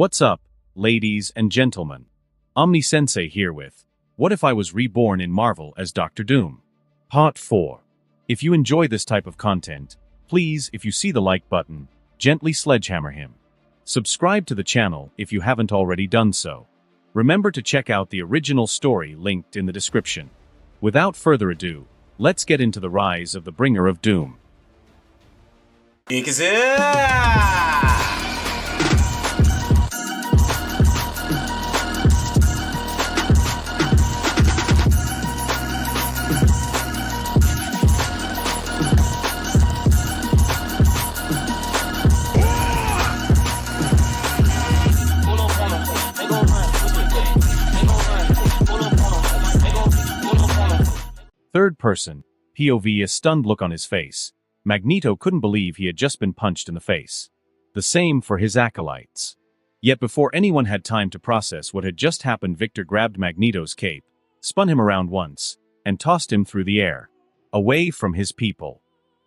What's up, ladies and gentlemen? Omni-sensei here with What If I Was Reborn in Marvel as Dr. Doom? Part 4. If you enjoy this type of content, please, if you see the like button, gently sledgehammer him. Subscribe to the channel if you haven't already done so. Remember to check out the original story linked in the description. Without further ado, let's get into the rise of the Bringer of Doom. Third person, POV, a stunned look on his face. Magneto couldn't believe he had just been punched in the face. The same for his acolytes. Yet before anyone had time to process what had just happened, Victor grabbed Magneto's cape, spun him around once, and tossed him through the air, away from his people.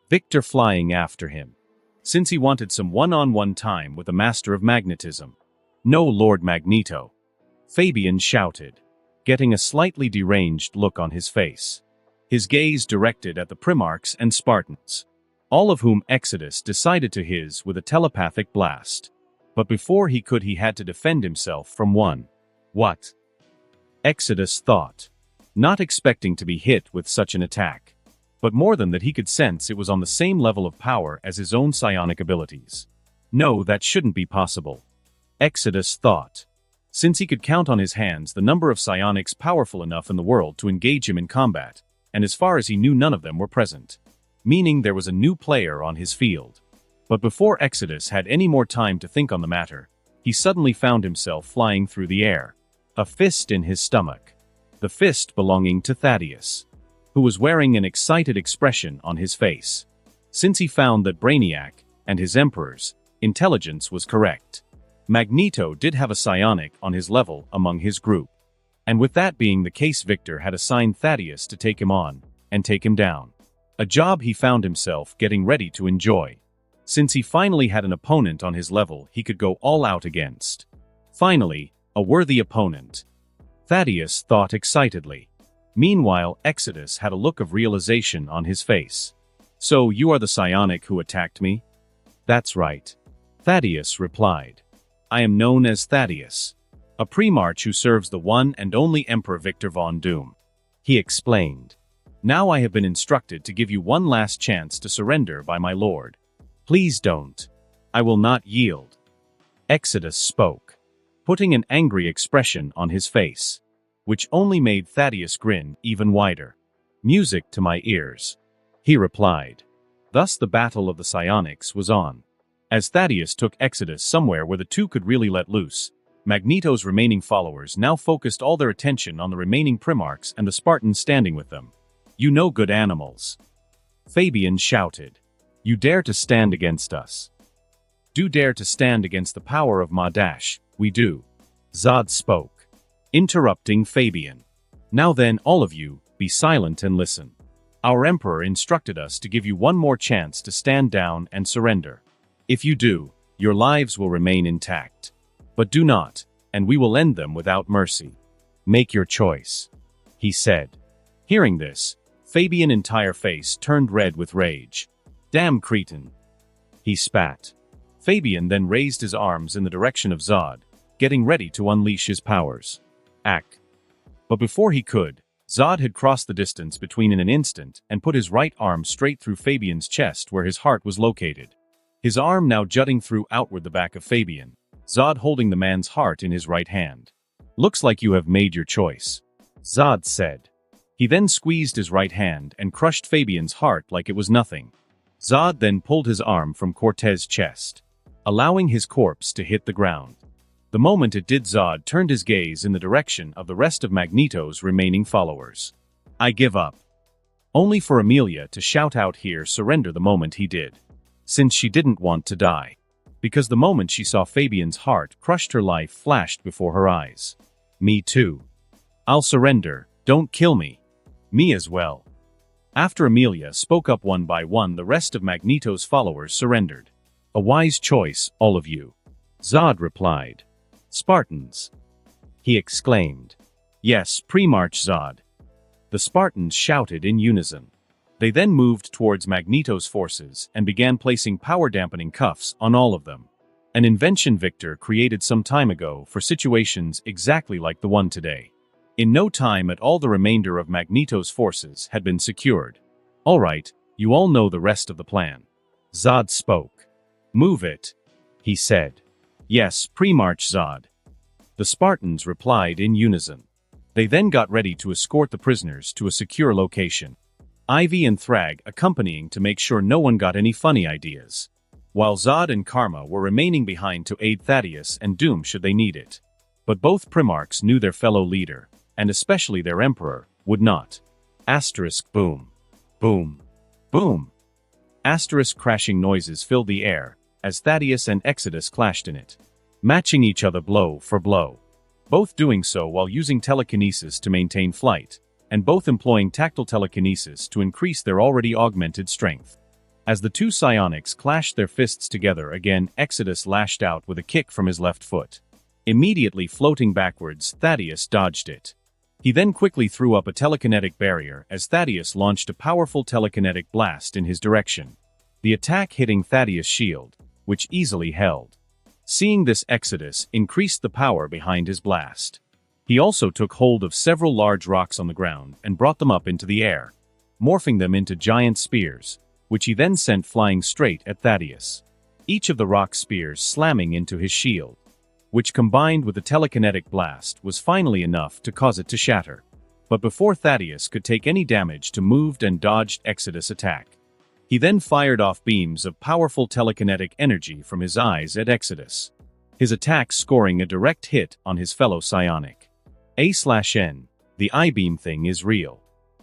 Victor flying after him, since he wanted some one-on-one time with the master of magnetism. "No, Lord Magneto," Fabian shouted, getting a slightly deranged look on his face. His gaze directed at the Primarchs and Spartans, all of whom Exodus decided to his with a telepathic blast. But before he could, he had to defend himself from one. What? Exodus thought, not expecting to be hit with such an attack. But more than that, he could sense it was on the same level of power as his own psionic abilities. No, that shouldn't be possible, Exodus thought, since he could count on his hands the number of psionics powerful enough in the world to engage him in combat. And as far as he knew, none of them were present, meaning there was a new player on his field. But before Exodus had any more time to think on the matter, he suddenly found himself flying through the air, a fist in his stomach, the fist belonging to Thaddeus, who was wearing an excited expression on his face, since he found that Brainiac and his Emperor's intelligence was correct. Magneto did have a psionic on his level among his group. And with that being the case, Victor had assigned Thaddeus to take him on and take him down. A job he found himself getting ready to enjoy, since he finally had an opponent on his level he could go all out against. Finally, a worthy opponent, Thaddeus thought excitedly. Meanwhile, Exodus had a look of realization on his face. "So you are the psionic who attacked me?" "That's right," Thaddeus replied. "I am known as Thaddeus, a Primarch who serves the one and only Emperor Victor Von Doom," he explained. "Now I have been instructed to give you one last chance to surrender by my lord. Please don't. I will not yield." Exodus spoke, putting an angry expression on his face, which only made Thaddeus grin even wider. "Music to my ears," he replied. Thus the battle of the psionics was on. As Thaddeus took Exodus somewhere where the two could really let loose, Magneto's remaining followers now focused all their attention on the remaining Primarchs and the Spartans standing with them. "You no good animals," Fabian shouted. "You dare to stand against us? Do dare to stand against the power of Madash? We do," Zod spoke, interrupting Fabian. "Now then, all of you, be silent and listen. Our Emperor instructed us to give you one more chance to stand down and surrender. If you do, your lives will remain intact. But do not, and we will end them without mercy. Make your choice," he said. Hearing this, Fabian's entire face turned red with rage. "Damn cretin," he spat. Fabian then raised his arms in the direction of Zod, getting ready to unleash his powers. Ack. But before he could, Zod had crossed the distance between in an instant and put his right arm straight through Fabian's chest where his heart was located. His arm now jutting through outward the back of Fabian, Zod holding the man's heart in his right hand. "Looks like you have made your choice," Zod said. He then squeezed his right hand and crushed Fabian's heart like it was nothing. Zod then pulled his arm from Cortez's chest, allowing his corpse to hit the ground. The moment it did, Zod turned his gaze in the direction of the rest of Magneto's remaining followers. "I give up," only for Amelia to shout out here surrender the moment he did, since she didn't want to die. Because the moment she saw Fabian's heart crushed, her life flashed before her eyes. "Me too. I'll surrender, don't kill me. Me as well." After Amelia spoke up one by one, the rest of Magneto's followers surrendered. "A wise choice, all of you," Zod replied. Spartans! He exclaimed. Yes, pre-march Zod! The Spartans shouted in unison. They then moved towards Magneto's forces and began placing power-dampening cuffs on all of them. An invention Victor created some time ago for situations exactly like the one today. In no time at all the remainder of Magneto's forces had been secured. All right, you all know the rest of the plan. Zod spoke. Move it, he said. Yes, pre-march Zod. The Spartans replied in unison. They then got ready to escort the prisoners to a secure location. Ivy and Thrag accompanying to make sure no one got any funny ideas. While Zod and Karma were remaining behind to aid Thaddeus and Doom should they need it. But both Primarchs knew their fellow leader, and especially their Emperor, would not. Asterisk boom. Boom. Boom. Asterisk crashing noises filled the air, as Thaddeus and Exodus clashed in it, matching each other blow for blow. Both doing so while using telekinesis to maintain flight, and both employing tactile telekinesis to increase their already augmented strength. As the two psionics clashed their fists together again, Exodus lashed out with a kick from his left foot. Immediately floating backwards, Thaddeus dodged it. He then quickly threw up a telekinetic barrier as Thaddeus launched a powerful telekinetic blast in his direction. The attack hitting Thaddeus' shield, which easily held. Seeing this, Exodus increased the power behind his blast. He also took hold of several large rocks on the ground and brought them up into the air, morphing them into giant spears, which he then sent flying straight at Thaddeus. Each of the rock spears slamming into his shield, which combined with the telekinetic blast was finally enough to cause it to shatter. But before Thaddeus could take any damage to moved and dodged Exodus' attack. He then fired off beams of powerful telekinetic energy from his eyes at Exodus. His attack scoring a direct hit on his fellow psionic. A/N, the I-beam thing is real.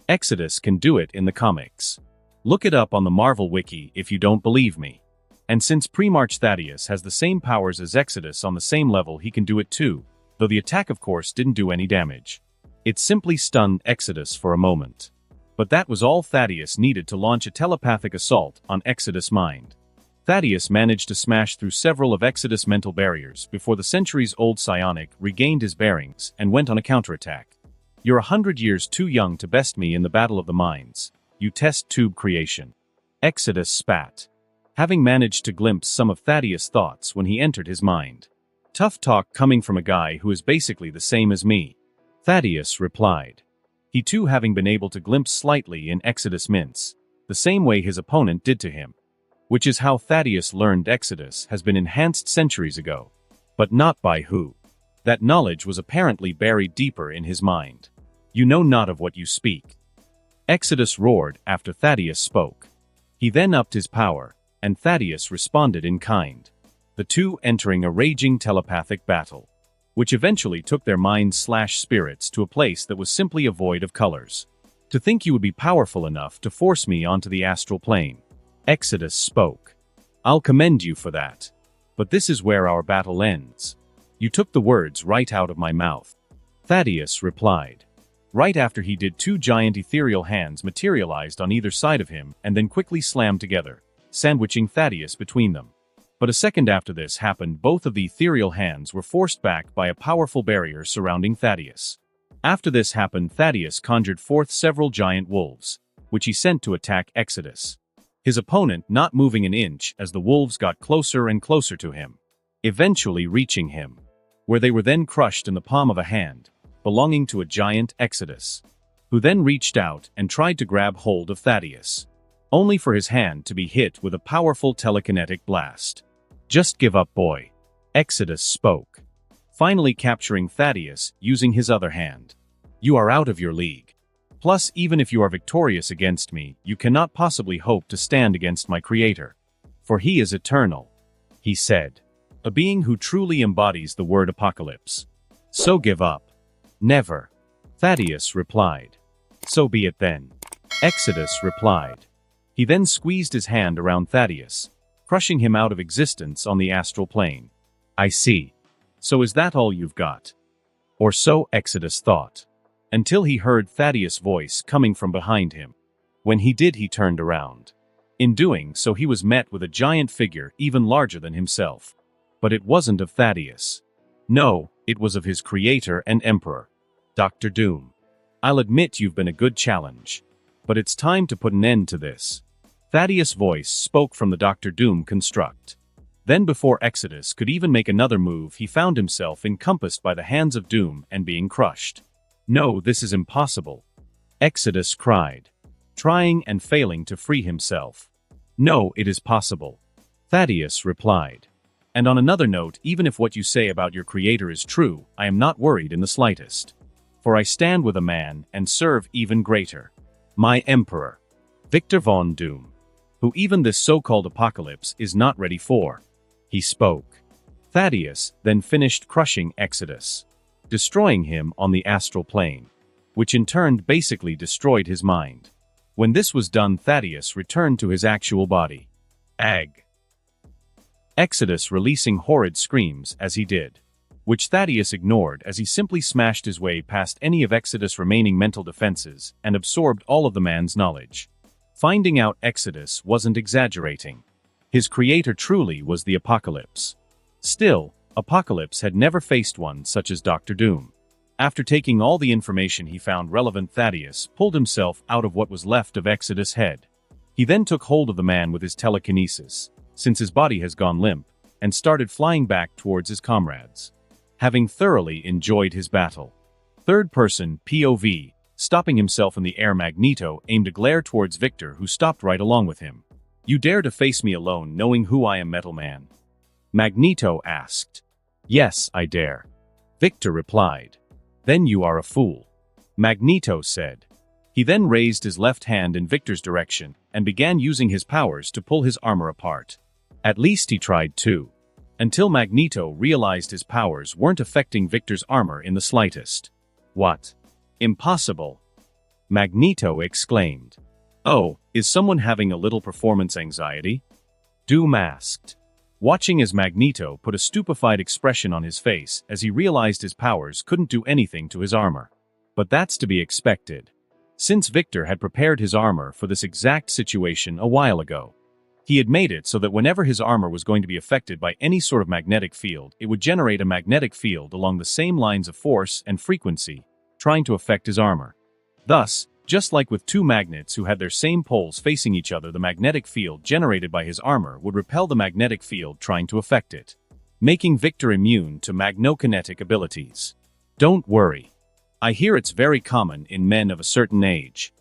Exodus can do it in the comics. Look it up on the Marvel Wiki if you don't believe me. And since Pre-March Thaddeus has the same powers as Exodus on the same level, he can do it too, though the attack of course didn't do any damage. It simply stunned Exodus for a moment. But that was all Thaddeus needed to launch a telepathic assault on Exodus' mind. Thaddeus managed to smash through several of Exodus' mental barriers before the centuries-old psionic regained his bearings and went on a counterattack. You're 100 years too young to best me in the Battle of the Minds, you test tube creation. Exodus spat, having managed to glimpse some of Thaddeus' thoughts when he entered his mind. Tough talk coming from a guy who is basically the same as me. Thaddeus replied. He too having been able to glimpse slightly in Exodus' mints, the same way his opponent did to him. Which is how Thaddeus learned Exodus has been enhanced centuries ago. But not by who. That knowledge was apparently buried deeper in his mind. You know not of what you speak. Exodus roared after Thaddeus spoke. He then upped his power, and Thaddeus responded in kind. The two entering a raging telepathic battle, which eventually took their minds/spirits to a place that was simply a void of colors. To think you would be powerful enough to force me onto the astral plane. Exodus spoke. I'll commend you for that. But this is where our battle ends. You took the words right out of my mouth. Thaddeus replied. Right after he did, two giant ethereal hands materialized on either side of him and then quickly slammed together, sandwiching Thaddeus between them. But a second after this happened, both of the ethereal hands were forced back by a powerful barrier surrounding Thaddeus. After this happened, Thaddeus conjured forth several giant wolves, which he sent to attack Exodus. His opponent not moving an inch as the wolves got closer and closer to him, eventually reaching him, where they were then crushed in the palm of a hand, belonging to a giant Exodus, who then reached out and tried to grab hold of Thaddeus, only for his hand to be hit with a powerful telekinetic blast. Just give up, boy. Exodus spoke, finally capturing Thaddeus using his other hand. You are out of your league. Plus, even if you are victorious against me, you cannot possibly hope to stand against my creator. For he is eternal, he said, a being who truly embodies the word apocalypse. So give up. Never. Thaddeus replied. So be it then. Exodus replied. He then squeezed his hand around Thaddeus, crushing him out of existence on the astral plane. I see. So is that all you've got? Or so Exodus thought. Until he heard Thaddeus' voice coming from behind him. When he did, he turned around. In doing so, he was met with a giant figure even larger than himself. But it wasn't of Thaddeus. No, it was of his creator and emperor, Dr. Doom. I'll admit you've been a good challenge. But it's time to put an end to this. Thaddeus' voice spoke from the Dr. Doom construct. Then before Exodus could even make another move, he found himself encompassed by the hands of Doom and being crushed. No, this is impossible. Exodus cried, trying and failing to free himself. No, it is possible. Thaddeus replied. And on another note, even if what you say about your creator is true, I am not worried in the slightest. For I stand with a man and serve even greater. My emperor, Victor von Doom, who even this so-called apocalypse is not ready for. He spoke. Thaddeus then finished crushing Exodus, destroying him on the astral plane, which in turn basically destroyed his mind. When this was done, Thaddeus returned to his actual body. Ag. Exodus releasing horrid screams as he did, which Thaddeus ignored as he simply smashed his way past any of Exodus' remaining mental defenses and absorbed all of the man's knowledge. Finding out Exodus wasn't exaggerating. His creator truly was the Apocalypse. Still, Apocalypse had never faced one such as Dr. Doom. After taking all the information he found relevant, Thaddeus pulled himself out of what was left of Exodus' head. He then took hold of the man with his telekinesis, since his body has gone limp, and started flying back towards his comrades. Having thoroughly enjoyed his battle. Third-person POV, stopping himself in the air, Magneto aimed a glare towards Victor, who stopped right along with him. You dare to face me alone knowing who I am, Metal Man? Magneto asked. Yes, I dare. Victor replied. Then you are a fool. Magneto said. He then raised his left hand in Victor's direction and began using his powers to pull his armor apart. At least he tried to. Until Magneto realized his powers weren't affecting Victor's armor in the slightest. What? Impossible! Magneto exclaimed. Oh, is someone having a little performance anxiety? Doom asked, watching as Magneto put a stupefied expression on his face as he realized his powers couldn't do anything to his armor. But that's to be expected, since Victor had prepared his armor for this exact situation a while ago. He had made it so that whenever his armor was going to be affected by any sort of magnetic field, it would generate a magnetic field along the same lines of force and frequency, trying to affect his armor. Thus, just like with two magnets who had their same poles facing each other, the magnetic field generated by his armor would repel the magnetic field trying to affect it, making Victor immune to magnokinetic abilities. Don't worry. I hear it's very common in men of a certain age.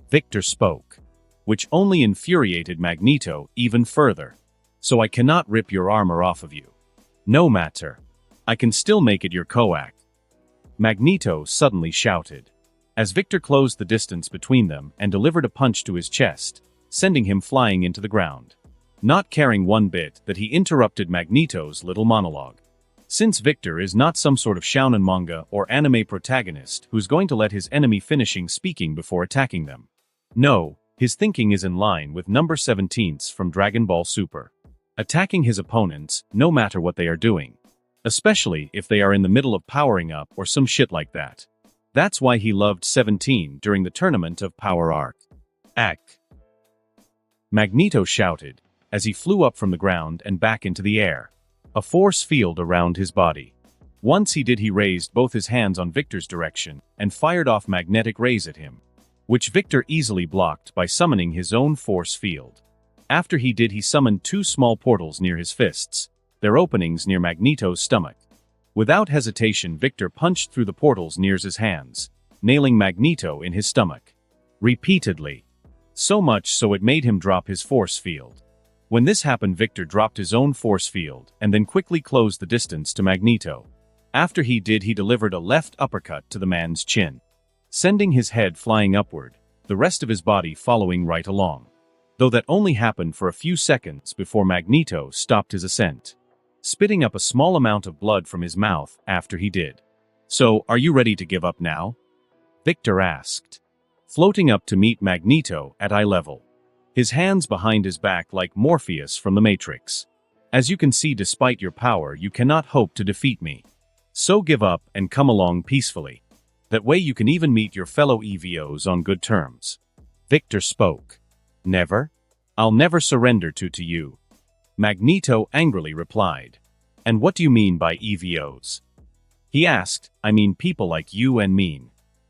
Victor spoke, which only infuriated Magneto even further. So I cannot rip your armor off of you. No matter. I can still make it your coax. Magneto suddenly shouted, as Victor closed the distance between them and delivered a punch to his chest, sending him flying into the ground. Not caring one bit that he interrupted Magneto's little monologue. Since Victor is not some sort of shounen manga or anime protagonist who's going to let his enemy finishing speaking before attacking them. No, his thinking is in line with number 17 from Dragon Ball Super. Attacking his opponents, no matter what they are doing. Especially if they are in the middle of powering up or some shit like that. That's why he loved 17 during the tournament of Power Arc. Ack! Magneto shouted, as he flew up from the ground and back into the air. A force field around his body. Once he raised both his hands on Victor's direction and fired off magnetic rays at him, which Victor easily blocked by summoning his own force field. After he did, he summoned two small portals near his fists, their openings near Magneto's stomach. Without hesitation, Victor punched through the portals near his hands, nailing Magneto in his stomach. Repeatedly. So much so it made him drop his force field. When this happened, Victor dropped his own force field and then quickly closed the distance to Magneto. After he did, he delivered a left uppercut to the man's chin, sending his head flying upward, the rest of his body following right along. Though that only happened for a few seconds before Magneto stopped his ascent, spitting up a small amount of blood from his mouth after he did. So, are you ready to give up now? Victor asked, floating up to meet Magneto at eye level, his hands behind his back like Morpheus from the Matrix. As you can see, despite your power, you cannot hope to defeat me. So give up and come along peacefully. That way you can even meet your fellow EVOs on good terms. Victor spoke. Never? I'll never surrender to you. Magneto angrily replied. And what do you mean by EVOs? He asked, I mean people like you and me.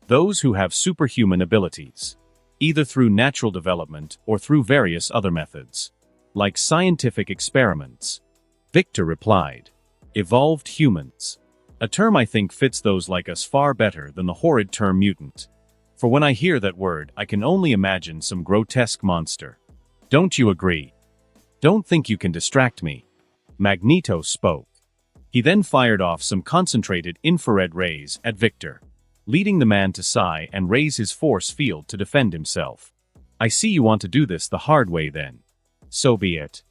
Those who have superhuman abilities. Either through natural development or through various other methods. Like scientific experiments. Victor replied. Evolved humans. A term I think fits those like us far better than the horrid term mutant. For when I hear that word, I can only imagine some grotesque monster. Don't you agree? Don't think you can distract me. Magneto spoke. He then fired off some concentrated infrared rays at Victor, leading the man to sigh and raise his force field to defend himself. I see you want to do this the hard way then. So be it.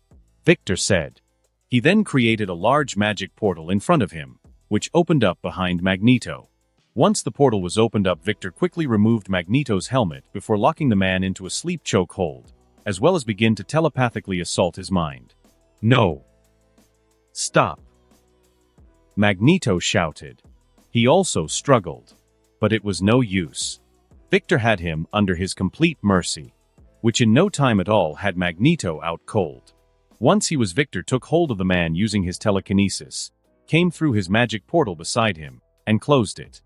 Victor said. He then created a large magic portal in front of him, which opened up behind Magneto. Once the portal was opened up, Victor quickly removed Magneto's helmet before locking the man into a sleep choke hold, as well as begin to telepathically assault his mind. No. Stop. Magneto shouted. He also struggled. But it was no use. Victor had him under his complete mercy, which in no time at all had Magneto out cold. Once he was, Victor took hold of the man using his telekinesis, came through his magic portal beside him, and closed it.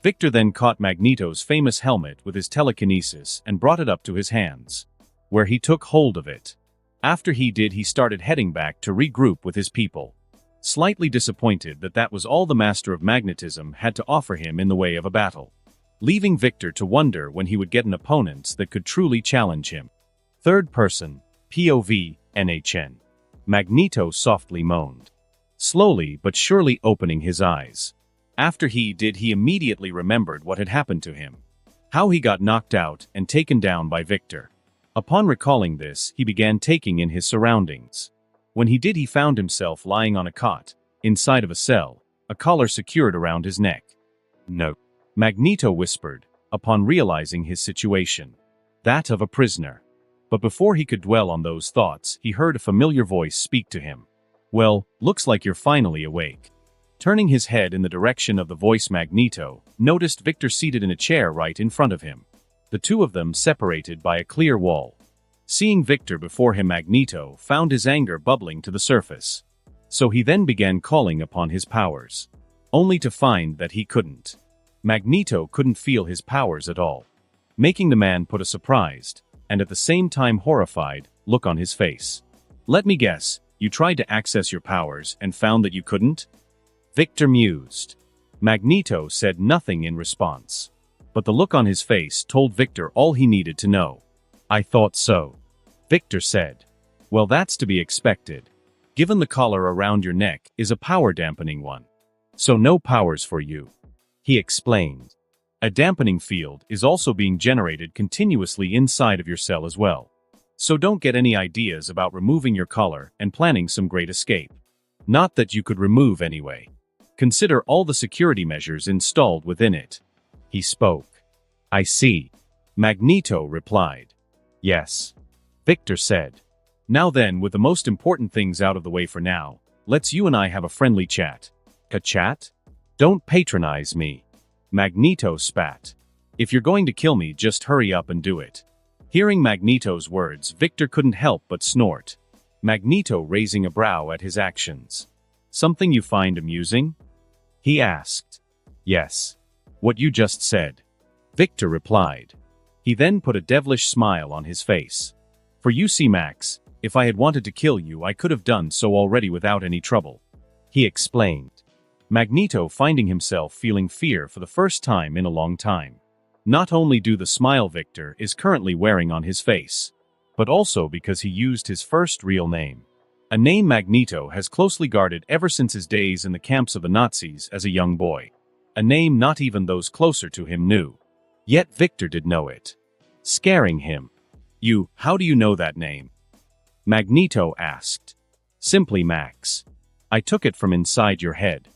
Victor then caught Magneto's famous helmet with his telekinesis and brought it up to his hands, where he took hold of it. After he did, he started heading back to regroup with his people, slightly disappointed that that was all the Master of Magnetism had to offer him in the way of a battle, leaving Victor to wonder when he would get an opponent that could truly challenge him. Third person, POV, NHN. Magneto softly moaned, slowly but surely opening his eyes. After he did, he immediately remembered what had happened to him. How he got knocked out and taken down by Victor. Upon recalling this, he began taking in his surroundings. When he did, he found himself lying on a cot, inside of a cell, a collar secured around his neck. No. Magneto whispered, upon realizing his situation. That of a prisoner. But before he could dwell on those thoughts, he heard a familiar voice speak to him. Well, looks like you're finally awake. Turning his head in the direction of the voice, Magneto noticed Victor seated in a chair right in front of him. The two of them separated by a clear wall. Seeing Victor before him, Magneto found his anger bubbling to the surface. So he then began calling upon his powers, only to find that he couldn't. Magneto couldn't feel his powers at all, making the man put a surprised, and at the same time horrified, look on his face. Let me guess, you tried to access your powers and found that you couldn't? Victor mused. Magneto said nothing in response, but the look on his face told Victor all he needed to know. I thought so. Victor said. Well, that's to be expected, given the collar around your neck is a power-dampening one. So no powers for you. He explained. A dampening field is also being generated continuously inside of your cell as well. So don't get any ideas about removing your collar and planning some great escape. Not that you could remove anyway. Consider all the security measures installed within it. He spoke. I see. Magneto replied. Yes. Victor said. Now then, with the most important things out of the way for now, let's you and I have a friendly chat. A chat? Don't patronize me. Magneto spat. If you're going to kill me, just hurry up and do it. Hearing Magneto's words, Victor couldn't help but snort. Magneto raising a brow at his actions. Something you find amusing? He asked. Yes. What you just said. Victor replied. He then put a devilish smile on his face. For you see, Max, if I had wanted to kill you, I could have done so already without any trouble. He explained. Magneto finding himself feeling fear for the first time in a long time. Not only due to the smile Victor is currently wearing on his face, but also because he used his first real name. A name Magneto has closely guarded ever since his days in the camps of the Nazis as a young boy. A name not even those closer to him knew. Yet Victor did know it. Scaring him. How do you know that name? Magneto asked. Simply Max. I took it from inside your head.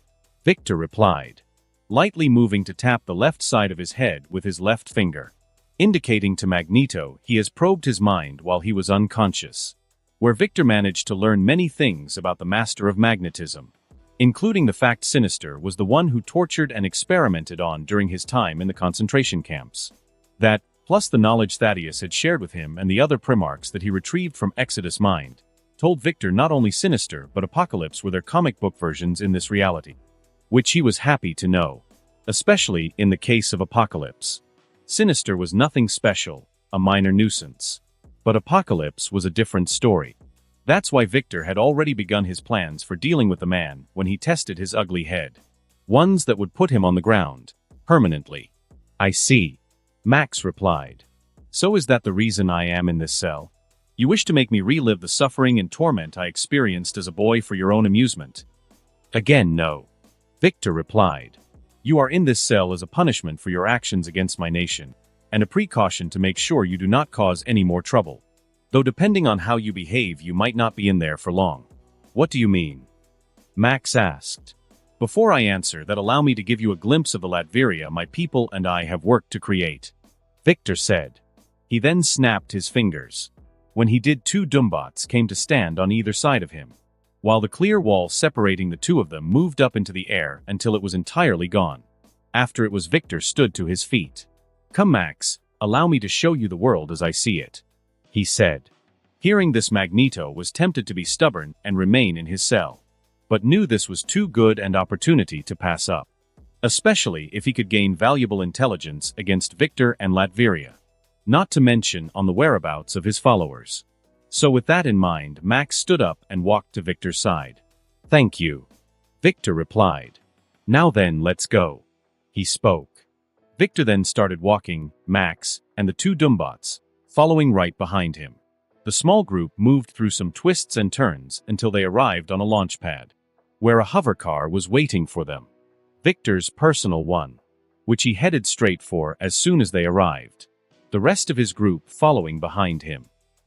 Victor replied, lightly moving to tap the left side of his head with his left finger, indicating to Magneto he has probed his mind while he was unconscious, where Victor managed to learn many things about the Master of Magnetism, including the fact Sinister was the one who tortured and experimented on during his time in the concentration camps. That, plus the knowledge Thaddeus had shared with him and the other Primarchs that he retrieved from Exodus Mind, told Victor not only Sinister but Apocalypse were their comic book versions in this reality. which he was happy to know. Especially in the case of Apocalypse. Sinister was nothing special, a minor nuisance. But Apocalypse was a different story. That's why Victor had already begun his plans for dealing with the man when he tested his ugly head. Ones that would put him on the ground, permanently. I see. Max replied. So is that the reason I am in this cell? You wish to make me relive the suffering and torment I experienced as a boy for your own amusement? Again, no. Victor replied. You are in this cell as a punishment for your actions against my nation, and a precaution to make sure you do not cause any more trouble. Though depending on how you behave, you might not be in there for long. What do you mean? Max asked. Before I answer that, allow me to give you a glimpse of the Latveria my people and I have worked to create. Victor said. He then snapped his fingers. When he did, 2 Doombots came to stand on either side of him, while the clear wall separating the two of them moved up into the air until it was entirely gone. After it was, Victor stood to his feet. Come Max, allow me to show you the world as I see it, he said. Hearing this, Magneto was tempted to be stubborn and remain in his cell, but knew this was too good an opportunity to pass up, especially if he could gain valuable intelligence against Victor and Latveria, not to mention on the whereabouts of his followers. So with that in mind, Max stood up and walked to Victor's side. Thank you, Victor replied. Now then, let's go, he spoke. Victor then started walking, Max, and the 2 Doombots, following right behind him. The small group moved through some twists and turns until they arrived on a launch pad, where a hovercar was waiting for them. Victor's personal one, which he headed straight for as soon as they arrived. The rest of his group following behind him.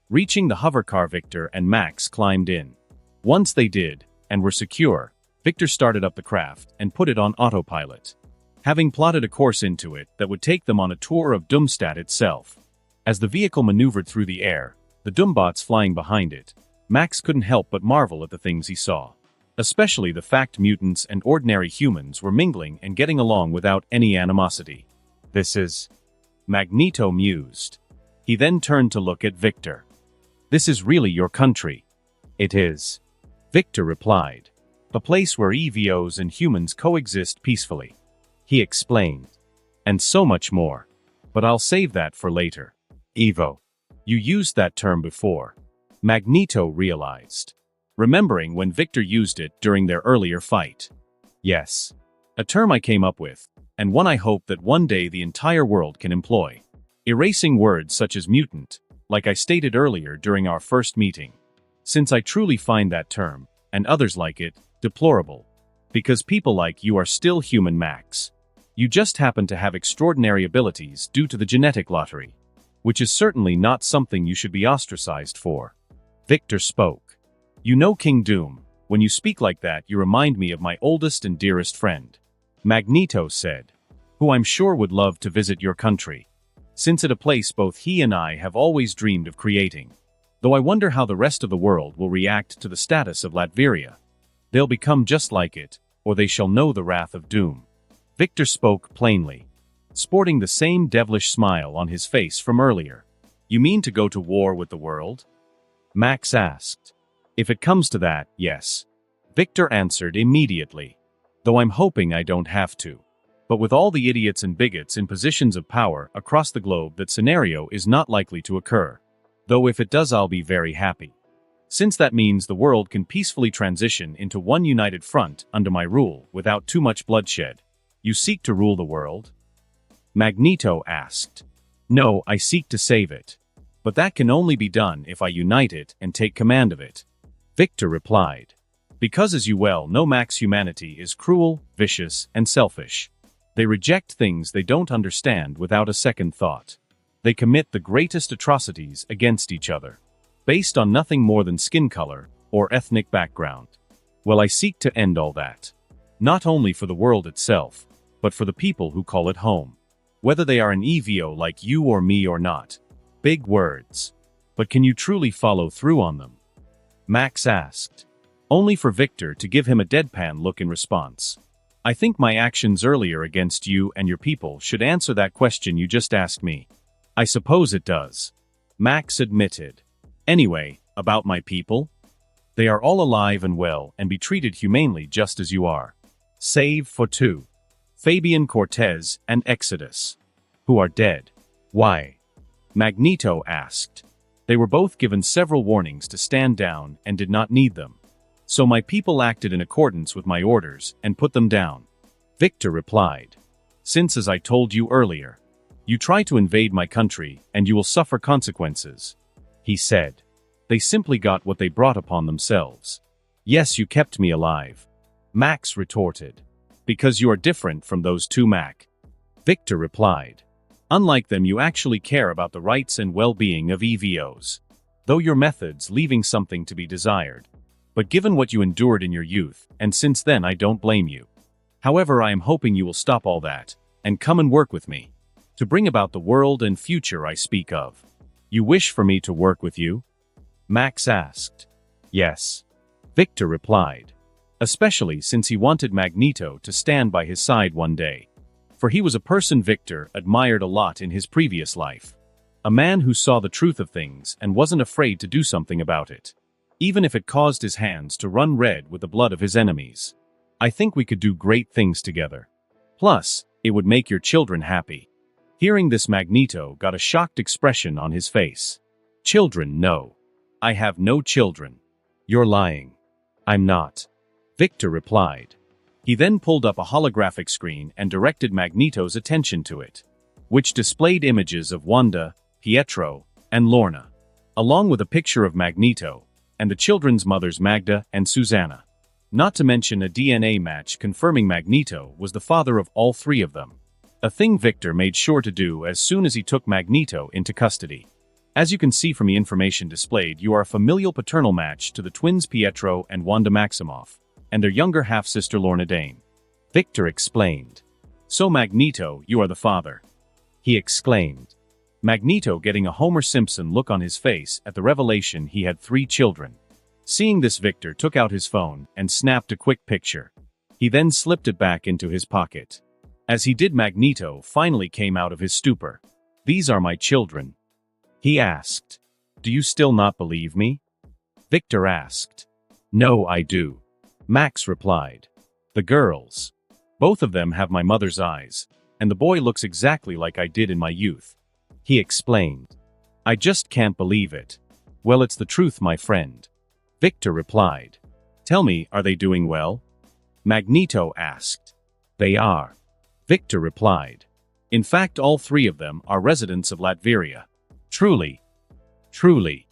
Reaching the hovercar, Victor and Max climbed in. Once they did, and were secure, Victor started up the craft and put it on autopilot, having plotted a course into it that would take them on a tour of Doomstadt itself. As the vehicle maneuvered through the air, the Doombots flying behind it, Max couldn't help but marvel at the things he saw. Especially the fact mutants and ordinary humans were mingling and getting along without any animosity. This is... Magneto mused. He then turned to look at Victor. This is really your country? It is, Victor replied. A place where EVOs and humans coexist peacefully, he explained. And so much more. But I'll save that for later. Evo. You used that term before, Magneto realized, remembering when Victor used it during their earlier fight. Yes. A term I came up with, and one I hope that one day the entire world can employ. Erasing words such as mutant, like I stated earlier during our first meeting. Since I truly find that term, and others like it, deplorable. Because people like you are still human, Max. You just happen to have extraordinary abilities due to the genetic lottery, which is certainly not something you should be ostracized for. Victor spoke. You know, King Doom, when you speak like that you remind me of my oldest and dearest friend, Magneto said, who I'm sure would love to visit your country, since it's a place both he and I have always dreamed of creating. Though I wonder how the rest of the world will react to the status of Latveria. They'll become just like it, or they shall know the wrath of Doom. Victor spoke plainly, sporting the same devilish smile on his face from earlier. You mean to go to war with the world? Max asked. If it comes to that, yes. Victor answered immediately. Though I'm hoping I don't have to. But with all the idiots and bigots in positions of power across the globe, that scenario is not likely to occur. Though if it does, I'll be very happy. Since that means the world can peacefully transition into one united front under my rule without too much bloodshed. You seek to rule the world? Magneto asked. No, I seek to save it. But that can only be done if I unite it and take command of it. Victor replied. Because as you well know, Max, humanity is cruel, vicious, and selfish. They reject things they don't understand without a second thought. They commit the greatest atrocities against each other, based on nothing more than skin color or ethnic background. Well, I seek to end all that. Not only for the world itself, but for the people who call it home. Whether they are an EVO like you or me or not. Big words. But can you truly follow through on them? Max asked. Only for Victor to give him a deadpan look in response. I think my actions earlier against you and your people should answer that question you just asked me. I suppose it does. Max admitted. Anyway, about my people? They are all alive and well and be treated humanely just as you are. Save for 2. Fabian Cortez and Exodus. Who are dead. Why? Magneto asked. They were both given several warnings to stand down and did not need them. So my people acted in accordance with my orders and put them down. Victor replied. Since, as I told you earlier, you try to invade my country and you will suffer consequences. He said. They simply got what they brought upon themselves. Yes, you kept me alive. Max retorted. Because you are different from those two, Mac. Victor replied. Unlike them, you actually care about the rights and well-being of EVOs. Though your methods leaving something to be desired. But given what you endured in your youth, and since then I don't blame you. However, I am hoping you will stop all that, and come and work with me. To bring about the world and future I speak of. You wish for me to work with you? Max asked. Yes. Victor replied. Especially since he wanted Magneto to stand by his side one day. For he was a person Victor admired a lot in his previous life. A man who saw the truth of things and wasn't afraid to do something about it. Even if it caused his hands to run red with the blood of his enemies. I think we could do great things together. Plus, it would make your children happy. Hearing this, Magneto got a shocked expression on his face. Children, no. I have no children. You're lying. I'm not. Victor replied. He then pulled up a holographic screen and directed Magneto's attention to it, which displayed images of Wanda, Pietro, and Lorna, along with a picture of Magneto, and the children's mothers Magda and Susanna. Not to mention a DNA match confirming Magneto was the father of all 3 of them. A thing Victor made sure to do as soon as he took Magneto into custody. As you can see from the information displayed, you are a familial paternal match to the twins Pietro and Wanda Maximoff, and their younger half-sister Lorna Dane. Victor explained. So Magneto, you are the father. He exclaimed. Magneto getting a Homer Simpson look on his face at the revelation he had 3 children. Seeing this, Victor took out his phone and snapped a quick picture. He then slipped it back into his pocket. As he did, Magneto finally came out of his stupor. These are my children. He asked. Do you still not believe me? Victor asked. No, I do. Max replied. The girls. Both of them have my mother's eyes, and the boy looks exactly like I did in my youth. He explained. I just can't believe it. Well, it's the truth, my friend. Victor replied. Tell me, are they doing well? Magneto asked. They are. Victor replied. In fact, all 3 of them are residents of Latveria. Truly. Truly.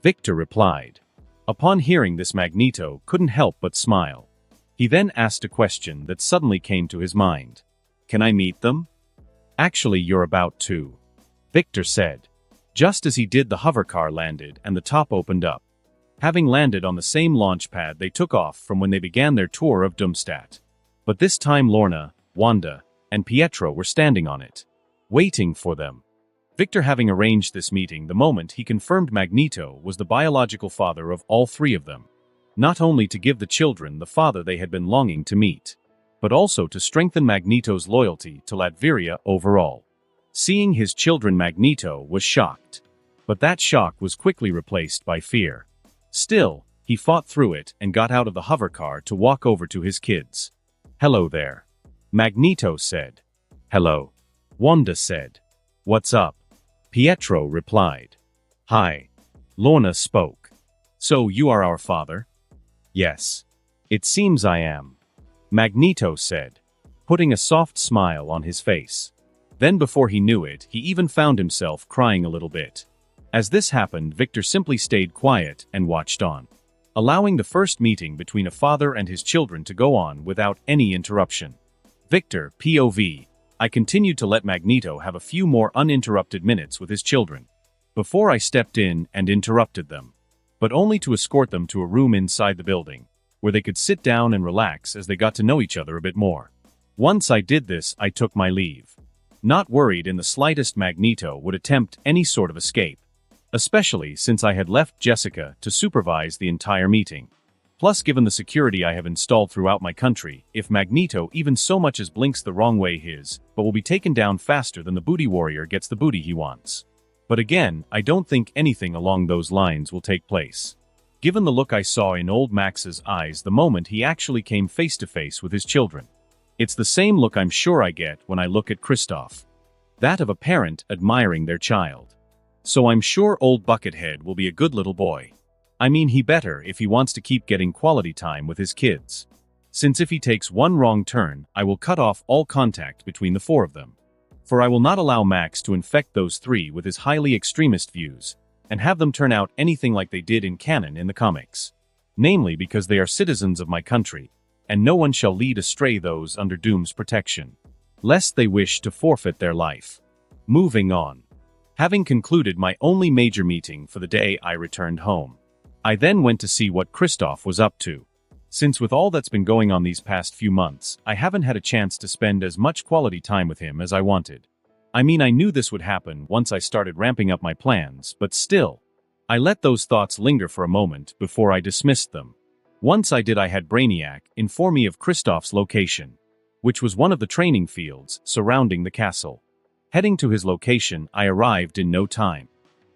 Victor replied. Upon hearing this, Magneto couldn't help but smile. He then asked a question that suddenly came to his mind. Can I meet them? Actually, you're about to. Victor said. Just as he did, the hovercar landed and the top opened up. Having landed on the same launch pad they took off from when they began their tour of Doomstadt. But this time Lorna, Wanda, and Pietro were standing on it, waiting for them. Victor having arranged this meeting the moment he confirmed Magneto was the biological father of all 3 of them. Not only to give the children the father they had been longing to meet, but also to strengthen Magneto's loyalty to Latveria overall. Seeing his children, Magneto was shocked. But that shock was quickly replaced by fear. Still, he fought through it and got out of the hovercar to walk over to his kids. Hello there. Magneto said. Hello. Wanda said. What's up? Pietro replied. Hi. Lorna spoke. So you are our father? Yes. It seems I am. Magneto said, putting a soft smile on his face. Then before he knew it, he even found himself crying a little bit. As this happened, Victor simply stayed quiet and watched on, allowing the first meeting between a father and his children to go on without any interruption. Victor, POV, I continued to let Magneto have a few more uninterrupted minutes with his children, before I stepped in and interrupted them, but only to escort them to a room inside the building, where they could sit down and relax as they got to know each other a bit more. Once I did this, I took my leave. Not worried in the slightest Magneto would attempt any sort of escape, especially since I had left Jessica to supervise the entire meeting. Plus, given the security I have installed throughout my country, if Magneto even so much as blinks the wrong way, but will be taken down faster than the booty warrior gets the booty he wants. But again, I don't think anything along those lines will take place. Given the look I saw in old Max's eyes the moment he actually came face to face with his children. It's the same look I'm sure I get when I look at Kristoff. That of a parent admiring their child. So I'm sure old Buckethead will be a good little boy. I mean, he better if he wants to keep getting quality time with his kids. Since if he takes one wrong turn, I will cut off all contact between the four of them. For I will not allow Max to infect those three with his highly extremist views, and have them turn out anything like they did in canon in the comics. Namely because they are citizens of my country, and no one shall lead astray those under Doom's protection, lest they wish to forfeit their life. Moving on. Having concluded my only major meeting for the day, I returned home. I then went to see what Kristoff was up to. Since with all that's been going on these past few months, I haven't had a chance to spend as much quality time with him as I wanted. I mean, I knew this would happen once I started ramping up my plans, but still. I let those thoughts linger for a moment before I dismissed them. Once I did, I had Brainiac inform me of Kristoff's location, which was one of the training fields surrounding the castle. Heading to his location, I arrived in no time,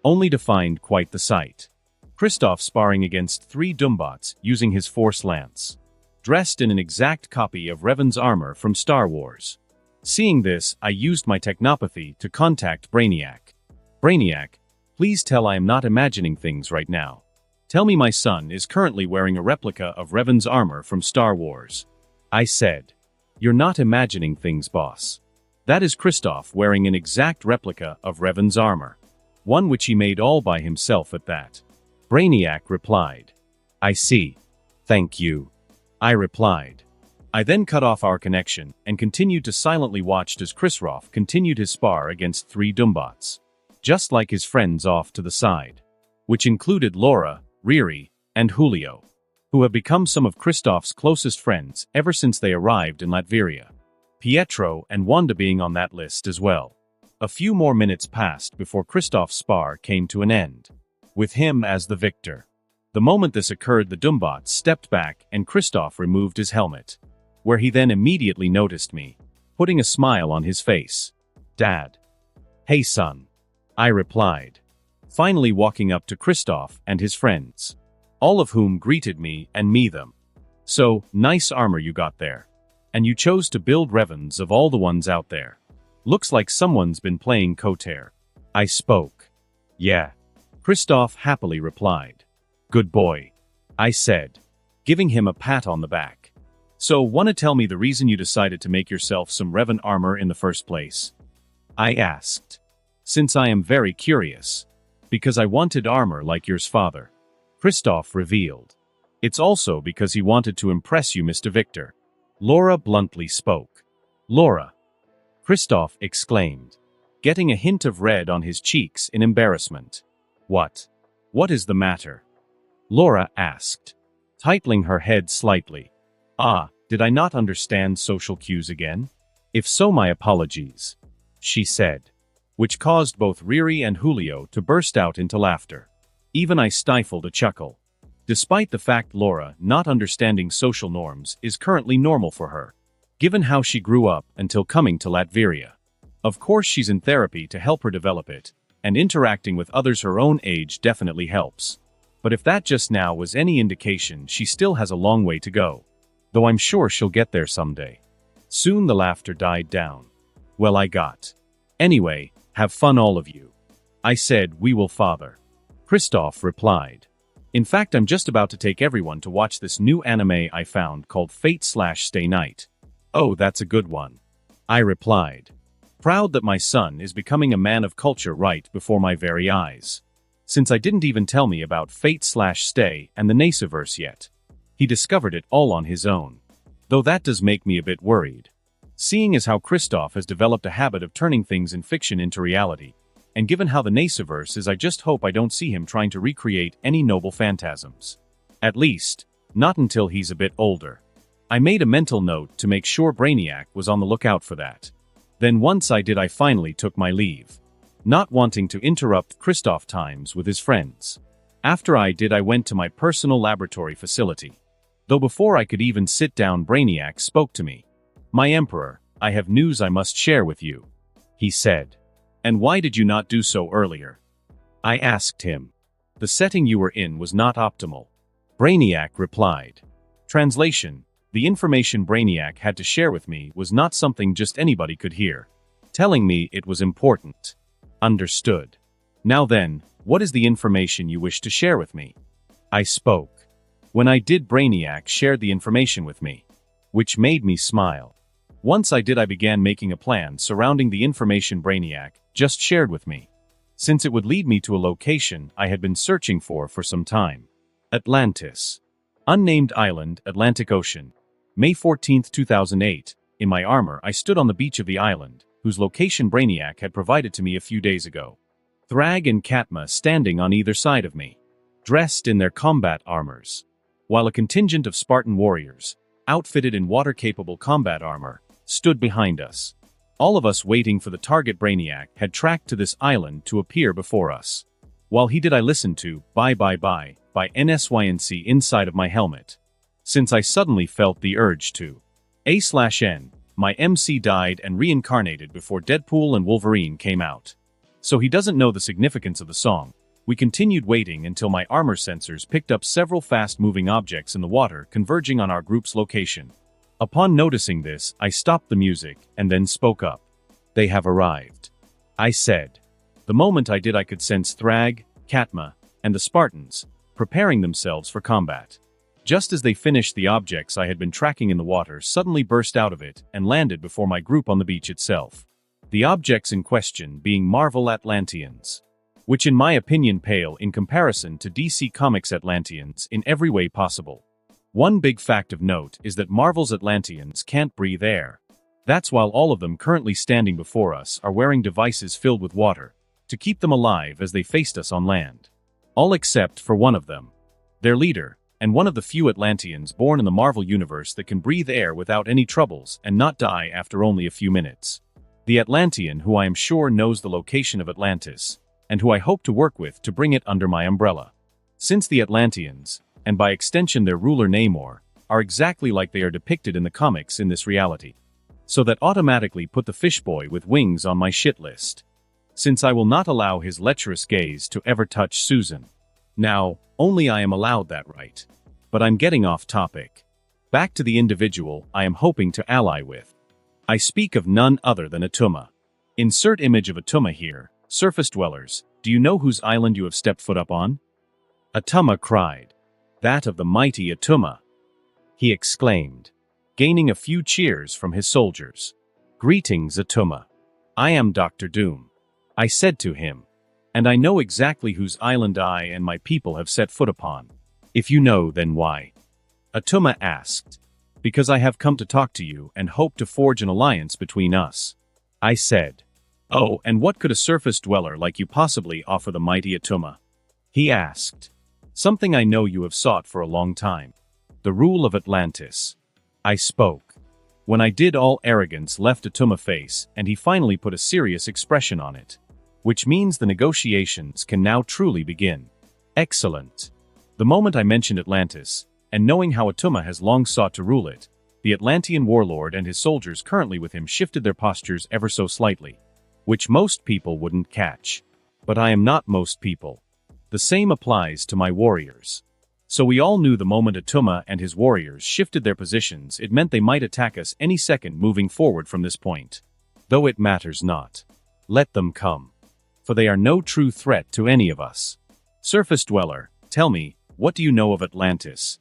only to find quite the sight. Kristoff sparring against 3 Doombots using his Force Lance, dressed in an exact copy of Revan's armor from Star Wars. Seeing this, I used my technopathy to contact Brainiac. Brainiac, please tell I am not imagining things right now. Tell me my son is currently wearing a replica of Revan's armor from Star Wars. I said. You're not imagining things, boss. That is Kristoff wearing an exact replica of Revan's armor. One which he made all by himself at that. Brainiac replied. I see. Thank you. I replied. I then cut off our connection and continued to silently watch as Kristoff continued his spar against 3 Doombots. Just like his friends off to the side. Which included Laura, Riri, and Julio, who have become some of Kristoff's closest friends ever since they arrived in Latveria. Pietro and Wanda being on that list as well. A few more minutes passed before Kristoff's spar came to an end, with him as the victor. The moment this occurred, the Doombots stepped back and Kristoff removed his helmet, where he then immediately noticed me, putting a smile on his face. Dad. Hey son. I replied, finally walking up to Kristoff and his friends, all of whom greeted me and me them. So, nice armor you got there. And you chose to build Revans of all the ones out there. Looks like someone's been playing Koter. I spoke. Yeah. Kristoff happily replied. Good boy. I said, giving him a pat on the back. So, wanna tell me the reason you decided to make yourself some Revan armor in the first place? I asked. Since I am very curious. Because I wanted armor like yours father. Kristoff revealed. It's also because he wanted to impress you, Mr. Victor. Laura bluntly spoke. Laura. Kristoff exclaimed, getting a hint of red on his cheeks in embarrassment. What? What is the matter? Laura asked, titling her head slightly. Ah, did I not understand social cues again? If so, my apologies, she said, which caused both Riri and Julio to burst out into laughter. Even I stifled a chuckle. Despite the fact Laura not understanding social norms is currently normal for her, given how she grew up until coming to Latveria. Of course she's in therapy to help her develop it, and interacting with others her own age definitely helps. But if that just now was any indication, she still has a long way to go. Though I'm sure she'll get there someday. Soon the laughter died down. Well, I got. Anyway, have fun all of you. I said, we will father. Kristoff replied. In fact, I'm just about to take everyone to watch this new anime I found called Fate/Stay Night. Oh, that's a good one. I replied. Proud that my son is becoming a man of culture right before my very eyes. Since I didn't even tell me about Fate/Stay and the Naceverse yet. He discovered it all on his own. Though that does make me a bit worried. Seeing as how Kristoff has developed a habit of turning things in fiction into reality, and given how the Naceverse is, I just hope I don't see him trying to recreate any noble phantasms. At least, not until he's a bit older. I made a mental note to make sure Brainiac was on the lookout for that. Then once I did, I finally took my leave, not wanting to interrupt Kristoff times with his friends. After I did, I went to my personal laboratory facility. Though before I could even sit down, Brainiac spoke to me. My Emperor, I have news I must share with you, he said. And why did you not do so earlier? I asked him. The setting you were in was not optimal. Brainiac replied. Translation, The information Brainiac had to share with me was not something just anybody could hear. Telling me it was important. Understood. Now then, what is the information you wish to share with me? I spoke. When I did, Brainiac shared the information with me, which made me smile. Once I did, I began making a plan surrounding the information Brainiac just shared with me, since it would lead me to a location I had been searching for some time. Atlantis. Unnamed island, Atlantic Ocean. May 14, 2008. In my armor, I stood on the beach of the island, whose location Brainiac had provided to me a few days ago. Thrag and Katma standing on either side of me, dressed in their combat armors, while a contingent of Spartan warriors, outfitted in water-capable combat armor, stood behind us. All of us waiting for the target Brainiac had tracked to this island to appear before us. While he did, I listened to Bye Bye Bye by NSYNC inside of my helmet, since I suddenly felt the urge to. A/N, my MC died and reincarnated before Deadpool and Wolverine came out. So he doesn't know the significance of the song. We continued waiting until my armor sensors picked up several fast-moving objects in the water converging on our group's location. Upon noticing this, I stopped the music and then spoke up. They have arrived, I said. The moment I did, I could sense Thrag, Katma, and the Spartans preparing themselves for combat. Just as they finished, the objects I had been tracking in the water suddenly burst out of it and landed before my group on the beach itself. The objects in question being Marvel Atlanteans, which in my opinion pale in comparison to DC Comics Atlanteans in every way possible. One big fact of note is that Marvel's Atlanteans can't breathe air. That's while all of them currently standing before us are wearing devices filled with water to keep them alive as they faced us on land. All except for one of them, their leader, and one of the few Atlanteans born in the Marvel Universe that can breathe air without any troubles and not die after only a few minutes. The Atlantean who I am sure knows the location of Atlantis, and who I hope to work with to bring it under my umbrella. Since the Atlanteans, and by extension their ruler Namor, are exactly like they are depicted in the comics in this reality. So that automatically put the fishboy with wings on my shit list, since I will not allow his lecherous gaze to ever touch Susan. Now, only I am allowed that right. But I'm getting off topic. Back to the individual I am hoping to ally with. I speak of none other than Atuma. Insert image of Atuma here. Surface dwellers, do you know whose island you have stepped foot up on? Atuma cried. That of the mighty Atuma, he exclaimed, gaining a few cheers from his soldiers. Greetings, Atuma. I am Dr. Doom, I said to him. And I know exactly whose island I and my people have set foot upon. If you know, then why? Atuma asked. Because I have come to talk to you and hope to forge an alliance between us, I said. Oh, and what could a surface dweller like you possibly offer the mighty Atuma? He asked. Something I know you have sought for a long time. The rule of Atlantis. I spoke. When I did, all arrogance left Atuma's face, and he finally put a serious expression on it. Which means the negotiations can now truly begin. Excellent. The moment I mentioned Atlantis, and knowing how Atuma has long sought to rule it, the Atlantean warlord and his soldiers currently with him shifted their postures ever so slightly, which most people wouldn't catch. But I am not most people. The same applies to my warriors. So we all knew the moment Atuma and his warriors shifted their positions, it meant they might attack us any second moving forward from this point. Though it matters not. Let them come. For they are no true threat to any of us. Surface dweller, tell me, what do you know of Atlantis?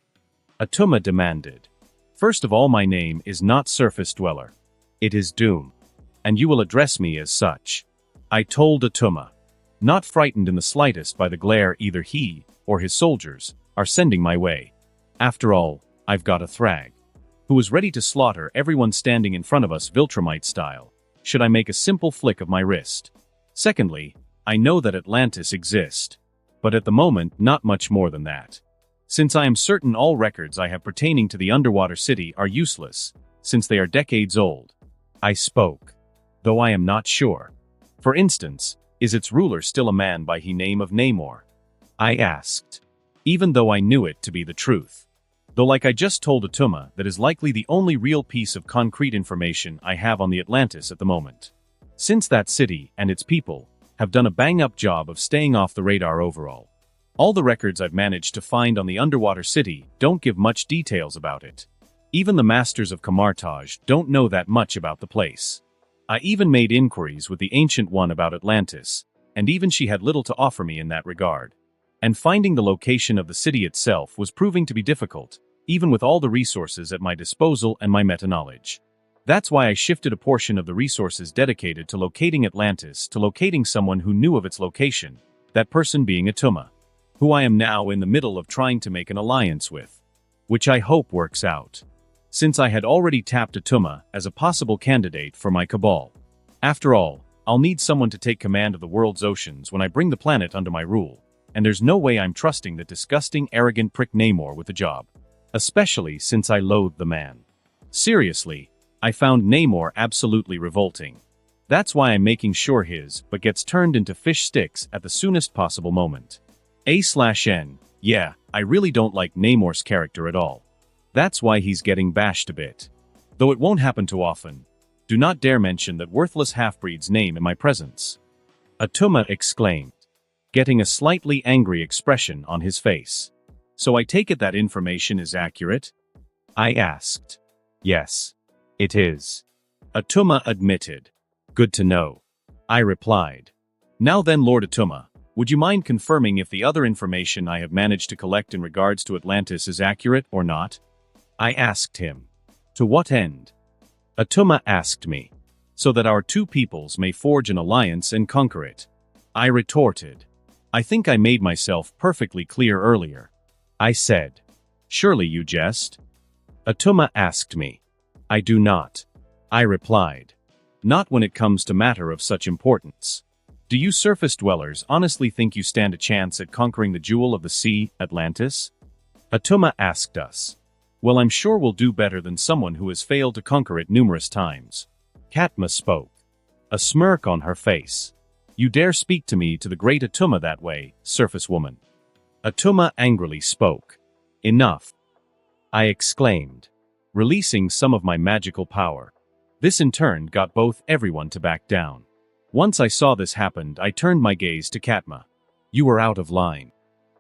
Atuma demanded. First of all, my name is not Surface Dweller. It is Doom. And you will address me as such. I told Atuma. Not frightened in the slightest by the glare either he, or his soldiers, are sending my way. After all, I've got a Thrag, who is ready to slaughter everyone standing in front of us Viltrumite style, should I make a simple flick of my wrist. Secondly, I know that Atlantis exists. But at the moment, not much more than that. Since I am certain all records I have pertaining to the underwater city are useless, since they are decades old. I spoke. Though I am not sure. For instance, is its ruler still a man by the name of Namor? I asked. Even though I knew it to be the truth. Though like I just told Atuma, that is likely the only real piece of concrete information I have on the Atlantis at the moment. Since that city and its people have done a bang-up job of staying off the radar overall. All the records I've managed to find on the underwater city don't give much details about it. Even the masters of Camartage don't know that much about the place. I even made inquiries with the Ancient One about Atlantis, and even she had little to offer me in that regard. And finding the location of the city itself was proving to be difficult, even with all the resources at my disposal and my meta-knowledge. That's why I shifted a portion of the resources dedicated to locating Atlantis to locating someone who knew of its location, that person being Atuma, who I am now in the middle of trying to make an alliance with. Which I hope works out, since I had already tapped Atuma as a possible candidate for my cabal. After all, I'll need someone to take command of the world's oceans when I bring the planet under my rule, and there's no way I'm trusting that disgusting, arrogant prick Namor with the job. Especially since I loathe the man. Seriously, I found Namor absolutely revolting. That's why I'm making sure his but gets turned into fish sticks at the soonest possible moment. A/N, yeah, I really don't like Namor's character at all. That's why he's getting bashed a bit. Though it won't happen too often. Do not dare mention that worthless half-breed's name in my presence. Atuma exclaimed, getting a slightly angry expression on his face. So I take it that information is accurate? I asked. Yes, it is. Atuma admitted. Good to know. I replied. Now then, Lord Atuma, would you mind confirming if the other information I have managed to collect in regards to Atlantis is accurate or not? I asked him. To what end? Atuma asked me. So that our two peoples may forge an alliance and conquer it. I retorted. I think I made myself perfectly clear earlier. I said. Surely you jest? Atuma asked me. I do not. I replied. Not when it comes to matter of such importance. Do you surface dwellers honestly think you stand a chance at conquering the jewel of the sea, Atlantis? Atuma asked us. Well, I'm sure we'll do better than someone who has failed to conquer it numerous times. Katma spoke. A smirk on her face. You dare speak to me to the great Atuma that way, surface woman. Atuma angrily spoke. Enough. I exclaimed, releasing some of my magical power. This in turn got everyone to back down. Once I saw this happen, I turned my gaze to Katma. You were out of line.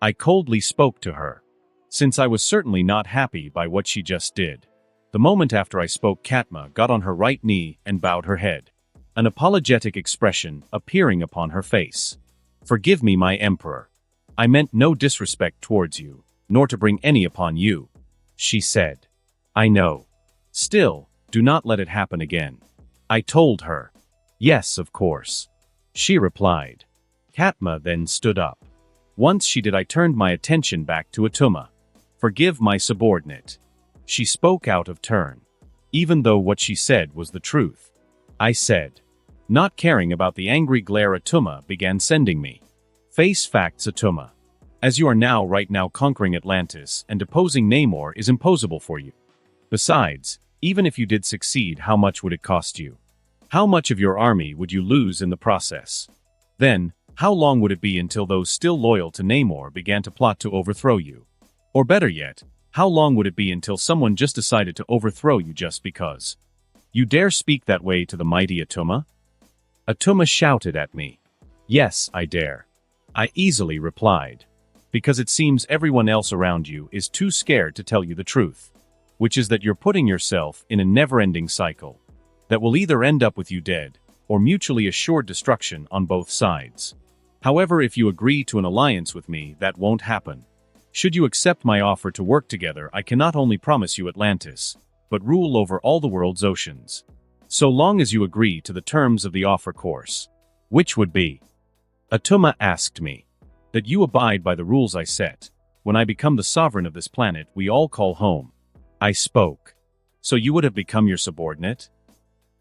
I coldly spoke to her, since I was certainly not happy by what she just did. The moment after I spoke, Katma got on her right knee and bowed her head, an apologetic expression appearing upon her face. Forgive me, my emperor. I meant no disrespect towards you, nor to bring any upon you, she said. I know. Still, do not let it happen again. I told her. Yes, of course. She replied. Katma then stood up. Once she did, I turned my attention back to Atuma. Forgive my subordinate. She spoke out of turn, even though what she said was the truth. I said, not caring about the angry glare Atuma began sending me. Face facts, Atuma. As you are right now conquering Atlantis and deposing Namor is impossible for you. Besides, even if you did succeed, how much would it cost you? How much of your army would you lose in the process? Then, how long would it be until those still loyal to Namor began to plot to overthrow you? Or better yet, how long would it be until someone just decided to overthrow you just because? You dare speak that way to the mighty Atuma? Atuma shouted at me. Yes, I dare. I easily replied. Because it seems everyone else around you is too scared to tell you the truth. Which is that you're putting yourself in a never-ending cycle that will either end up with you dead, or mutually assured destruction on both sides. However, if you agree to an alliance with me, that won't happen. Should you accept my offer to work together, I can not only promise you Atlantis, but rule over all the world's oceans. So long as you agree to the terms of the offer course. Which would be? Atuma asked me. That you abide by the rules I set. When I become the sovereign of this planet we all call home. I spoke. So you would have become your subordinate?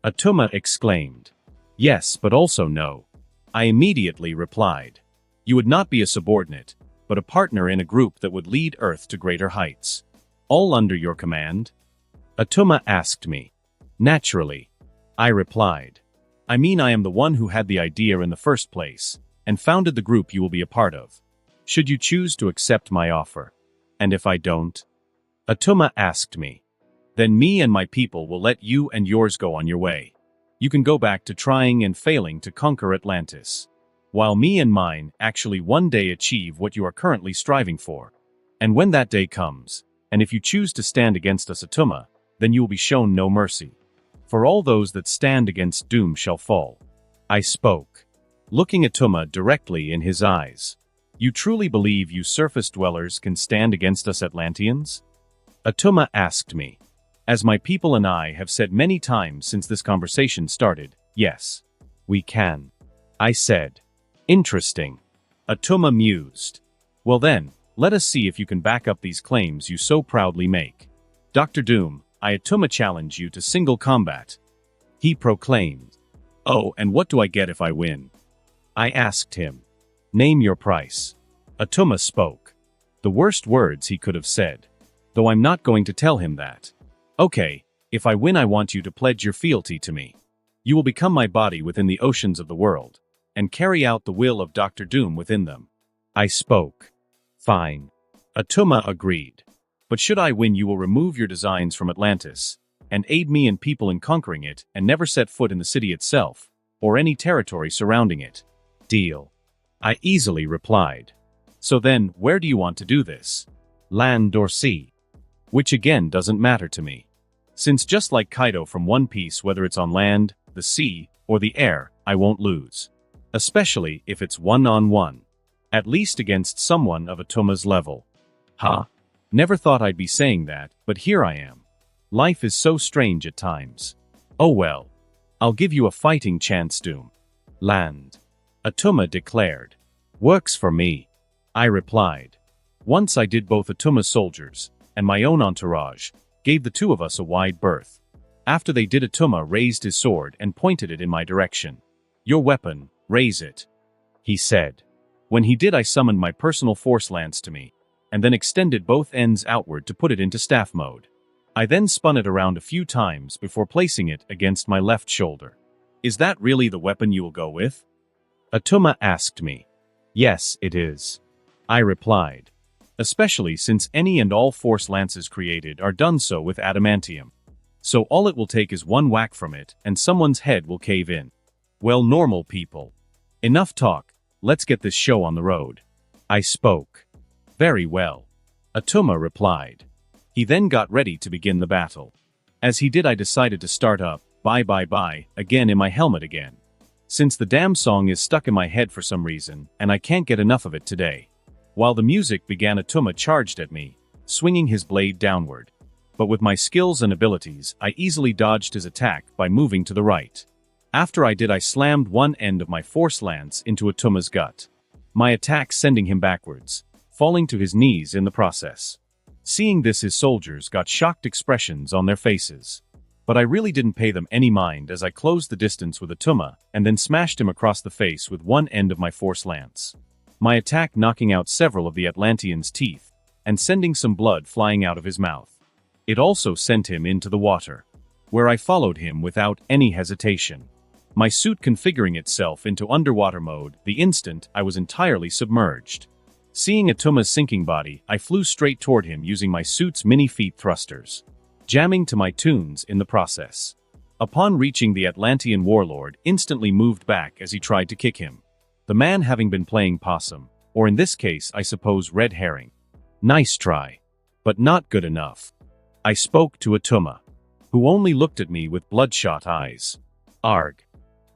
Atuma exclaimed. Yes, but also no. I immediately replied. You would not be a subordinate, but a partner in a group that would lead Earth to greater heights. All under your command? Atuma asked me. Naturally. I replied. I mean, I am the one who had the idea in the first place, and founded the group you will be a part of. Should you choose to accept my offer? And if I don't? Atuma asked me. Then me and my people will let you and yours go on your way. You can go back to trying and failing to conquer Atlantis. While me and mine actually one day achieve what you are currently striving for. And when that day comes, and if you choose to stand against us, Atuma, then you will be shown no mercy. For all those that stand against doom shall fall. I spoke, looking Atuma directly in his eyes. You truly believe you surface dwellers can stand against us Atlanteans? Atuma asked me. As my people and I have said many times since this conversation started, yes, we can. I said. Interesting. Atuma mused. Well then, let us see if you can back up these claims you so proudly make. Dr. Doom, I Atuma challenge you to single combat. He proclaimed. Oh, and what do I get if I win? I asked him. Name your price. Atuma spoke. The worst words he could have said. Though I'm not going to tell him that. Okay, if I win I want you to pledge your fealty to me. You will become my body within the oceans of the world, and carry out the will of Dr. Doom within them. I spoke. Fine. Atuma agreed. But should I win you will remove your designs from Atlantis, and aid me and people in conquering it and never set foot in the city itself, or any territory surrounding it. Deal. I easily replied. So then, where do you want to do this? Land or sea? Which again doesn't matter to me. Since just like Kaido from One Piece, whether it's on land, the sea, or the air, I won't lose. Especially if it's one-on-one. At least against someone of Atuma's level. Huh? Never thought I'd be saying that, but here I am. Life is so strange at times. Oh well. I'll give you a fighting chance, Doom. Land. Atuma declared. Works for me. I replied. Once I did both Atuma's soldiers, and my own entourage, gave the two of us a wide berth. After they did, Atuma raised his sword and pointed it in my direction. Your weapon, raise it. He said. When he did I summoned my personal force lance to me, and then extended both ends outward to put it into staff mode. I then spun it around a few times before placing it against my left shoulder. Is that really the weapon you will go with? Atuma asked me. Yes, it is. I replied. Especially since any and all force lances created are done so with adamantium. So all it will take is one whack from it and someone's head will cave in. Well, normal people. Enough talk, let's get this show on the road. I spoke. Very well. Atuma replied. He then got ready to begin the battle. As he did I decided to start up, bye, again in my helmet again. Since the damn song is stuck in my head for some reason, and I can't get enough of it today. While the music began, Atuma charged at me, swinging his blade downward. But with my skills and abilities, I easily dodged his attack by moving to the right. After I did I slammed one end of my force lance into Atuma's gut. My attack sending him backwards, falling to his knees in the process. Seeing this, his soldiers got shocked expressions on their faces. But I really didn't pay them any mind as I closed the distance with Atuma and then smashed him across the face with one end of my force lance. My attack knocking out several of the Atlantean's teeth and sending some blood flying out of his mouth. It also sent him into the water, where I followed him without any hesitation. My suit configuring itself into underwater mode the instant I was entirely submerged. Seeing Atuma's sinking body, I flew straight toward him using my suit's mini feet thrusters, jamming to my tunes in the process. Upon reaching the Atlantean warlord, instantly moved back as he tried to kick him. The man having been playing possum, or in this case I suppose red herring. Nice try. But not good enough. I spoke to Atuma, who only looked at me with bloodshot eyes. Arg.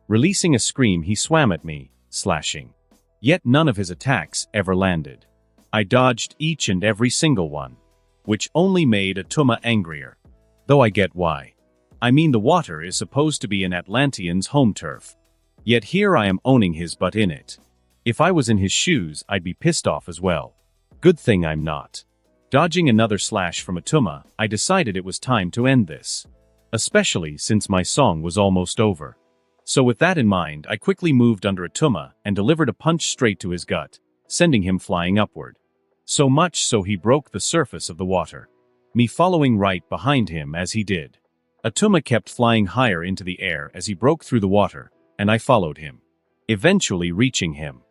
Releasing a scream he swam at me, slashing. Yet none of his attacks ever landed. I dodged each and every single one, which only made Atuma angrier. Though I get why. I mean, the water is supposed to be an Atlantean's home turf. Yet here I am owning his butt in it. If I was in his shoes, I'd be pissed off as well. Good thing I'm not. Dodging another slash from Atuma, I decided it was time to end this. Especially since my song was almost over. So with that in mind, I quickly moved under Atuma and delivered a punch straight to his gut, sending him flying upward. So much so he broke the surface of the water. Me following right behind him as he did. Atuma kept flying higher into the air as he broke through the water, and I followed him. Eventually reaching him.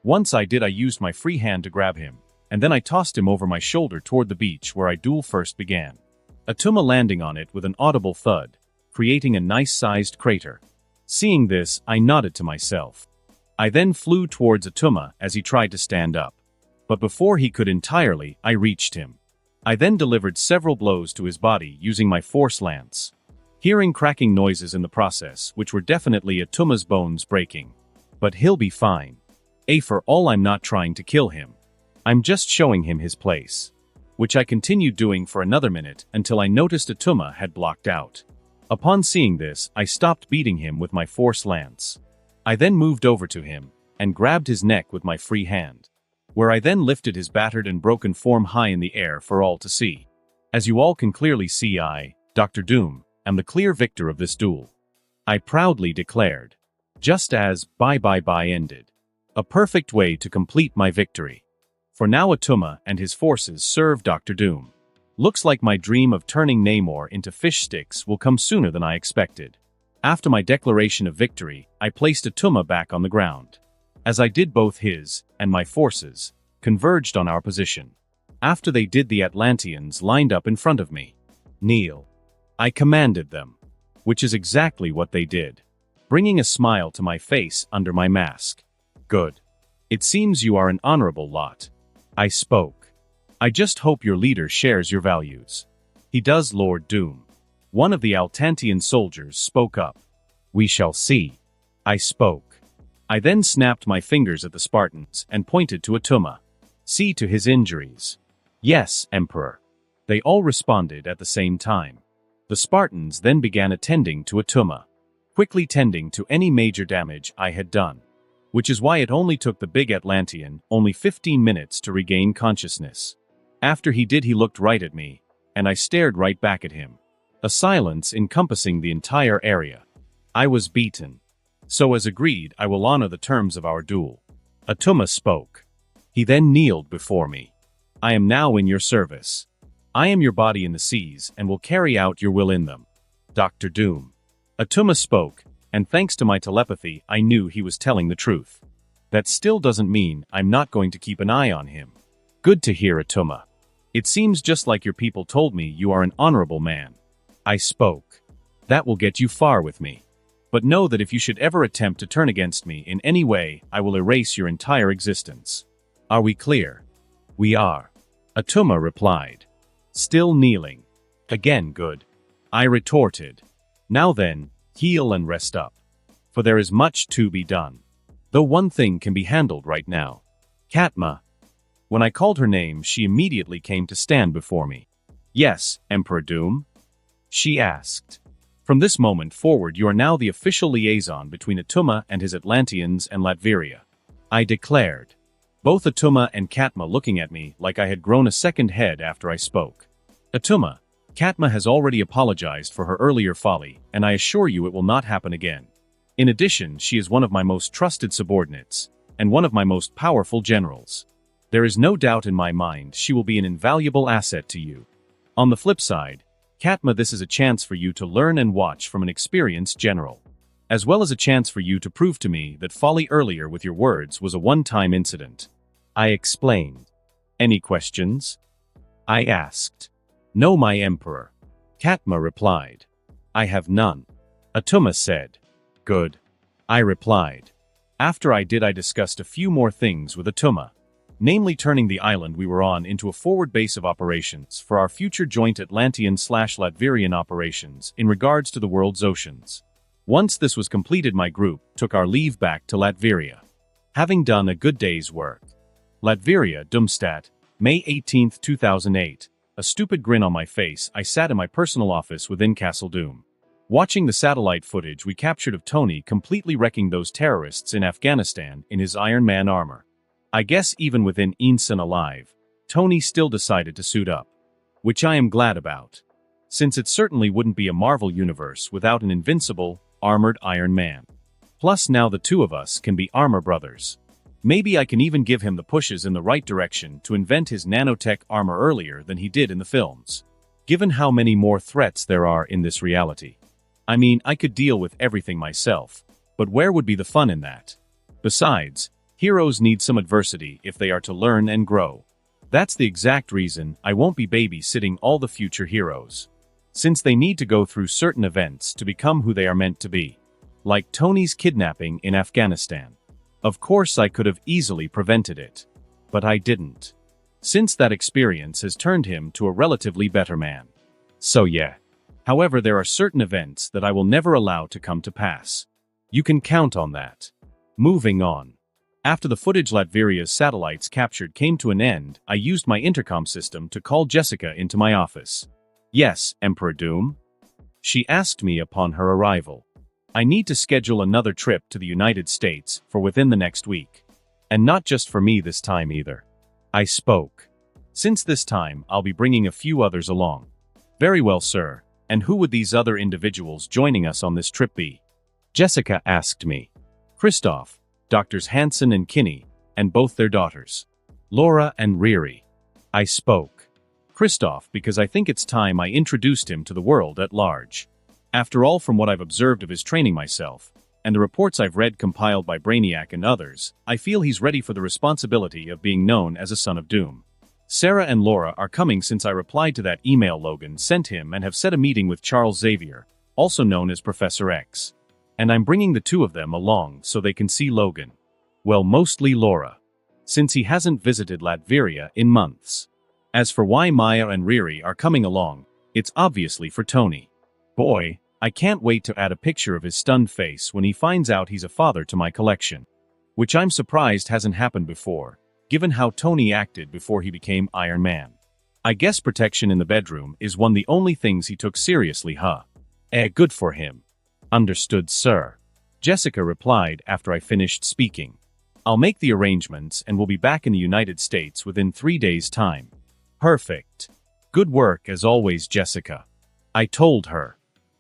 Once I did, I used my free hand to grab him, and then I tossed him over my shoulder toward the beach where I duel first began. Atuma landing on it with an audible thud, creating a nice-sized crater. Seeing this, I nodded to myself. I then flew towards Atuma as he tried to stand up. But before he could entirely, I reached him. I then delivered several blows to his body using my force lance, hearing cracking noises in the process, which were definitely Atuma's bones breaking. But he'll be fine. For all, I'm not trying to kill him. I'm just showing him his place. Which I continued doing for another minute until I noticed Atuma had blocked out. Upon seeing this, I stopped beating him with my force lance. I then moved over to him and grabbed his neck with my free hand, where I then lifted his battered and broken form high in the air for all to see. As you all can clearly see, I, Dr. Doom, am the clear victor of this duel. I proudly declared. Just as bye ended. A perfect way to complete my victory. For now Atuma and his forces serve Dr. Doom. Looks like my dream of turning Namor into fish sticks will come sooner than I expected. After my declaration of victory, I placed Atuma back on the ground. As I did, both his and my forces converged on our position. After they did, the Atlanteans lined up in front of me. Kneel. I commanded them, which is exactly what they did, bringing a smile to my face under my mask. Good. It seems you are an honorable lot. I spoke. I just hope your leader shares your values. He does, Lord Doom. One of the Altantian soldiers spoke up. We shall see. I spoke. I then snapped my fingers at the Spartans and pointed to Atuma. See to his injuries. Yes, Emperor. They all responded at the same time. The Spartans then began attending to Atuma, quickly tending to any major damage I had done. Which is why it only took the big Atlantean only 15 minutes to regain consciousness. After he did, he looked right at me, and I stared right back at him. A silence encompassing the entire area. I was beaten. So as agreed, I will honor the terms of our duel. Atuma spoke. He then kneeled before me. I am now in your service. I am your body in the seas and will carry out your will in them. Dr. Doom. Atuma spoke. And thanks to my telepathy, I knew he was telling the truth. That still doesn't mean I'm not going to keep an eye on him. Good to hear, Atuma. It seems just like your people told me you are an honorable man. I spoke. That will get you far with me. But know that if you should ever attempt to turn against me in any way, I will erase your entire existence. Are we clear? We are. Atuma replied. Still kneeling. Again, good. I retorted. Now then, heal and rest up. For there is much to be done. Though one thing can be handled right now. Katma. When I called her name, she immediately came to stand before me. Yes, Emperor Doom? She asked. From this moment forward, you are now the official liaison between Atuma and his Atlanteans and Latveria. I declared. Both Atuma and Katma looking at me like I had grown a second head after I spoke. Atuma, Katma has already apologized for her earlier folly, and I assure you it will not happen again. In addition, she is one of my most trusted subordinates, and one of my most powerful generals. There is no doubt in my mind she will be an invaluable asset to you. On the flip side, Katma, this is a chance for you to learn and watch from an experienced general, as well as a chance for you to prove to me that folly earlier with your words was a one-time incident. I explained. Any questions? I asked. No, my emperor. Katma replied. I have none. Atuma said. Good. I replied. After I did, I discussed a few more things with Atuma, namely turning the island we were on into a forward base of operations for our future joint Atlantean/Latverian operations in regards to the world's oceans. Once this was completed, my group took our leave back to Latveria, having done a good day's work. Latveria, Dumstadt, May 18, 2008. A stupid grin on my face, I sat in my personal office within Castle Doom, watching the satellite footage we captured of Tony completely wrecking those terrorists in Afghanistan in his Iron Man armor. I guess even within Ensign alive, Tony still decided to suit up, which I am glad about, since it certainly wouldn't be a Marvel universe without an invincible, armored Iron Man. Plus now the two of us can be armor brothers. Maybe I can even give him the pushes in the right direction to invent his nanotech armor earlier than he did in the films. Given how many more threats there are in this reality. I mean, I could deal with everything myself, but where would be the fun in that? Besides, heroes need some adversity if they are to learn and grow. That's the exact reason I won't be babysitting all the future heroes, since they need to go through certain events to become who they are meant to be. Like Tony's kidnapping in Afghanistan. Of course I could have easily prevented it. But I didn't. Since that experience has turned him to a relatively better man. So yeah. However, there are certain events that I will never allow to come to pass. You can count on that. Moving on. After the footage Latveria's satellites captured came to an end, I used my intercom system to call Jessica into my office. Yes, Emperor Doom? She asked me upon her arrival. I need to schedule another trip to the United States for within the next week. And not just for me this time either. I spoke. Since this time, I'll be bringing a few others along. Very well, sir. And who would these other individuals joining us on this trip be? Jessica asked me. Christoph, Doctors Hansen and Kinney, and both their daughters. Laura and Riri. I spoke. Christoph because I think it's time I introduced him to the world at large. After all, from what I've observed of his training myself, and the reports I've read compiled by Brainiac and others, I feel he's ready for the responsibility of being known as a son of doom. Sarah and Laura are coming since I replied to that email Logan sent him and have set a meeting with Charles Xavier, also known as Professor X. And I'm bringing the two of them along so they can see Logan. Well, mostly Laura, since he hasn't visited Latveria in months. As for why Maya and Riri are coming along, it's obviously for Tony. Boy, I can't wait to add a picture of his stunned face when he finds out he's a father to my collection. Which I'm surprised hasn't happened before, given how Tony acted before he became Iron Man. I guess protection in the bedroom is one of the only things he took seriously, huh? Good for him. Understood, sir. Jessica replied after I finished speaking. I'll make the arrangements and we'll be back in the United States within 3 days' time. Perfect. Good work as always, Jessica. I told her.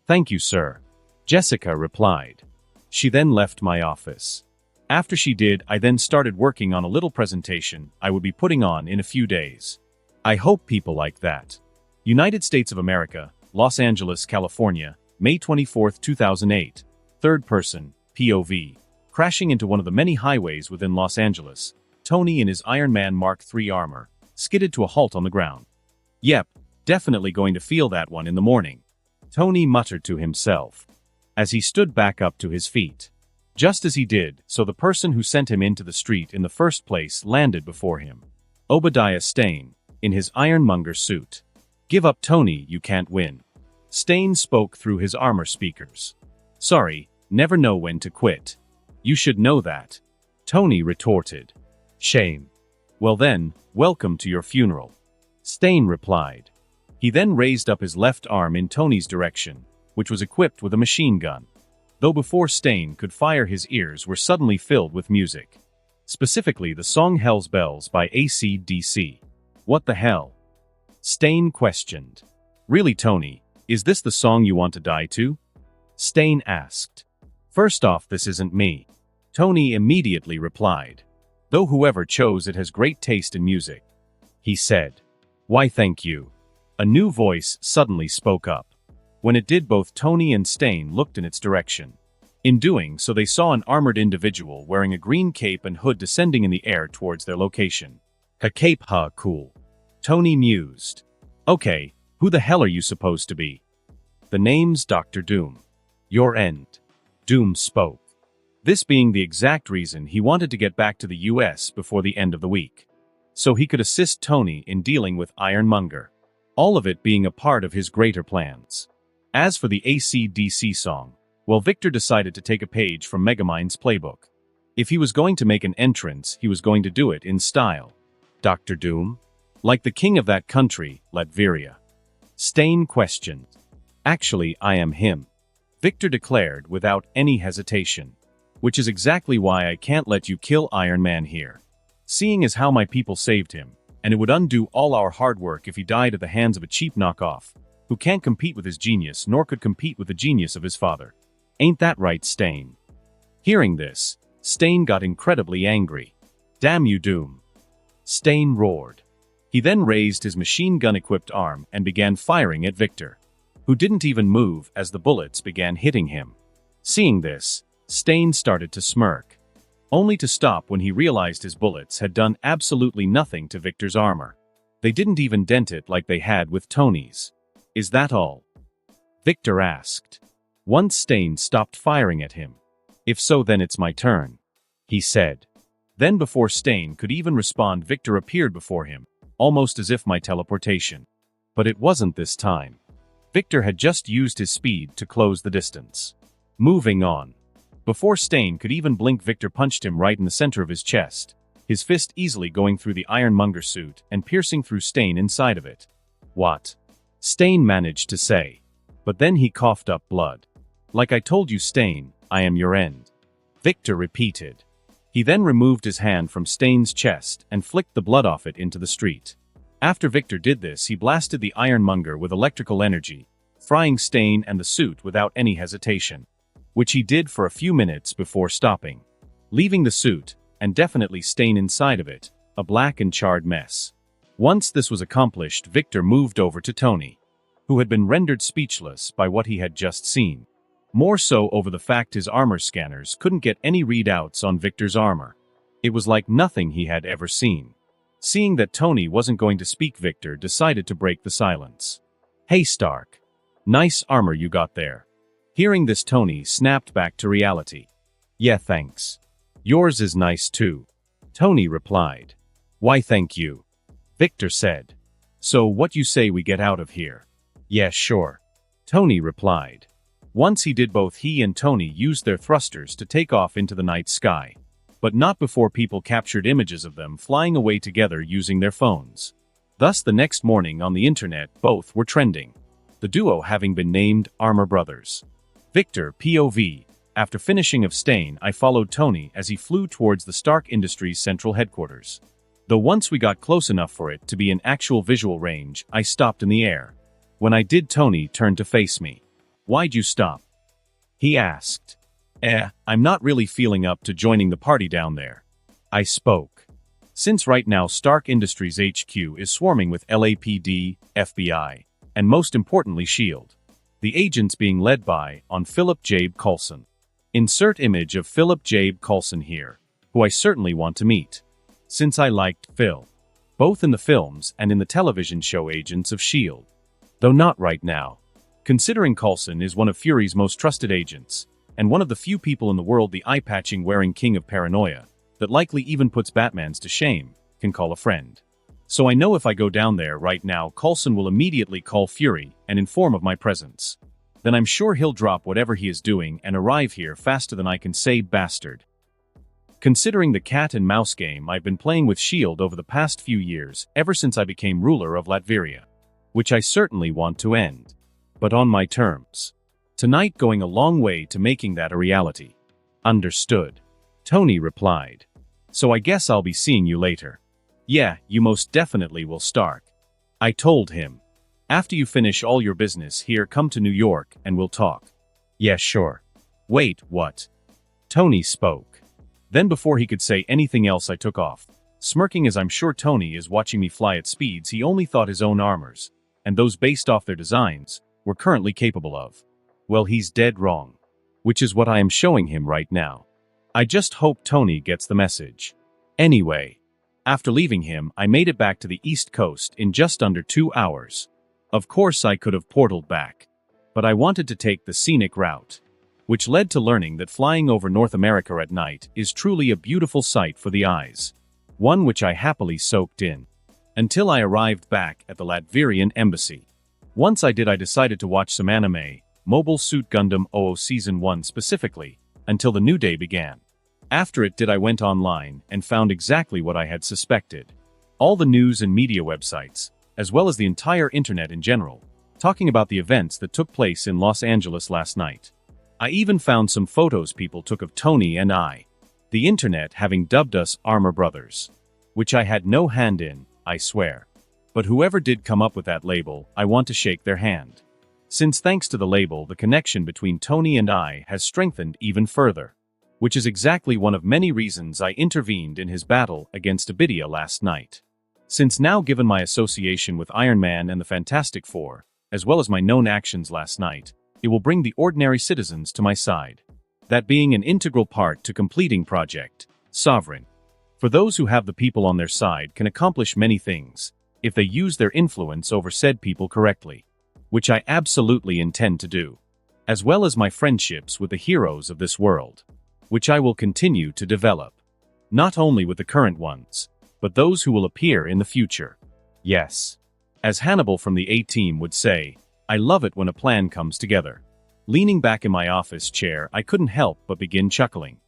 Thank you, sir. Jessica replied. She then left my office. After she did, I then started working on a little presentation I would be putting on in a few days. I hope people like that. United States of America, Los Angeles, California, May 24, 2008. Third person, POV. Crashing into one of the many highways within Los Angeles, Tony in his Iron Man Mark III armor skidded to a halt on the ground. Yep, definitely going to feel that one in the morning, Tony muttered to himself as he stood back up to his feet. Just as he did, so the person who sent him into the street in the first place landed before him. Obadiah Stane, in his ironmonger suit. Give up, Tony, you can't win. Stane spoke through his armor speakers. Sorry, never know when to quit. You should know that. Tony retorted. Shame. Well then, welcome to your funeral. Stane replied. He then raised up his left arm in Tony's direction, which was equipped with a machine gun. Though before Stane could fire, his ears were suddenly filled with music. Specifically the song Hell's Bells by AC/DC. What the hell? Stane questioned. Really, Tony, is this the song you want to die to? Stane asked. First off, this isn't me. Tony immediately replied. Though whoever chose it has great taste in music. He said. Why, thank you. A new voice suddenly spoke up. When it did, both Tony and Stane looked in its direction. In doing so, they saw an armored individual wearing a green cape and hood descending in the air towards their location. A cape, huh, cool. Tony mused. Okay, who the hell are you supposed to be? The name's Dr. Doom. Your end. Doom spoke. This being the exact reason he wanted to get back to the US before the end of the week. So he could assist Tony in dealing with Ironmonger. All of it being a part of his greater plans. As for the AC/DC song, well, Victor decided to take a page from Megamind's playbook. If he was going to make an entrance, he was going to do it in style. Dr. Doom? Like the king of that country, Latveria. Stane questioned. Actually, I am him. Victor declared without any hesitation. Which is exactly why I can't let you kill Iron Man here. Seeing as how my people saved him, and it would undo all our hard work if he died at the hands of a cheap knockoff, who can't compete with his genius nor could compete with the genius of his father. Ain't that right, Stane? Hearing this, Stane got incredibly angry. Damn you, Doom. Stane roared. He then raised his machine gun-equipped arm and began firing at Victor, who didn't even move as the bullets began hitting him. Seeing this, Stane started to smirk, only to stop when he realized his bullets had done absolutely nothing to Victor's armor. They didn't even dent it like they had with Tony's. Is that all? Victor asked. Once Stane stopped firing at him. If so, then it's my turn, he said. Then before Stane could even respond, Victor appeared before him, almost as if my teleportation. But it wasn't this time. Victor had just used his speed to close the distance. Moving on. Before Stain could even blink, Victor punched him right in the center of his chest, his fist easily going through the Ironmonger suit and piercing through Stain inside of it. "What?" Stain managed to say. But then he coughed up blood. "Like I told you, Stain, I am your end," Victor repeated. He then removed his hand from Stain's chest and flicked the blood off it into the street. After Victor did this, he blasted the Ironmonger with electrical energy, frying Stain and the suit without any hesitation, which he did for a few minutes before stopping, leaving the suit, and definitely Stain inside of it, a black and charred mess. Once this was accomplished, Victor moved over to Tony, who had been rendered speechless by what he had just seen. More so over the fact his armor scanners couldn't get any readouts on Victor's armor. It was like nothing he had ever seen. Seeing that Tony wasn't going to speak, Victor decided to break the silence. "Hey Stark. Nice armor you got there." Hearing this, Tony snapped back to reality. "Yeah, thanks. Yours is nice too," Tony replied. "Why thank you," Victor said. "So what you say we get out of here?" "Yeah, sure," Tony replied. Once he did, both he and Tony used their thrusters to take off into the night sky. But not before people captured images of them flying away together using their phones. Thus the next morning on the internet, both were trending, the duo having been named Armor Brothers. Victor, POV. After finishing of Stain, I followed Tony as he flew towards the Stark Industries central headquarters. Though once we got close enough for it to be in actual visual range, I stopped in the air. When I did, Tony turned to face me. "Why'd you stop?" he asked. I'm not really feeling up to joining the party down there," I spoke. Since right now Stark Industries HQ is swarming with LAPD, FBI, and most importantly SHIELD. The agents being led by, on Philip Jabe Coulson. Insert image of Philip Jabe Coulson here, who I certainly want to meet, since I liked Phil, both in the films and in the television show Agents of SHIELD. Though not right now, considering Coulson is one of Fury's most trusted agents, and one of the few people in the world the eye-patching wearing king of paranoia, that likely even puts Batman's to shame, can call a friend. So I know if I go down there right now, Coulson will immediately call Fury and inform of my presence. Then I'm sure he'll drop whatever he is doing and arrive here faster than I can say bastard. Considering the cat and mouse game I've been playing with SHIELD over the past few years, ever since I became ruler of Latveria, which I certainly want to end, but on my terms. Tonight going a long way to making that a reality. Understood, Tony replied. So I guess I'll be seeing you later. Yeah, you most definitely will, Stark, I told him. After you finish all your business here, come to New York and we'll talk. Yeah, sure. Wait, what? Tony spoke. Then before he could say anything else, I took off, smirking as I'm sure Tony is watching me fly at speeds he only thought his own armors, and those based off their designs, were currently capable of. Well, he's dead wrong. Which is what I am showing him right now. I just hope Tony gets the message. Anyway, after leaving him, I made it back to the East Coast in just under 2 hours. Of course I could have portaled back, but I wanted to take the scenic route, which led to learning that flying over North America at night is truly a beautiful sight for the eyes. One which I happily soaked in, until I arrived back at the Latvian embassy. Once I did, I decided to watch some anime, Mobile Suit Gundam 00 Season 1 specifically, until the new day began. After it I went online and found exactly what I had suspected. All the news and media websites, as well as the entire internet in general, talking about the events that took place in Los Angeles last night. I even found some photos people took of Tony and I, the internet having dubbed us Armor Brothers, which I had no hand in, I swear. But whoever did come up with that label, I want to shake their hand. Since thanks to the label, the connection between Tony and I has strengthened even further, which is exactly one of many reasons I intervened in his battle against Abidia last night. Since now, given my association with Iron Man and the Fantastic Four, as well as my known actions last night, it will bring the ordinary citizens to my side. That being an integral part to completing Project Sovereign. For those who have the people on their side can accomplish many things, if they use their influence over said people correctly, which I absolutely intend to do, as well as my friendships with the heroes of this world, which I will continue to develop, not only with the current ones, but those who will appear in the future. Yes. As Hannibal from the A-Team would say, I love it when a plan comes together. Leaning back in my office chair, I couldn't help but begin chuckling.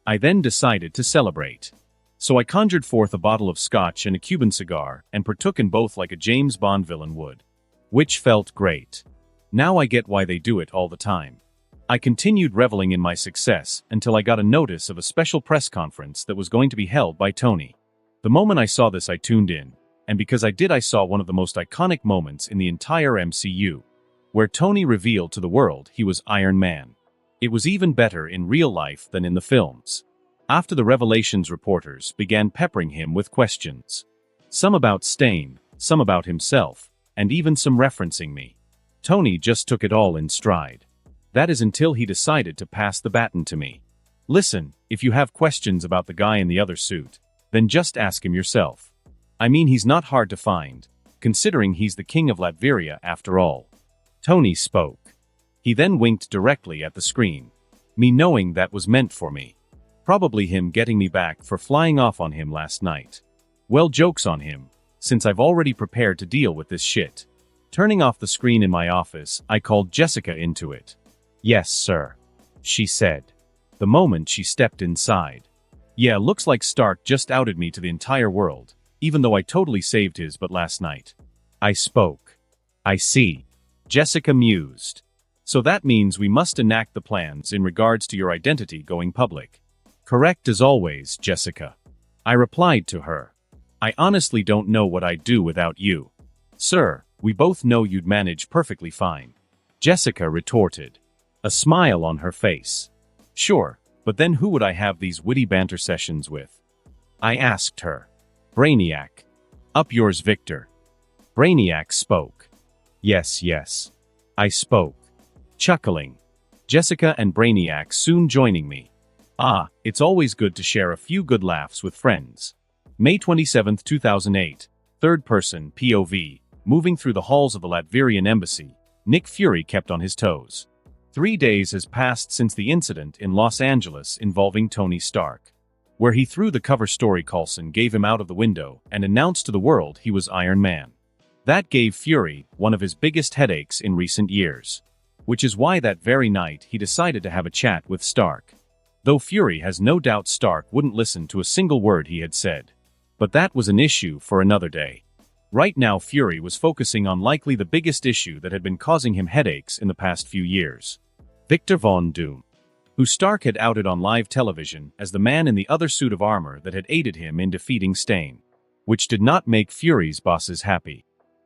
I then decided to celebrate. So I conjured forth a bottle of scotch and a Cuban cigar, and partook in both like a James Bond villain would. Which felt great. Now I get why they do it all the time. I continued reveling in my success until I got a notice of a special press conference that was going to be held by Tony. The moment I saw this, I tuned in, and because I did, I saw one of the most iconic moments in the entire MCU, where Tony revealed to the world he was Iron Man. It was even better in real life than in the films. After the revelations, reporters began peppering him with questions. Some about Stain, some about himself, and even some referencing me. Tony just took it all in stride. That is until he decided to pass the baton to me. Listen, if you have questions about the guy in the other suit, then just ask him yourself. I mean, he's not hard to find, considering he's the king of Latveria after all. Tony spoke. He then winked directly at the screen, me knowing that was meant for me. Probably him getting me back for flying off on him last night. Well, joke's on him, since I've already prepared to deal with this shit. Turning off the screen in my office, I called Jessica into it. Yes, sir, she said, the moment she stepped inside. Yeah, looks like Stark just outed me to the entire world, even though I totally saved his butt last night. I spoke. I see. Jessica mused. So that means we must enact the plans in regards to your identity going public. Correct as always, Jessica. I replied to her. I honestly don't know what I'd do without you. Sir, we both know you'd manage perfectly fine. Jessica retorted, a smile on her face. Sure, but then who would I have these witty banter sessions with? I asked her. Brainiac. Up yours, Victor. Brainiac spoke. Yes, yes. I spoke. Chuckling. Jessica and Brainiac soon joining me. Ah, it's always good to share a few good laughs with friends. May 27, 2008. Third person, POV. Moving through the halls of the Latverian embassy, Nick Fury kept on his toes. 3 days has passed since the incident in Los Angeles involving Tony Stark, where he threw the cover story Coulson gave him out of the window and announced to the world he was Iron Man. That gave Fury one of his biggest headaches in recent years, which is why that very night he decided to have a chat with Stark. Though Fury has no doubt Stark wouldn't listen to a single word he had said. But that was an issue for another day. Right now Fury was focusing on likely the biggest issue that had been causing him headaches in the past few years. Victor Von Doom, who Stark had outed on live television as the man in the other suit of armor that had aided him in defeating Stain, which did not make Fury's bosses happy.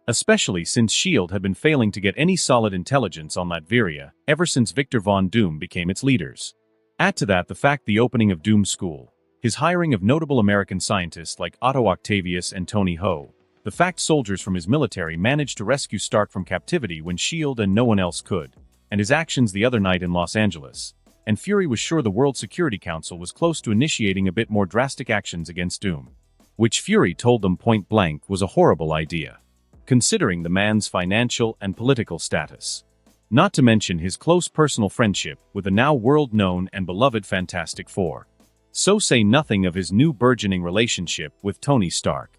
Especially since S.H.I.E.L.D. had been failing to get any solid intelligence on Latveria ever since Victor Von Doom became its leaders. Add to that the fact the opening of Doom School, his hiring of notable American scientists like Otto Octavius and Tony Ho, the fact soldiers from his military managed to rescue Stark from captivity when S.H.I.E.L.D. and no one else could, and his actions the other night in Los Angeles. And Fury was sure the World Security Council was close to initiating a bit more drastic actions against Doom, which Fury told them point blank was a horrible idea, considering the man's financial and political status. Not to mention his close personal friendship with the now world-known and beloved Fantastic Four. So say nothing of his new burgeoning relationship with Tony Stark.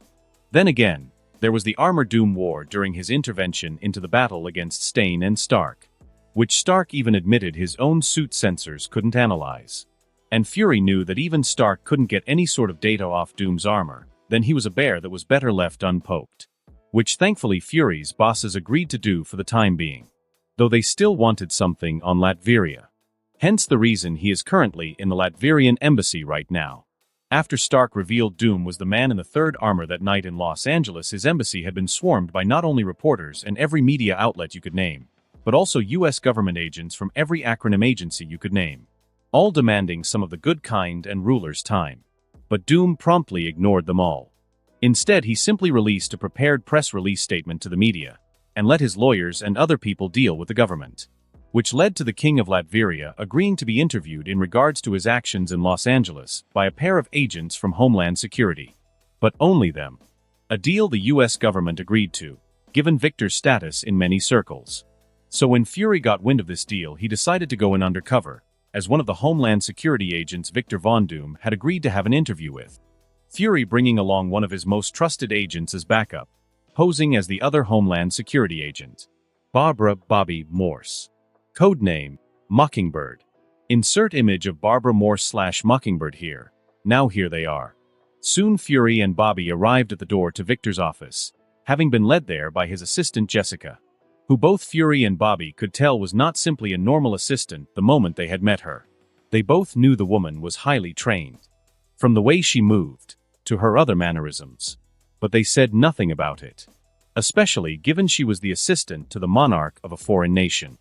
Then again, there was the Armor Doom War during his intervention into the battle against Stain and Stark, which Stark even admitted his own suit sensors couldn't analyze. And Fury knew that even Stark couldn't get any sort of data off Doom's armor, then he was a bear that was better left unpoked. Which thankfully Fury's bosses agreed to do for the time being, though they still wanted something on Latveria. Hence the reason he is currently in the Latverian embassy right now. After Stark revealed Doom was the man in the third armor that night in Los Angeles, his embassy had been swarmed by not only reporters and every media outlet you could name, but also US government agents from every acronym agency you could name, all demanding some of the good kind and ruler's time. But Doom promptly ignored them all. Instead, he simply released a prepared press release statement to the media, and let his lawyers and other people deal with the government, which led to the King of Latveria agreeing to be interviewed in regards to his actions in Los Angeles by a pair of agents from Homeland Security. But only them. A deal the US government agreed to, given Victor's status in many circles. So when Fury got wind of this deal, he decided to go in undercover, as one of the Homeland Security agents Victor Von Doom had agreed to have an interview with. Fury bringing along one of his most trusted agents as backup, posing as the other Homeland Security agent. Barbara Bobby Morse. Codename, Mockingbird. Insert image of Barbara Morse/Mockingbird here. Now here they are. Soon Fury and Bobby arrived at the door to Victor's office, having been led there by his assistant Jessica, who both Fury and Bobby could tell was not simply a normal assistant the moment they had met her. They both knew the woman was highly trained, from the way she moved, to her other mannerisms. But they said nothing about it, especially given she was the assistant to the monarch of a foreign nation.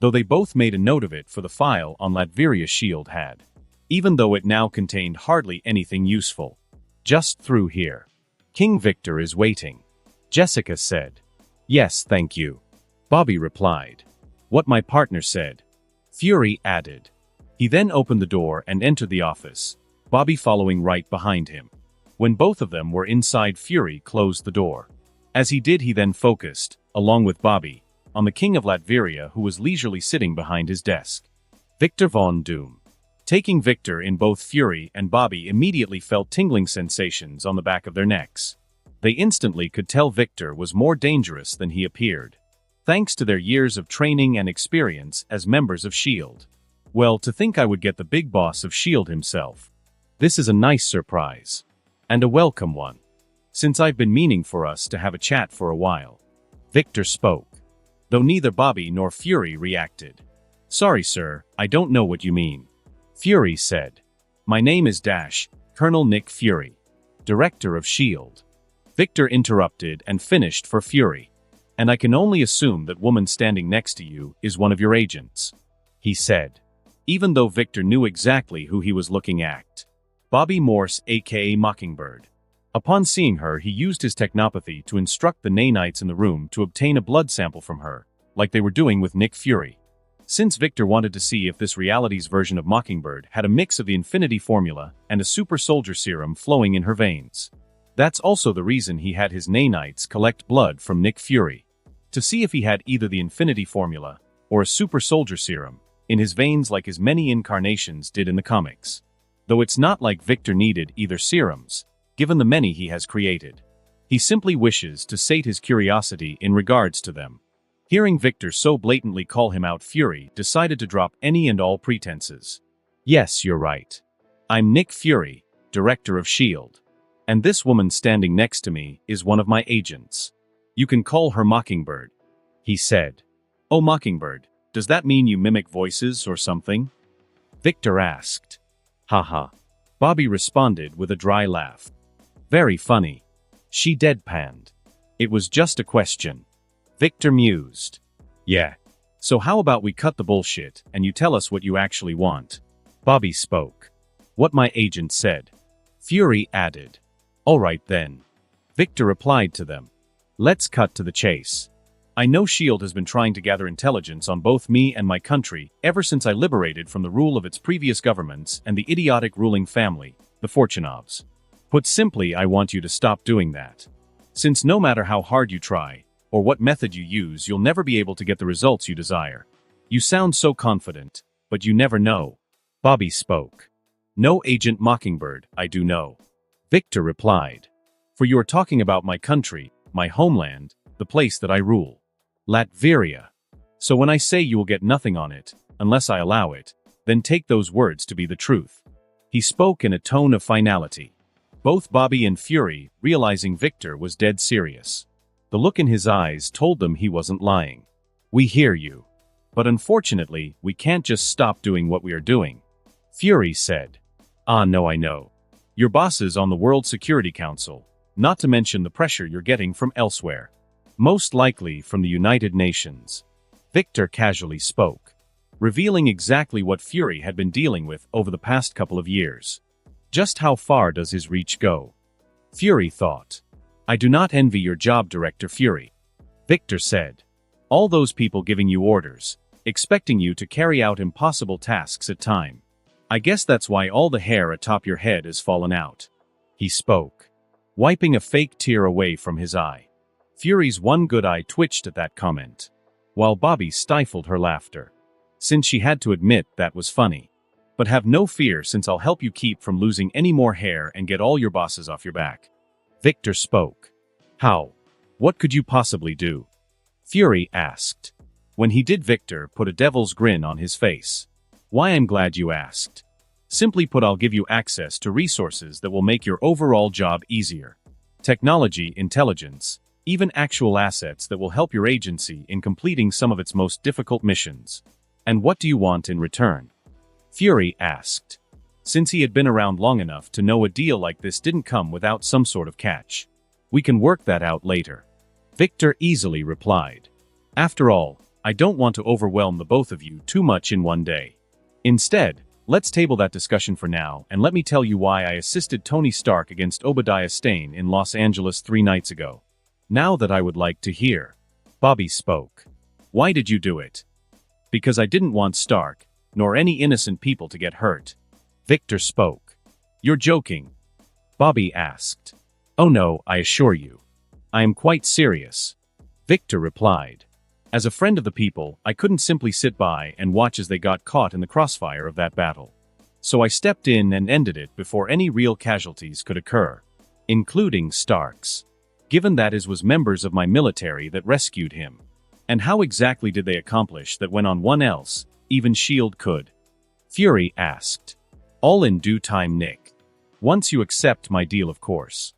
Though they both made a note of it for the file on Latveria's shield had, even though it now contained hardly anything useful. Just through here. King Victor is waiting. Jessica said. Yes, thank you. Bobby replied. What my partner said. Fury added. He then opened the door and entered the office, Bobby following right behind him. When both of them were inside, Fury closed the door. As he did, he then focused, along with Bobby, on the King of Latveria, who was leisurely sitting behind his desk. Victor von Doom. Taking Victor in, both Fury and Bobby immediately felt tingling sensations on the back of their necks. They instantly could tell Victor was more dangerous than he appeared, thanks to their years of training and experience as members of S.H.I.E.L.D. Well, to think I would get the big boss of S.H.I.E.L.D. himself. This is a nice surprise. And a welcome one. Since I've been meaning for us to have a chat for a while. Victor spoke. Though neither Bobby nor Fury reacted. Sorry, sir, I don't know what you mean. Fury said. My name is Colonel Nick Fury, Director of S.H.I.E.L.D. Victor interrupted and finished for Fury. And I can only assume that woman standing next to you is one of your agents. He said. Even though Victor knew exactly who he was looking at. Bobby Morse, aka Mockingbird. Upon seeing her, he used his technopathy to instruct the nanites in the room to obtain a blood sample from her, like they were doing with Nick Fury. Since Victor wanted to see if this reality's version of Mockingbird had a mix of the Infinity Formula and a super soldier serum flowing in her veins. That's also the reason he had his nanites collect blood from Nick Fury. To see if he had either the Infinity Formula or a super soldier serum in his veins like his many incarnations did in the comics. Though it's not like Victor needed either serums, given the many he has created. He simply wishes to sate his curiosity in regards to them. Hearing Victor so blatantly call him out, Fury decided to drop any and all pretenses. Yes, you're right. I'm Nick Fury, Director of S.H.I.E.L.D. And this woman standing next to me is one of my agents. You can call her Mockingbird. He said. Oh, Mockingbird, does that mean you mimic voices or something? Victor asked. Haha. Bobby responded with a dry laugh. Very funny. She deadpanned. It was just a question. Victor mused. Yeah. So how about we cut the bullshit and you tell us what you actually want? Bobby spoke. What my agent said. Fury added. All right then. Victor replied to them. Let's cut to the chase. I know S.H.I.E.L.D. has been trying to gather intelligence on both me and my country ever since I liberated from the rule of its previous governments and the idiotic ruling family, the Fortunovs. Put simply, I want you to stop doing that. Since no matter how hard you try, or what method you use, you'll never be able to get the results you desire. You sound so confident, but you never know. Bobby spoke. No, Agent Mockingbird, I do know. Victor replied. For you are talking about my country, my homeland, the place that I rule. Latveria. So when I say you will get nothing on it, unless I allow it, then take those words to be the truth. He spoke in a tone of finality. Both Bobby and Fury, realizing Victor was dead serious. The look in his eyes told them he wasn't lying. We hear you. But unfortunately, we can't just stop doing what we are doing. Fury said. Ah no, I know. Your boss is on the World Security Council, not to mention the pressure you're getting from elsewhere. Most likely from the United Nations. Victor casually spoke, revealing exactly what Fury had been dealing with over the past couple of years. Just how far does his reach go? Fury thought. I do not envy your job, Director Fury. Victor said. All those people giving you orders, expecting you to carry out impossible tasks at time. I guess that's why all the hair atop your head has fallen out. He spoke, wiping a fake tear away from his eye. Fury's one good eye twitched at that comment, while Bobby stifled her laughter, since she had to admit that was funny. But have no fear, since I'll help you keep from losing any more hair and get all your bosses off your back. Victor spoke. How? What could you possibly do? Fury asked. When he did, Victor put a devil's grin on his face. Why, I'm glad you asked. Simply put, I'll give you access to resources that will make your overall job easier. Technology, intelligence, even actual assets that will help your agency in completing some of its most difficult missions. And what do you want in return? Fury asked. Since he had been around long enough to know a deal like this didn't come without some sort of catch. We can work that out later. Victor easily replied. After all, I don't want to overwhelm the both of you too much in one day. Instead, let's table that discussion for now, and let me tell you why I assisted Tony Stark against Obadiah Stane in Los Angeles 3 nights ago. Now that I would like to hear. Bobby spoke. Why did you do it? Because I didn't want Stark, nor any innocent people to get hurt. Victor spoke. You're joking? Bobby asked. Oh no, I assure you. I am quite serious. Victor replied. As a friend of the people, I couldn't simply sit by and watch as they got caught in the crossfire of that battle. So I stepped in and ended it before any real casualties could occur. Including Stark's. Given that it was members of my military that rescued him. And how exactly did they accomplish that when on one else, even S.H.I.E.L.D. could? Fury asked. All in due time, Nick. Once you accept my deal, of course.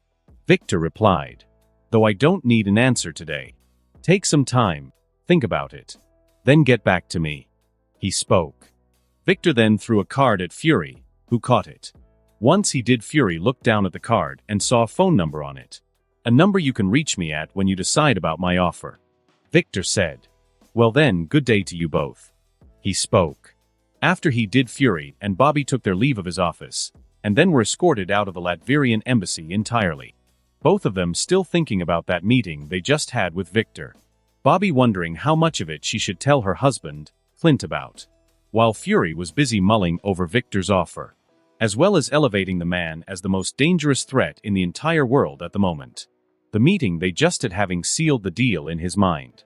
Victor replied. Though I don't need an answer today. Take some time, think about it. Then get back to me. He spoke. Victor then threw a card at Fury, who caught it. Once he did, Fury looked down at the card and saw a phone number on it. A number you can reach me at when you decide about my offer. Victor said. Well then, good day to you both. He spoke. After he did, Fury and Bobby took their leave of his office, and then were escorted out of the Latvian embassy entirely. Both of them still thinking about that meeting they just had with Victor. Bobby wondering how much of it she should tell her husband, Clint, about. While Fury was busy mulling over Victor's offer, as well as elevating the man as the most dangerous threat in the entire world at the moment. The meeting they just had having sealed the deal in his mind.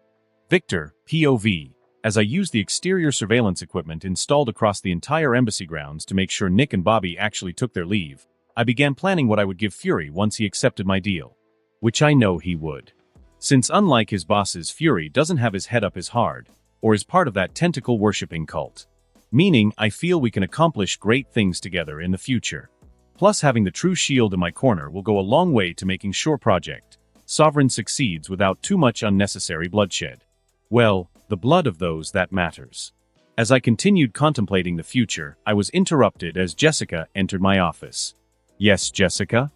Victor, POV, as I used the exterior surveillance equipment installed across the entire embassy grounds to make sure Nick and Bobby actually took their leave, I began planning what I would give Fury once he accepted my deal. Which I know he would. Since unlike his bosses, Fury doesn't have his head up his hard, or is part of that tentacle-worshipping cult. Meaning, I feel we can accomplish great things together in the future. Plus, having the true S.H.I.E.L.D. in my corner will go a long way to making sure Project Sovereign succeeds without too much unnecessary bloodshed. Well, the blood of those that matters. As I continued contemplating the future, I was interrupted as Jessica entered my office. Yes, Jessica?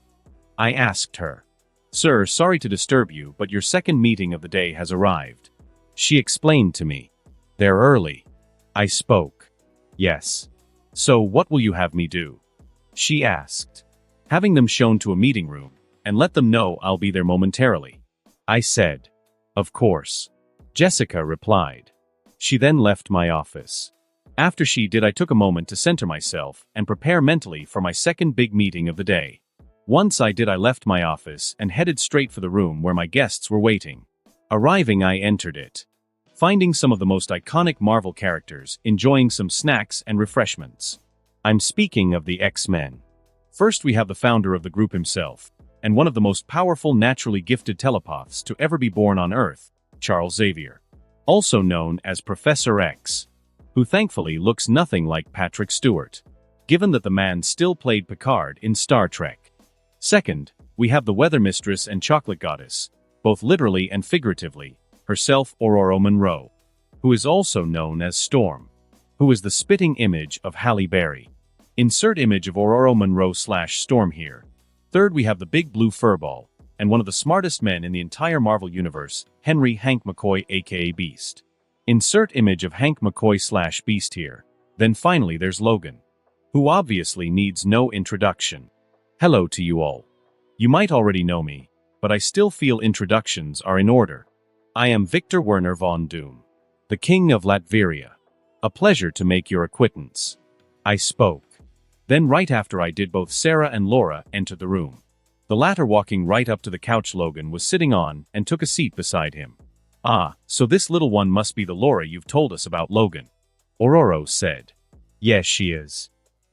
I asked her. Sir, sorry to disturb you, but your second meeting of the day has arrived. She explained to me. They're early. I spoke. Yes. So what will you have me do? She asked. Having them shown to a meeting room, and let them know I'll be there momentarily. I said. Of course. Jessica replied. She then left my office. After she did, I took a moment to center myself and prepare mentally for my second big meeting of the day. Once I did, I left my office and headed straight for the room where my guests were waiting. Arriving, I entered it. Finding some of the most iconic Marvel characters enjoying some snacks and refreshments. I'm speaking of the X-Men. First, we have the founder of the group himself, and one of the most powerful naturally gifted telepaths to ever be born on Earth, Charles Xavier. Also known as Professor X. Who thankfully looks nothing like Patrick Stewart, given that the man still played Picard in Star Trek. Second, we have the weather mistress and chocolate goddess, both literally and figuratively, herself Ororo Monroe, who is also known as Storm, who is the spitting image of Halle Berry. Insert image of Ororo Monroe/Storm here. Third, we have the big blue furball, and one of the smartest men in the entire Marvel Universe, Henry Hank McCoy aka Beast. Insert image of Hank McCoy/Beast here. Then finally there's Logan, who obviously needs no introduction. Hello to you all. You might already know me, but I still feel introductions are in order. I am Victor Werner von Doom, the King of Latveria. A pleasure to make your acquaintance. I spoke. Then right after I did, both Sarah and Laura entered the room. The latter walking right up to the couch Logan was sitting on and took a seat beside him. Ah, so this little one must be the Laura you've told us about, Logan. Ororo said. Yes, she is.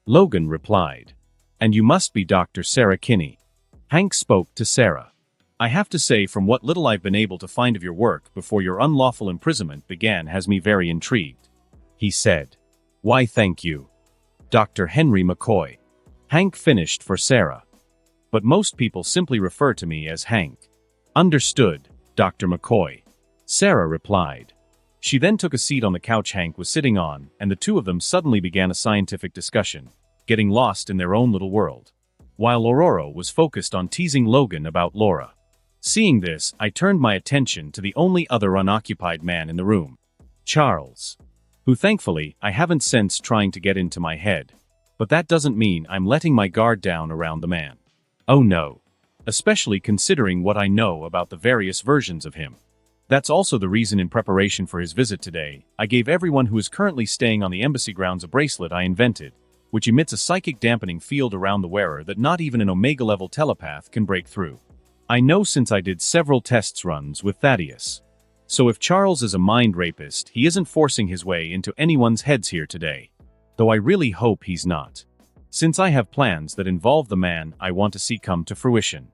Logan replied. And you must be Dr. Sarah Kinney. Hank spoke to Sarah. I have to say from what little I've been able to find of your work before your unlawful imprisonment began has me very intrigued," he said. "Why thank you, Dr. Henry McCoy," Hank finished for Sarah. "But most people simply refer to me as Hank." "Understood, Dr. McCoy," Sarah replied. She then took a seat on the couch Hank was sitting on, and the two of them suddenly began a scientific discussion, getting lost in their own little world, while Aurora was focused on teasing Logan about Laura. Seeing this, I turned my attention to the only other unoccupied man in the room, Charles, who thankfully I haven't sensed trying to get into my head. But that doesn't mean I'm letting my guard down around the man. Oh no. Especially considering what I know about the various versions of him. That's also the reason in preparation for his visit today, I gave everyone who is currently staying on the embassy grounds a bracelet I invented, which emits a psychic dampening field around the wearer that not even an Omega-level telepath can break through. I know since I did several tests runs with Thaddeus. So if Charles is a mind rapist, he isn't forcing his way into anyone's heads here today. Though I really hope he's not, since I have plans that involve the man I want to see come to fruition.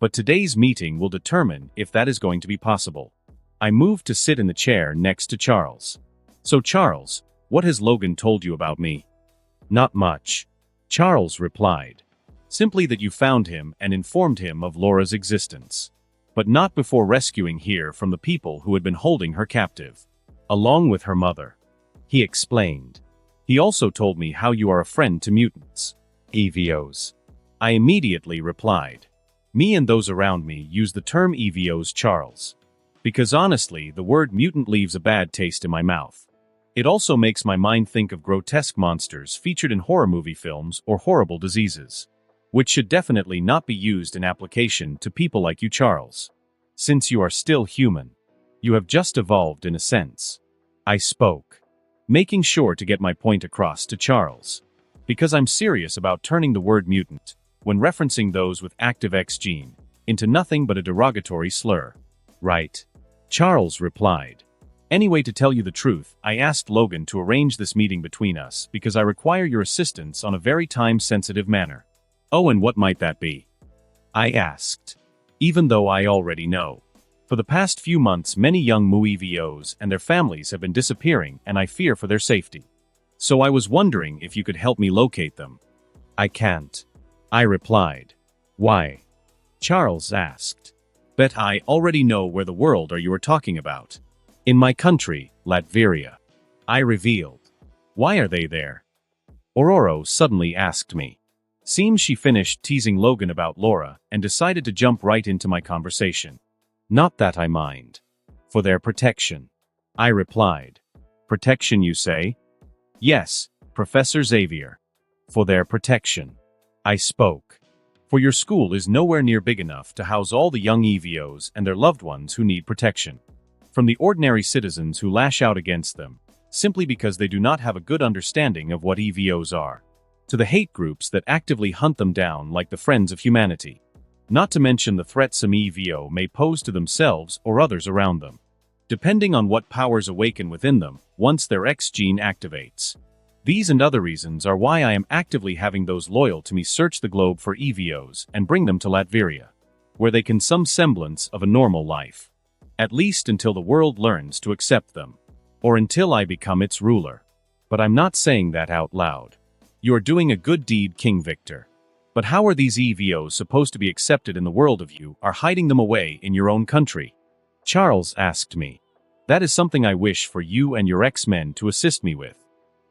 But today's meeting will determine if that is going to be possible. I moved to sit in the chair next to Charles. "So Charles, what has Logan told you about me?" "Not much," Charles replied. "Simply that you found him and informed him of Laura's existence. But not before rescuing her from the people who had been holding her captive, along with her mother," he explained. "He also told me how you are a friend to mutants, EVOs." I immediately replied. Me and those around me use the term EVOs, Charles. Because honestly, the word mutant leaves a bad taste in my mouth. It also makes my mind think of grotesque monsters featured in horror movie films or horrible diseases, which should definitely not be used in application to people like you, Charles. Since you are still human, you have just evolved in a sense. I spoke, making sure to get my point across to Charles. Because I'm serious about turning the word mutant, when referencing those with active X gene, into nothing but a derogatory slur. Right? Charles replied. Anyway, to tell you the truth, I asked Logan to arrange this meeting between us because I require your assistance on a very time-sensitive matter. Oh, and what might that be? I asked. Even though I already know. For the past few months, many young MUEVOs and their families have been disappearing, and I fear for their safety. So I was wondering if you could help me locate them. I can't, I replied. Why? Charles asked. Bet I already know where the world are you are talking about. In my country, Latveria. I revealed. Why are they there? Aurora suddenly asked me. Seems she finished teasing Logan about Laura and decided to jump right into my conversation. Not that I mind. For their protection. I replied. Protection, you say? Yes, Professor Xavier. For their protection. I spoke. For your school is nowhere near big enough to house all the young EVOs and their loved ones who need protection. From the ordinary citizens who lash out against them, simply because they do not have a good understanding of what EVOs are, to the hate groups that actively hunt them down like the Friends of Humanity. Not to mention the threat some EVO may pose to themselves or others around them, depending on what powers awaken within them once their X gene activates. These and other reasons are why I am actively having those loyal to me search the globe for EVOs and bring them to Latveria, where they can some semblance of a normal life. At least until the world learns to accept them. Or until I become its ruler. But I'm not saying that out loud. You're doing a good deed, King Victor. But how are these EVOs supposed to be accepted in the world if you are hiding them away in your own country? Charles asked me. That is something I wish for you and your X-Men to assist me with.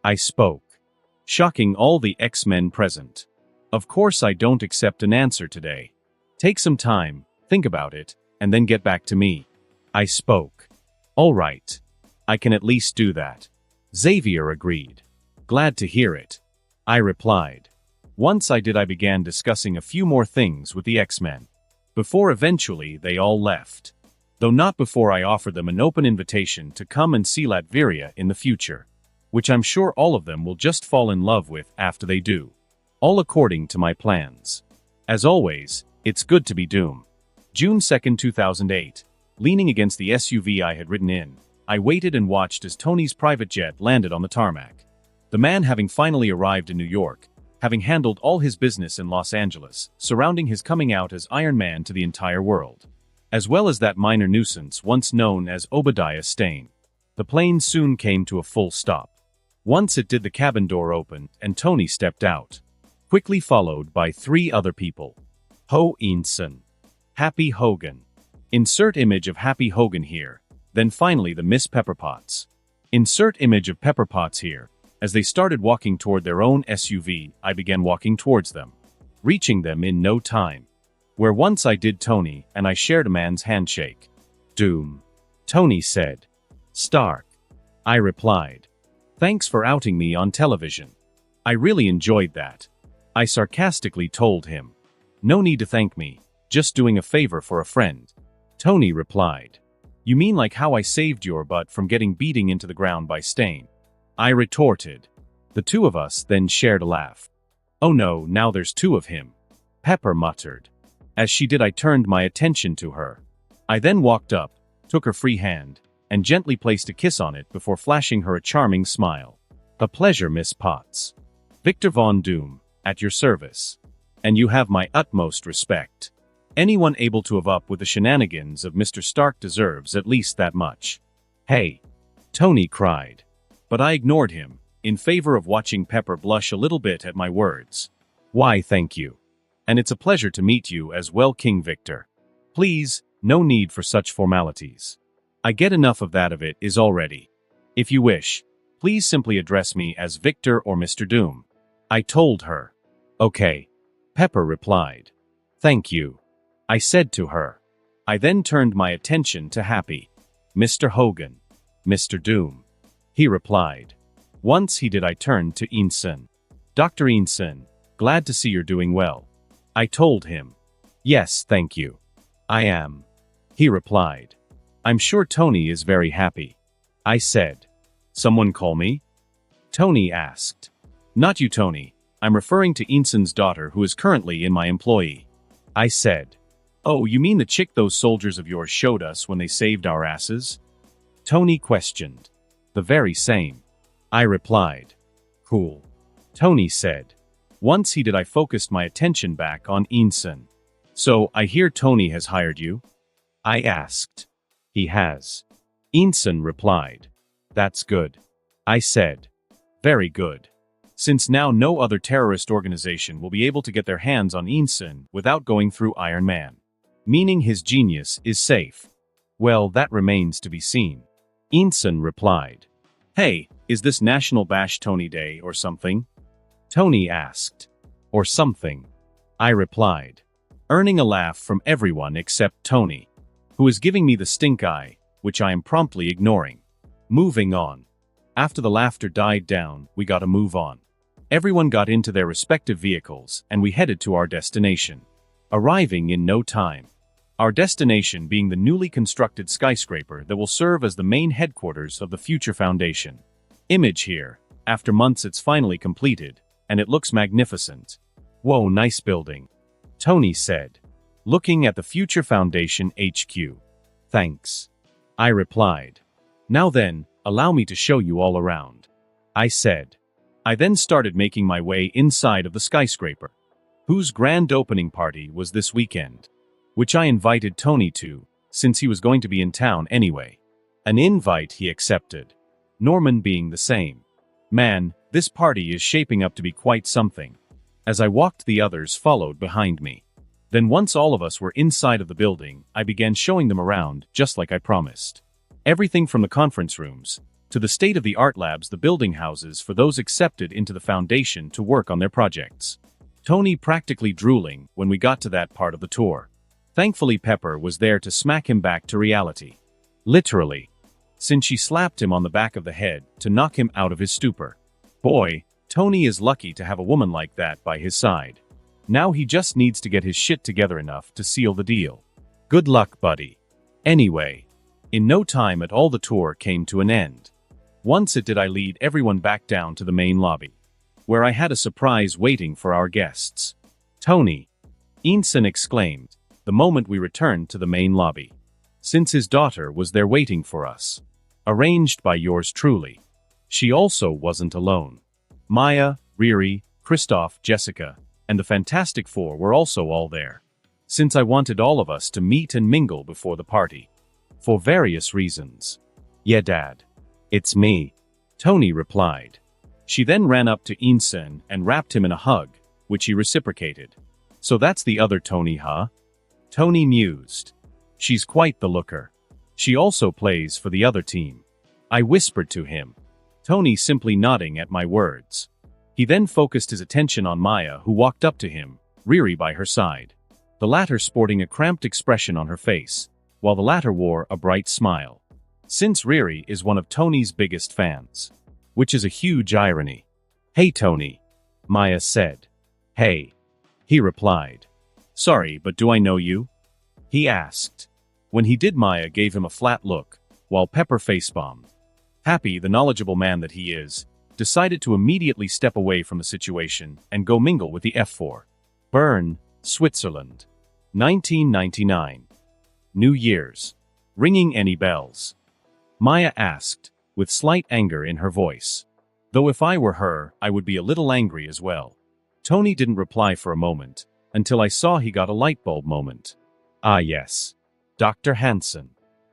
I spoke, shocking all the X-Men present. Of course I don't accept an answer today. Take some time, think about it, and then get back to me. I spoke. All right. I can at least do that. Xavier agreed. Glad to hear it. I replied. Once I did, I began discussing a few more things with the X-Men. Before eventually they all left. Though not before I offered them an open invitation to come and see Latveria in the future. Which I'm sure all of them will just fall in love with after they do. All according to my plans. As always, it's good to be Doom. June 2nd, 2008. Leaning against the SUV I had ridden in, I waited and watched as Tony's private jet landed on the tarmac. The man having finally arrived in New York, having handled all his business in Los Angeles, surrounding his coming out as Iron Man to the entire world. as well as that minor nuisance once known as Obadiah Stane. The plane soon came to a full stop. Once it did, the cabin door opened and Tony stepped out, quickly followed by 3 other people. Ho Inson. Happy Hogan. Insert image of Happy Hogan here, then finally the Miss Pepperpots. Insert image of Pepperpots here. As they started walking toward their own SUV, I began walking towards them, reaching them in no time. Where once I did Tony, and I shared a man's handshake. Doom. Tony said. Stark. I replied. Thanks for outing me on television. I really enjoyed that. I sarcastically told him. No need to thank me, just doing a favor for a friend. Tony replied. You mean like how I saved your butt from getting beating into the ground by Stane? I retorted. The 2 of us then shared a laugh. Oh no, now there's 2 of him. Pepper muttered. As she did, I turned my attention to her. I then walked up, took her free hand, and gently placed a kiss on it before flashing her a charming smile. A pleasure, Miss Potts. Victor Von Doom, at your service. And you have my utmost respect. Anyone able to have up with the shenanigans of Mr. Stark deserves at least that much. Hey! Tony cried. But I ignored him, in favor of watching Pepper blush a little bit at my words. Why, thank you. And it's a pleasure to meet you as well, King Victor. Please, no need for such formalities. I get enough of that is already. If you wish, please simply address me as Victor or Mr. Doom. I told her. Okay. Pepper replied. Thank you. I said to her. I then turned my attention to Happy. Mr. Hogan. Mr. Doom. He replied. Once he did, I turned to Inson. Dr. Inson, glad to see you're doing well. I told him. Yes, thank you. I am. He replied. I'm sure Tony is very happy. I said. Someone call me? Tony asked. Not you, Tony. I'm referring to Inson's daughter, who is currently in my employee. I said. Oh, you mean the chick those soldiers of yours showed us when they saved our asses? Tony questioned. The very same. I replied. Cool. Tony said. Once he did, I focused my attention back on Inson. So, I hear Tony has hired you? I asked. He has. Inson replied. That's good. I said. Very good. Since now no other terrorist organization will be able to get their hands on Inson without going through Iron Man. Meaning his genius is safe. Well, that remains to be seen. Inson replied. Hey, is this National Bash Tony Day or something? Tony asked. Or something. I replied. Earning a laugh from everyone except Tony, who is giving me the stink eye, which I am promptly ignoring. Moving on. After the laughter died down, we got to move on. Everyone got into their respective vehicles, and we headed to our destination. Arriving in no time. Our destination being the newly constructed skyscraper that will serve as the main headquarters of the Future Foundation. Image here. After months it's finally completed, and it looks magnificent. Whoa, nice building. Tony said. Looking at the Future Foundation HQ. Thanks. I replied. Now then, allow me to show you all around. I said. I then started making my way inside of the skyscraper, whose grand opening party was this weekend, which I invited Tony to, since he was going to be in town anyway. An invite he accepted. Norman being the same. Man, this party is shaping up to be quite something. As I walked, the others followed behind me. Then once all of us were inside of the building, I began showing them around, just like I promised. Everything from the conference rooms, to the state-of-the-art labs, the building houses for those accepted into the foundation to work on their projects. Tony practically drooling when we got to that part of the tour. Thankfully Pepper was there to smack him back to reality. Literally. Since she slapped him on the back of the head to knock him out of his stupor. Boy, Tony is lucky to have a woman like that by his side. Now he just needs to get his shit together enough to seal the deal. Good luck, buddy. Anyway, in no time at all the tour came to an end. Once it did, I lead everyone back down to the main lobby, where I had a surprise waiting for our guests. Tony, Inson exclaimed, the moment we returned to the main lobby, since his daughter was there waiting for us. Arranged by yours truly. She also wasn't alone. Maya, Riri, Christoph, Jessica, and the Fantastic Four were also all there. since I wanted all of us to meet and mingle before the party. For various reasons. Yeah, Dad. It's me, Tony replied. She then ran up to Insen and wrapped him in a hug, which he reciprocated. So that's the other Tony, huh? Tony mused. She's quite the looker. She also plays for the other team. I whispered to him. Tony simply nodding at my words. He then focused his attention on Maya, who walked up to him, Riri by her side. The latter sporting a cramped expression on her face, while the latter wore a bright smile. Since Riri is one of Tony's biggest fans. Which is a huge irony. Hey Tony, Maya said. Hey. He replied. Sorry, but do I know you? He asked. When he did, Maya gave him a flat look, while Pepper facebombed. Happy, the knowledgeable man that he is, decided to immediately step away from the situation and go mingle with the F4. Bern, Switzerland. 1999. New Year's. Ringing any bells? Maya asked, with slight anger in her voice. Though if I were her, I would be a little angry as well. Tony didn't reply for a moment, until I saw he got a light bulb moment. Ah yes. Dr. Hansen.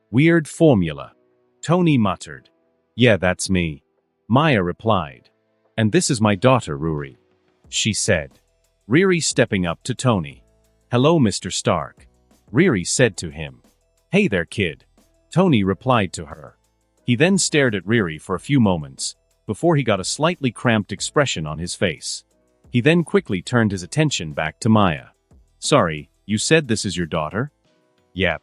Weird formula. Tony muttered. Yeah, that's me. Maya replied. And this is my daughter Ruri. She said. Riri stepping up to Tony. Hello, Mr. Stark. Riri said to him. Hey there, kid. Tony replied to her. He then stared at Riri for a few moments, before he got a slightly cramped expression on his face. He then quickly turned his attention back to Maya. Sorry, you said this is your daughter? Yep.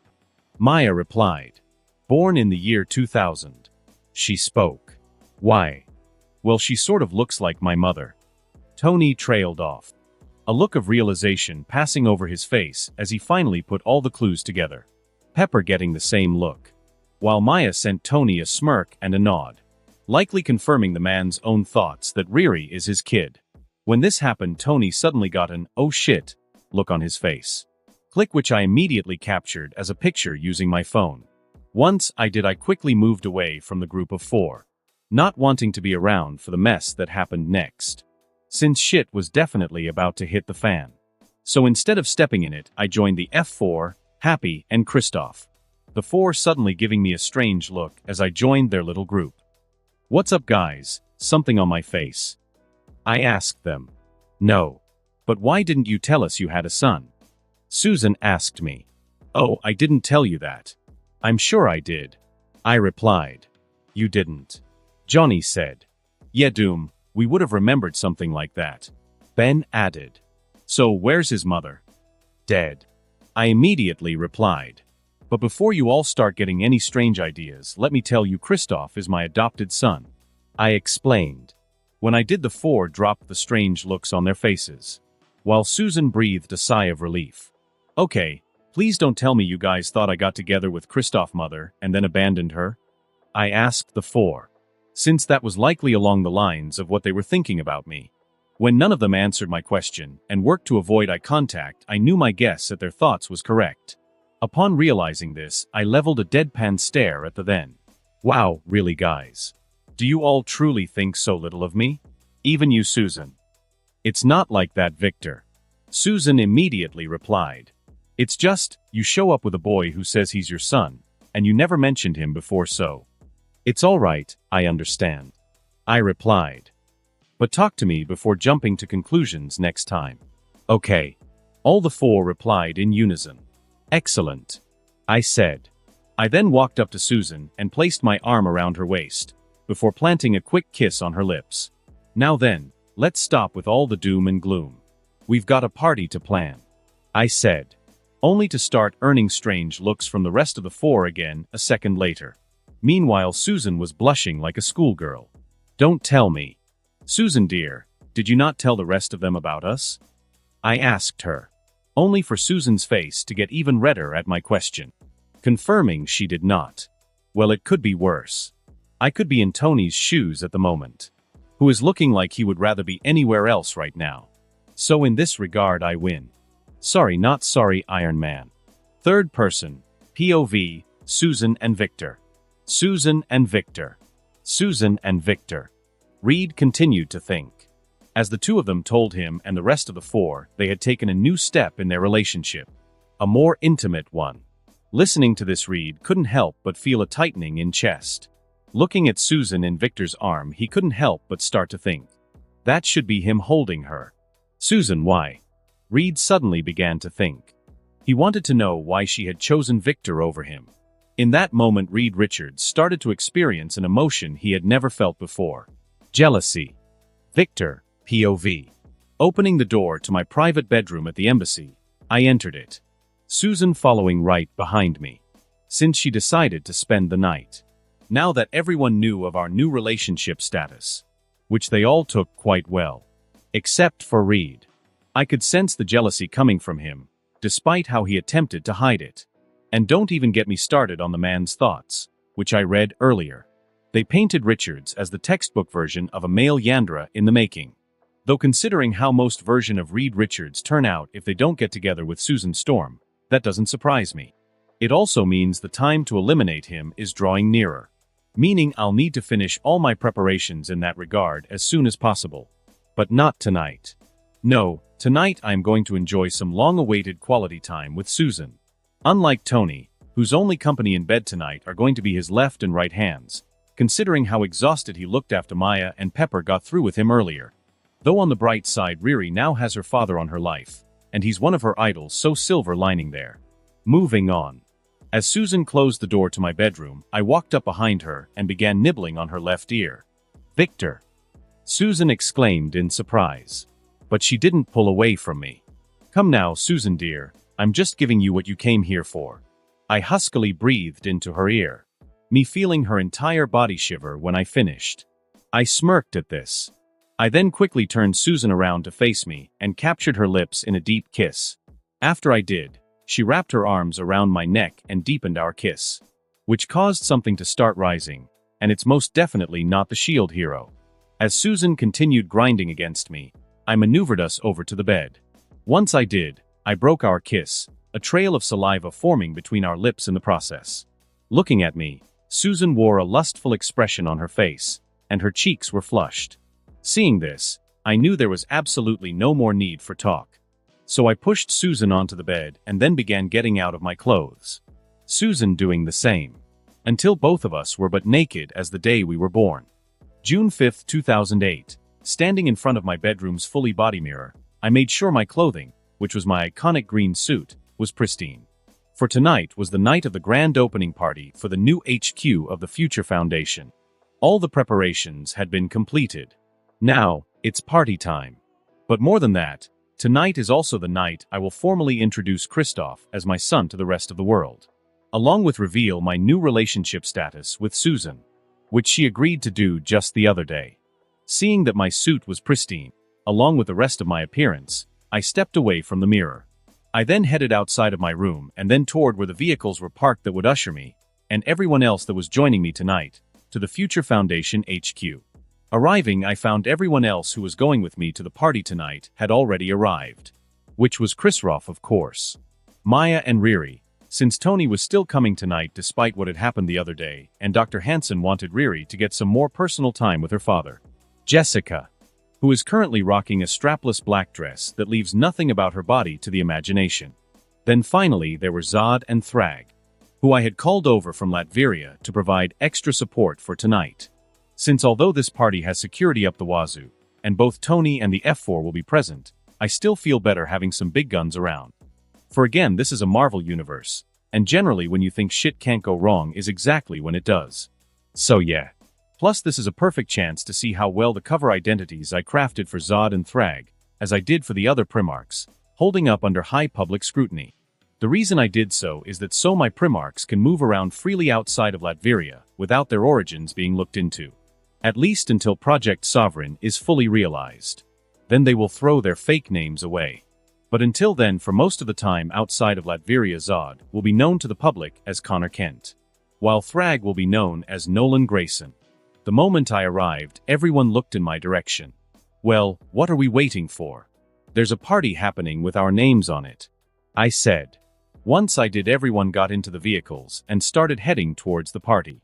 Maya replied. Born in the year 2000. She spoke. Why? Well, she sort of looks like my mother. Tony trailed off. A look of realization passing over his face as he finally put all the clues together. Pepper getting the same look. While Maya sent Tony a smirk and a nod. Likely confirming the man's own thoughts that Riri is his kid. When this happened, Tony suddenly got an, oh shit, look on his face. Click, which I immediately captured as a picture using my phone. Once I quickly moved away from the group of four. Not wanting to be around for the mess that happened next. Since shit was definitely about to hit the fan. So instead of stepping in it, I joined the F4, Happy, and Christoph. The four suddenly giving me a strange look as I joined their little group. What's up guys? Something on my face. I asked them. No. But why didn't you tell us you had a son? Susan asked me. Oh, I didn't tell you that. I'm sure I did. I replied. You didn't. Johnny said. Yeah, Doom, we would have remembered something like that. Ben added. So where's his mother? Dead. I immediately replied. But before you all start getting any strange ideas, let me tell you Christoph is my adopted son. I explained. When I did, the four dropped the strange looks on their faces. While Susan breathed a sigh of relief. Okay, please don't tell me you guys thought I got together with Christoph's mother and then abandoned her? I asked the four. Since that was likely along the lines of what they were thinking about me. When none of them answered my question and worked to avoid eye contact, I knew my guess at their thoughts was correct. Upon realizing this, I leveled a deadpan stare at the then. Wow, really guys? Do you all truly think so little of me? Even you, Susan. It's not like that, Victor. Susan immediately replied. It's just, you show up with a boy who says he's your son, and you never mentioned him before, so. It's all right, I understand. I replied. But talk to me before jumping to conclusions next time. Okay. All the four replied in unison. Excellent. I said. I then walked up to Susan and placed my arm around her waist, before planting a quick kiss on her lips. Now then, let's stop with all the doom and gloom. We've got a party to plan. I said. Only to start earning strange looks from the rest of the four again a second later. Meanwhile, Susan was blushing like a schoolgirl. Don't tell me. Susan dear, did you not tell the rest of them about us? I asked her. Only for Susan's face to get even redder at my question. Confirming she did not. Well, it could be worse. I could be in Tony's shoes at the moment. Who is looking like he would rather be anywhere else right now. So in this regard I win. Sorry, not sorry, Iron Man. Third person, POV, Susan and Victor. Susan and Victor. Susan and Victor. Reed continued to think. As the two of them told him and the rest of the four, they had taken a new step in their relationship. a more intimate one. Listening to this Reed couldn't help but feel a tightening in chest. Looking at Susan in Victor's arm, he couldn't help but start to think. That should be him holding her. Susan, why? Reed suddenly began to think. He wanted to know why she had chosen Victor over him. In that moment, Reed Richards started to experience an emotion he had never felt before. Jealousy. Victor, POV. Opening the door to my private bedroom at the embassy, I entered it. Susan following right behind me, since she decided to spend the night. Now that everyone knew of our new relationship status, which they all took quite well, except for Reed. I could sense the jealousy coming from him, despite how he attempted to hide it. And don't even get me started on the man's thoughts, which I read earlier. They painted Richards as the textbook version of a male Yandra in the making. Though considering how most version of Reed Richards turn out if they don't get together with Susan Storm, that doesn't surprise me. It also means the time to eliminate him is drawing nearer. Meaning I'll need to finish all my preparations in that regard as soon as possible. But not tonight. No, tonight I'm going to enjoy some long-awaited quality time with Susan. Unlike Tony, whose only company in bed tonight are going to be his left and right hands, considering how exhausted he looked after Maya and Pepper got through with him earlier. Though on the bright side, Riri now has her father on her life, and he's one of her idols, so silver lining there. Moving on. As Susan closed the door to my bedroom, I walked up behind her and began nibbling on her left ear. Victor! Susan exclaimed in surprise. But she didn't pull away from me. Come now, Susan dear, I'm just giving you what you came here for. I huskily breathed into her ear, me feeling her entire body shiver when I finished. I smirked at this. I then quickly turned Susan around to face me and captured her lips in a deep kiss. After I did, she wrapped her arms around my neck and deepened our kiss, which caused something to start rising, and it's most definitely not the shield hero. As Susan continued grinding against me, I maneuvered us over to the bed. Once I did, I broke our kiss, a trail of saliva forming between our lips in the process. Looking at me, Susan wore a lustful expression on her face, and her cheeks were flushed. Seeing this, I knew there was absolutely no more need for talk. So I pushed Susan onto the bed and then began getting out of my clothes. Susan doing the same. Until both of us were but naked as the day we were born. June 5, 2008. Standing in front of my bedroom's fully body mirror, I made sure my clothing, which was my iconic green suit, was pristine. For tonight was the night of the grand opening party for the new HQ of the Future Foundation. All the preparations had been completed. Now, it's party time. But more than that, tonight is also the night I will formally introduce Christoph as my son to the rest of the world, along with reveal my new relationship status with Susan, which she agreed to do just the other day. Seeing that my suit was pristine, along with the rest of my appearance, I stepped away from the mirror. I then headed outside of my room and then toward where the vehicles were parked that would usher me, and everyone else that was joining me tonight, to the Future Foundation HQ. Arriving, I found everyone else who was going with me to the party tonight had already arrived. Which was Christoph, of course. Maya and Riri, since Tony was still coming tonight despite what had happened the other day, and Dr. Hansen wanted Riri to get some more personal time with her father. Jessica, who is currently rocking a strapless black dress that leaves nothing about her body to the imagination. Then finally there were Zod and Thrag, who I had called over from Latveria to provide extra support for tonight. Since although this party has security up the wazoo, and both Tony and the F4 will be present, I still feel better having some big guns around. For again, this is a Marvel universe, and generally when you think shit can't go wrong is exactly when it does. So yeah. Plus this is a perfect chance to see how well the cover identities I crafted for Zod and Thrag, as I did for the other Primarchs, holding up under high public scrutiny. The reason I did so is that so my Primarchs can move around freely outside of Latveria without their origins being looked into. At least until Project Sovereign is fully realized. Then they will throw their fake names away. But until then, for most of the time outside of Latveria, Zod will be known to the public as Connor Kent, while Thrag will be known as Nolan Grayson. The moment I arrived, everyone looked in my direction. Well, what are we waiting for? There's a party happening with our names on it, I said. Once I did, everyone got into the vehicles and started heading towards the party.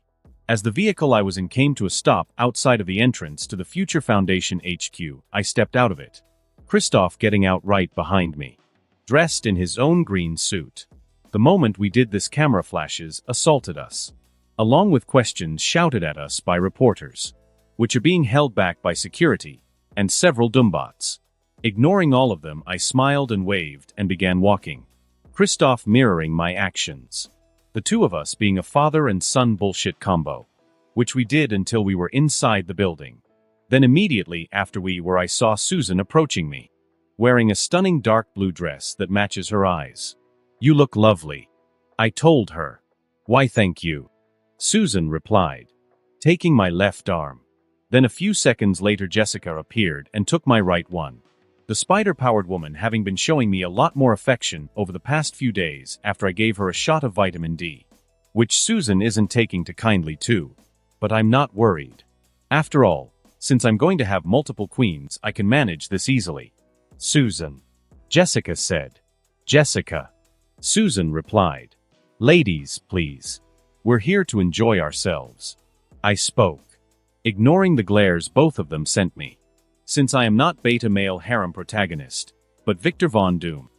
As the vehicle I was in came to a stop outside of the entrance to the Future Foundation HQ, I stepped out of it. Christoph getting out right behind me. dressed in his own green suit. The moment we did this, camera flashes assaulted us, along with questions shouted at us by reporters, which are being held back by security, and several Doombots. Ignoring all of them, I smiled and waved and began walking, Christoph mirroring my actions. The two of us being a father and son bullshit combo, which we did until we were inside the building. Then immediately after I saw Susan approaching me, wearing a stunning dark blue dress that matches her eyes. "You look lovely," I told her. "Why, thank you," Susan replied, taking my left arm. Then a few seconds later Jessica appeared and took my right one. The spider-powered woman having been showing me a lot more affection over the past few days after I gave her a shot of vitamin D, which Susan isn't taking too kindly to. But I'm not worried. After all, since I'm going to have multiple queens, I can manage this easily. "Susan," Jessica said. "Jessica," Susan replied. "Ladies, please. We're here to enjoy ourselves," I spoke, ignoring the glares both of them sent me. Since I am not beta male harem protagonist, but Victor Von Doom.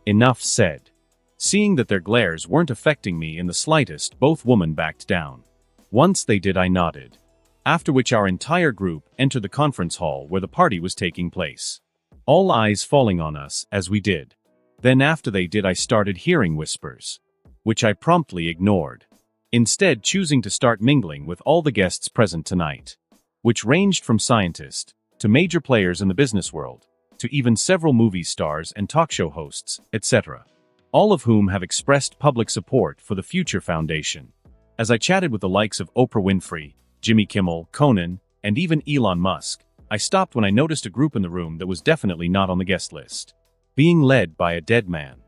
Enough said. Seeing that their glares weren't affecting me in the slightest, both women backed down. Once they did, I nodded. After which our entire group entered the conference hall where the party was taking place, all eyes falling on us as we did. Then after they did, I started hearing whispers, which I promptly ignored, instead choosing to start mingling with all the guests present tonight, which ranged from scientists to major players in the business world, to even several movie stars and talk show hosts, etc., all of whom have expressed public support for the Future Foundation. As I chatted with the likes of Oprah Winfrey, Jimmy Kimmel, Conan, and even Elon Musk, I stopped when I noticed a group in the room that was definitely not on the guest list, being led by a dead man.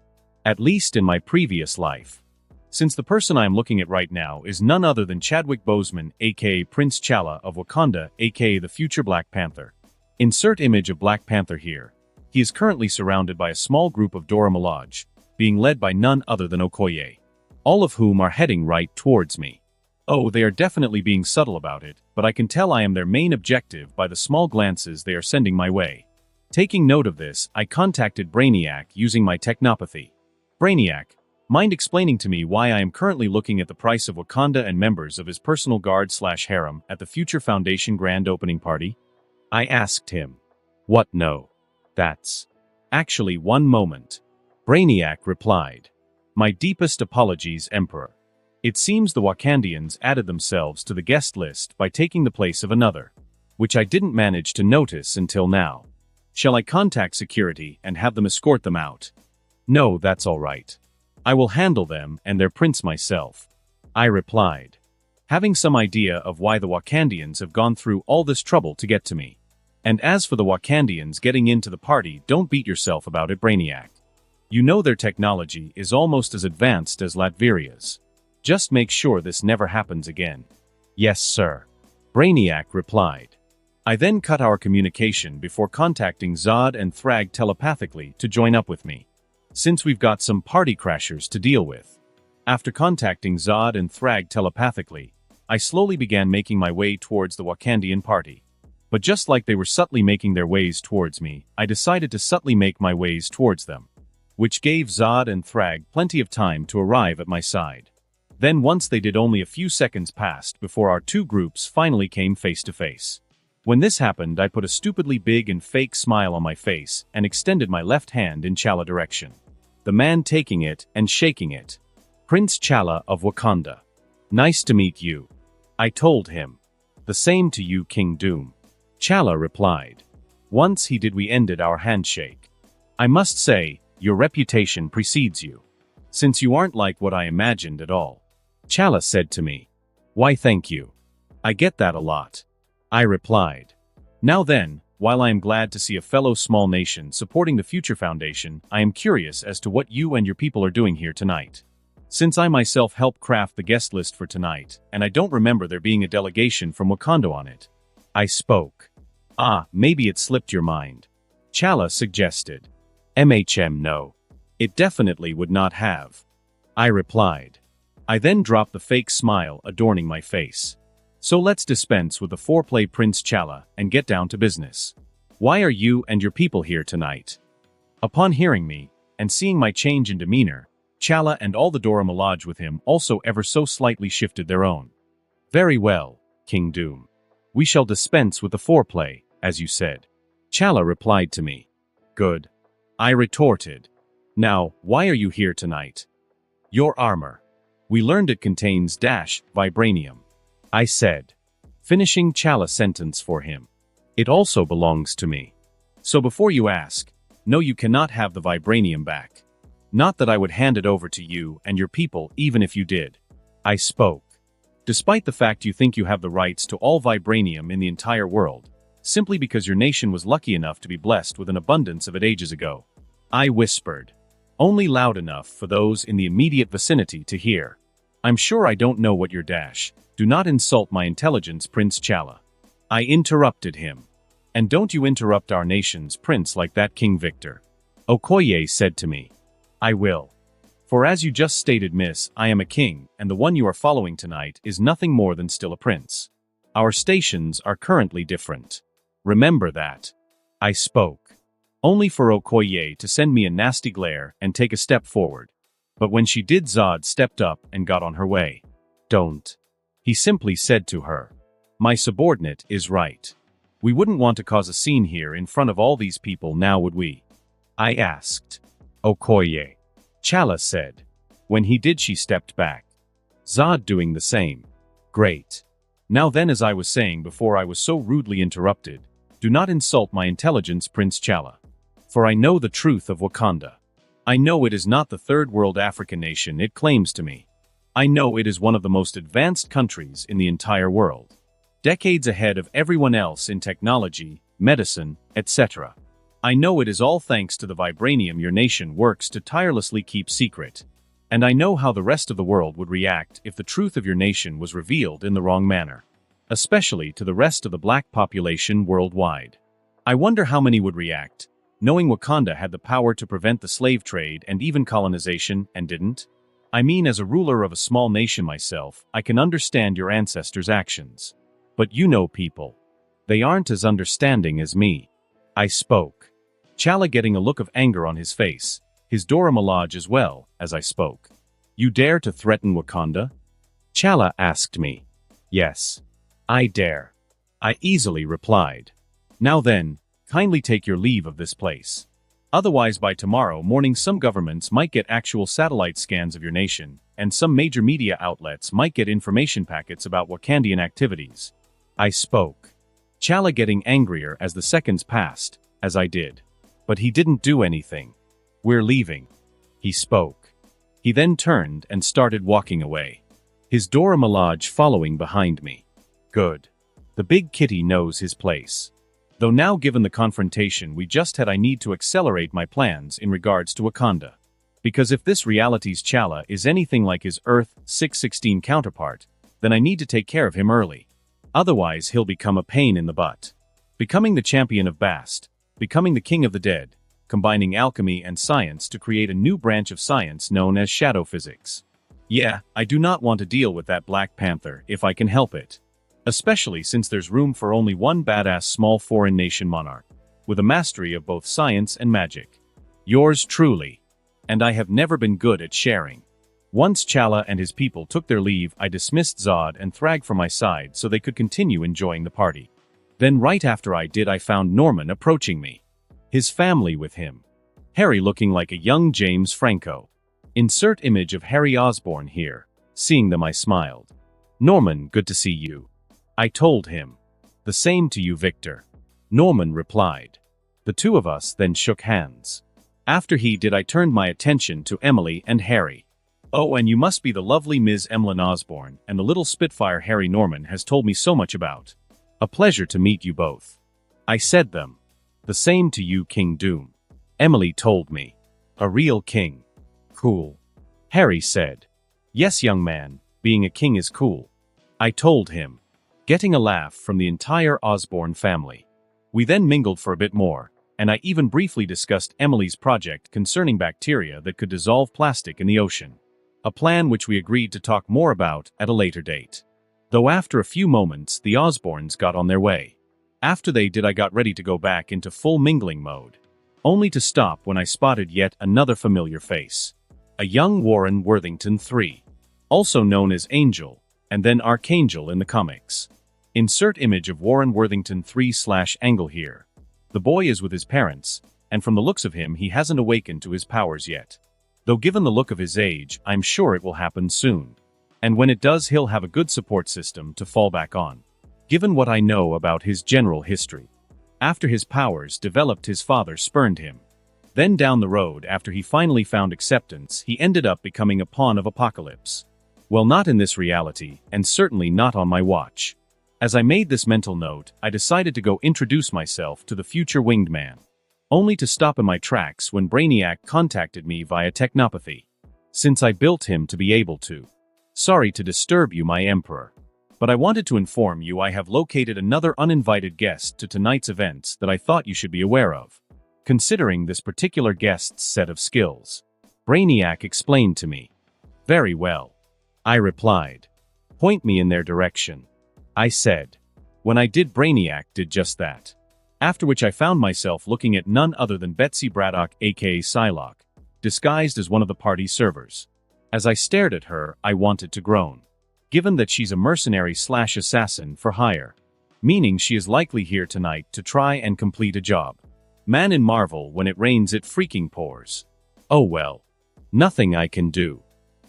At least in my previous life. Since the person I am looking at right now is none other than Chadwick Boseman, aka Prince T'Challa of Wakanda, aka the future Black Panther. Insert image of Black Panther here. He is currently surrounded by a small group of Dora Milaje, being led by none other than Okoye, all of whom are heading right towards me. Oh, they are definitely being subtle about it, but I can tell I am their main objective by the small glances they are sending my way. Taking note of this, I contacted Brainiac using my technopathy. "Brainiac, mind explaining to me why I am currently looking at the price of Wakanda and members of his personal guard/harem at the Future Foundation grand opening party?" I asked him. "What? No. That's actually one moment," Brainiac replied. "My deepest apologies, Emperor. It seems the Wakandians added themselves to the guest list by taking the place of another, which I didn't manage to notice until now. Shall I contact security and have them escort them out?" "No, that's all right. I will handle them and their prince myself," I replied, having some idea of why the Wakandians have gone through all this trouble to get to me. And as for the Wakandians getting into the party, don't beat yourself about it, Brainiac. You know their technology is almost as advanced as Latveria's. Just make sure this never happens again." "Yes, sir," Brainiac replied. I then cut our communication before contacting Zod and Thrag telepathically to join up with me, since we've got some party crashers to deal with. After contacting Zod and Thrag telepathically, I slowly began making my way towards the Wakandian party. But just like they were subtly making their ways towards me, I decided to subtly make my ways towards them, which gave Zod and Thrag plenty of time to arrive at my side. Then once they did, only a few seconds passed before our two groups finally came face to face. When this happened, I put a stupidly big and fake smile on my face and extended my left hand in T'Challa direction, the man taking it and shaking it. "Prince T'Challa of Wakanda. Nice to meet you," I told him. "The same to you, King Doom," T'Challa replied. Once he did, we ended our handshake. "I must say, your reputation precedes you, since you aren't like what I imagined at all," T'Challa said to me. "Why, thank you. I get that a lot," I replied. "Now then, while I am glad to see a fellow small nation supporting the Future Foundation, I am curious as to what you and your people are doing here tonight. Since I myself helped craft the guest list for tonight, and I don't remember there being a delegation from Wakanda on it," I spoke. "Ah, maybe it slipped your mind," T'Challa suggested. No. It definitely would not have," I replied. I then dropped the fake smile adorning my face. "So let's dispense with the foreplay, Prince T'Challa, and get down to business. Why are you and your people here tonight?" Upon hearing me, and seeing my change in demeanor, Chala and all the Dora Milaje with him also ever so slightly shifted their own. Very well, King Doom. We shall dispense with the foreplay, as you said. Chala replied to me. Good. I retorted. Now, why are you here tonight? Your armor. We learned it contains vibranium. I said, finishing Chala's sentence for him. It also belongs to me. So before you ask, no, you cannot have the vibranium back. Not that I would hand it over to you and your people even if you did. I spoke. Despite the fact you think you have the rights to all vibranium in the entire world, simply because your nation was lucky enough to be blessed with an abundance of it ages ago. I whispered. Only loud enough for those in the immediate vicinity to hear. I'm sure I don't know what your do not insult my intelligence, Prince Chala. I interrupted him. And don't you interrupt our nation's prince like that, King Victor. Okoye said to me. I will. For as you just stated, miss, I am a king, and the one you are following tonight is nothing more than still a prince. Our stations are currently different. Remember that. I spoke. Only for Okoye to send me a nasty glare and take a step forward. But when she did, Zod stepped up and got on her way. Don't. He simply said to her. My subordinate is right. We wouldn't want to cause a scene here in front of all these people now, would we? I asked. Okoye. Chala said. When he did, she stepped back. Zod doing the same. Great. Now then, as I was saying before I was so rudely interrupted, do not insult my intelligence, Prince Chala. For I know the truth of Wakanda. I know it is not the third world African nation it claims to me. I know it is one of the most advanced countries in the entire world. Decades ahead of everyone else in technology, medicine, etc. I know it is all thanks to the vibranium your nation works to tirelessly keep secret. And I know how the rest of the world would react if the truth of your nation was revealed in the wrong manner. Especially to the rest of the black population worldwide. I wonder how many would react, knowing Wakanda had the power to prevent the slave trade and even colonization, and didn't? I mean, as a ruler of a small nation myself, I can understand your ancestors' actions. But you know people. They aren't as understanding as me. I spoke. Chala getting a look of anger on his face, his Dora Milaje as well, as I spoke. You dare to threaten Wakanda? Chala asked me. Yes. I dare. I easily replied. Now then, kindly take your leave of this place. Otherwise by tomorrow morning some governments might get actual satellite scans of your nation, and some major media outlets might get information packets about Wakandian activities. I spoke. Chala getting angrier as the seconds passed, as I did. But he didn't do anything. We're leaving. He spoke. He then turned and started walking away. His Dora Milaje following behind me. Good. The big kitty knows his place. Though now given the confrontation we just had, I need to accelerate my plans in regards to Wakanda. Because if this reality's Chala is anything like his Earth 616 counterpart, then I need to take care of him early. Otherwise he'll become a pain in the butt. Becoming the champion of Bast, becoming the king of the dead, combining alchemy and science to create a new branch of science known as shadow physics. Yeah, I do not want to deal with that Black Panther if I can help it. Especially since there's room for only one badass small foreign nation monarch, with a mastery of both science and magic. Yours truly. And I have never been good at sharing. Once Chala and his people took their leave, I dismissed Zod and Thrag from my side so they could continue enjoying the party. Then right after I did, I found Norman approaching me. His family with him. Harry looking like a young James Franco. Insert image of Harry Osborn here. Seeing them I smiled. Norman, good to see you. I told him. The same to you, Victor. Norman replied. The two of us then shook hands. After he did, I turned my attention to Emily and Harry. Oh, and you must be the lovely Ms. Emlyn Osborn, and the little Spitfire Harry Norman has told me so much about. A pleasure to meet you both. I said them. The same to you, King Doom. Emily told me. A real king. Cool. Harry said. Yes, young man, being a king is cool. I told him. Getting a laugh from the entire Osborn family. We then mingled for a bit more, and I even briefly discussed Emily's project concerning bacteria that could dissolve plastic in the ocean. A plan which we agreed to talk more about at a later date. Though after a few moments the Osborns got on their way. After they did, I got ready to go back into full mingling mode. only to stop when I spotted yet another familiar face. A young Warren Worthington III, also known as Angel, and then Archangel in the comics. Insert image of Warren Worthington III/Angle here. The boy is with his parents, and from the looks of him he hasn't awakened to his powers yet. Though given the look of his age, I'm sure it will happen soon. And when it does, he'll have a good support system to fall back on. Given what I know about his general history. After his powers developed, his father spurned him. Then down the road, after he finally found acceptance, he ended up becoming a pawn of apocalypse. Well, not in this reality, and certainly not on my watch. As I made this mental note, I decided to go introduce myself to the future winged man. Only to stop in my tracks when Brainiac contacted me via technopathy. Since I built him to be able to. Sorry to disturb you, my emperor. But I wanted to inform you I have located another uninvited guest to tonight's events that I thought you should be aware of. Considering this particular guest's set of skills. Brainiac explained to me. Very well. I replied. Point me in their direction. I said. When I did, Brainiac did just that. After which I found myself looking at none other than Betsy Braddock, aka Psylocke, disguised as one of the party servers. As I stared at her, I wanted to groan. Given that she's a mercenary/assassin for hire. Meaning she is likely here tonight to try and complete a job. Man, in Marvel, when it rains it freaking pours. Oh well. Nothing I can do.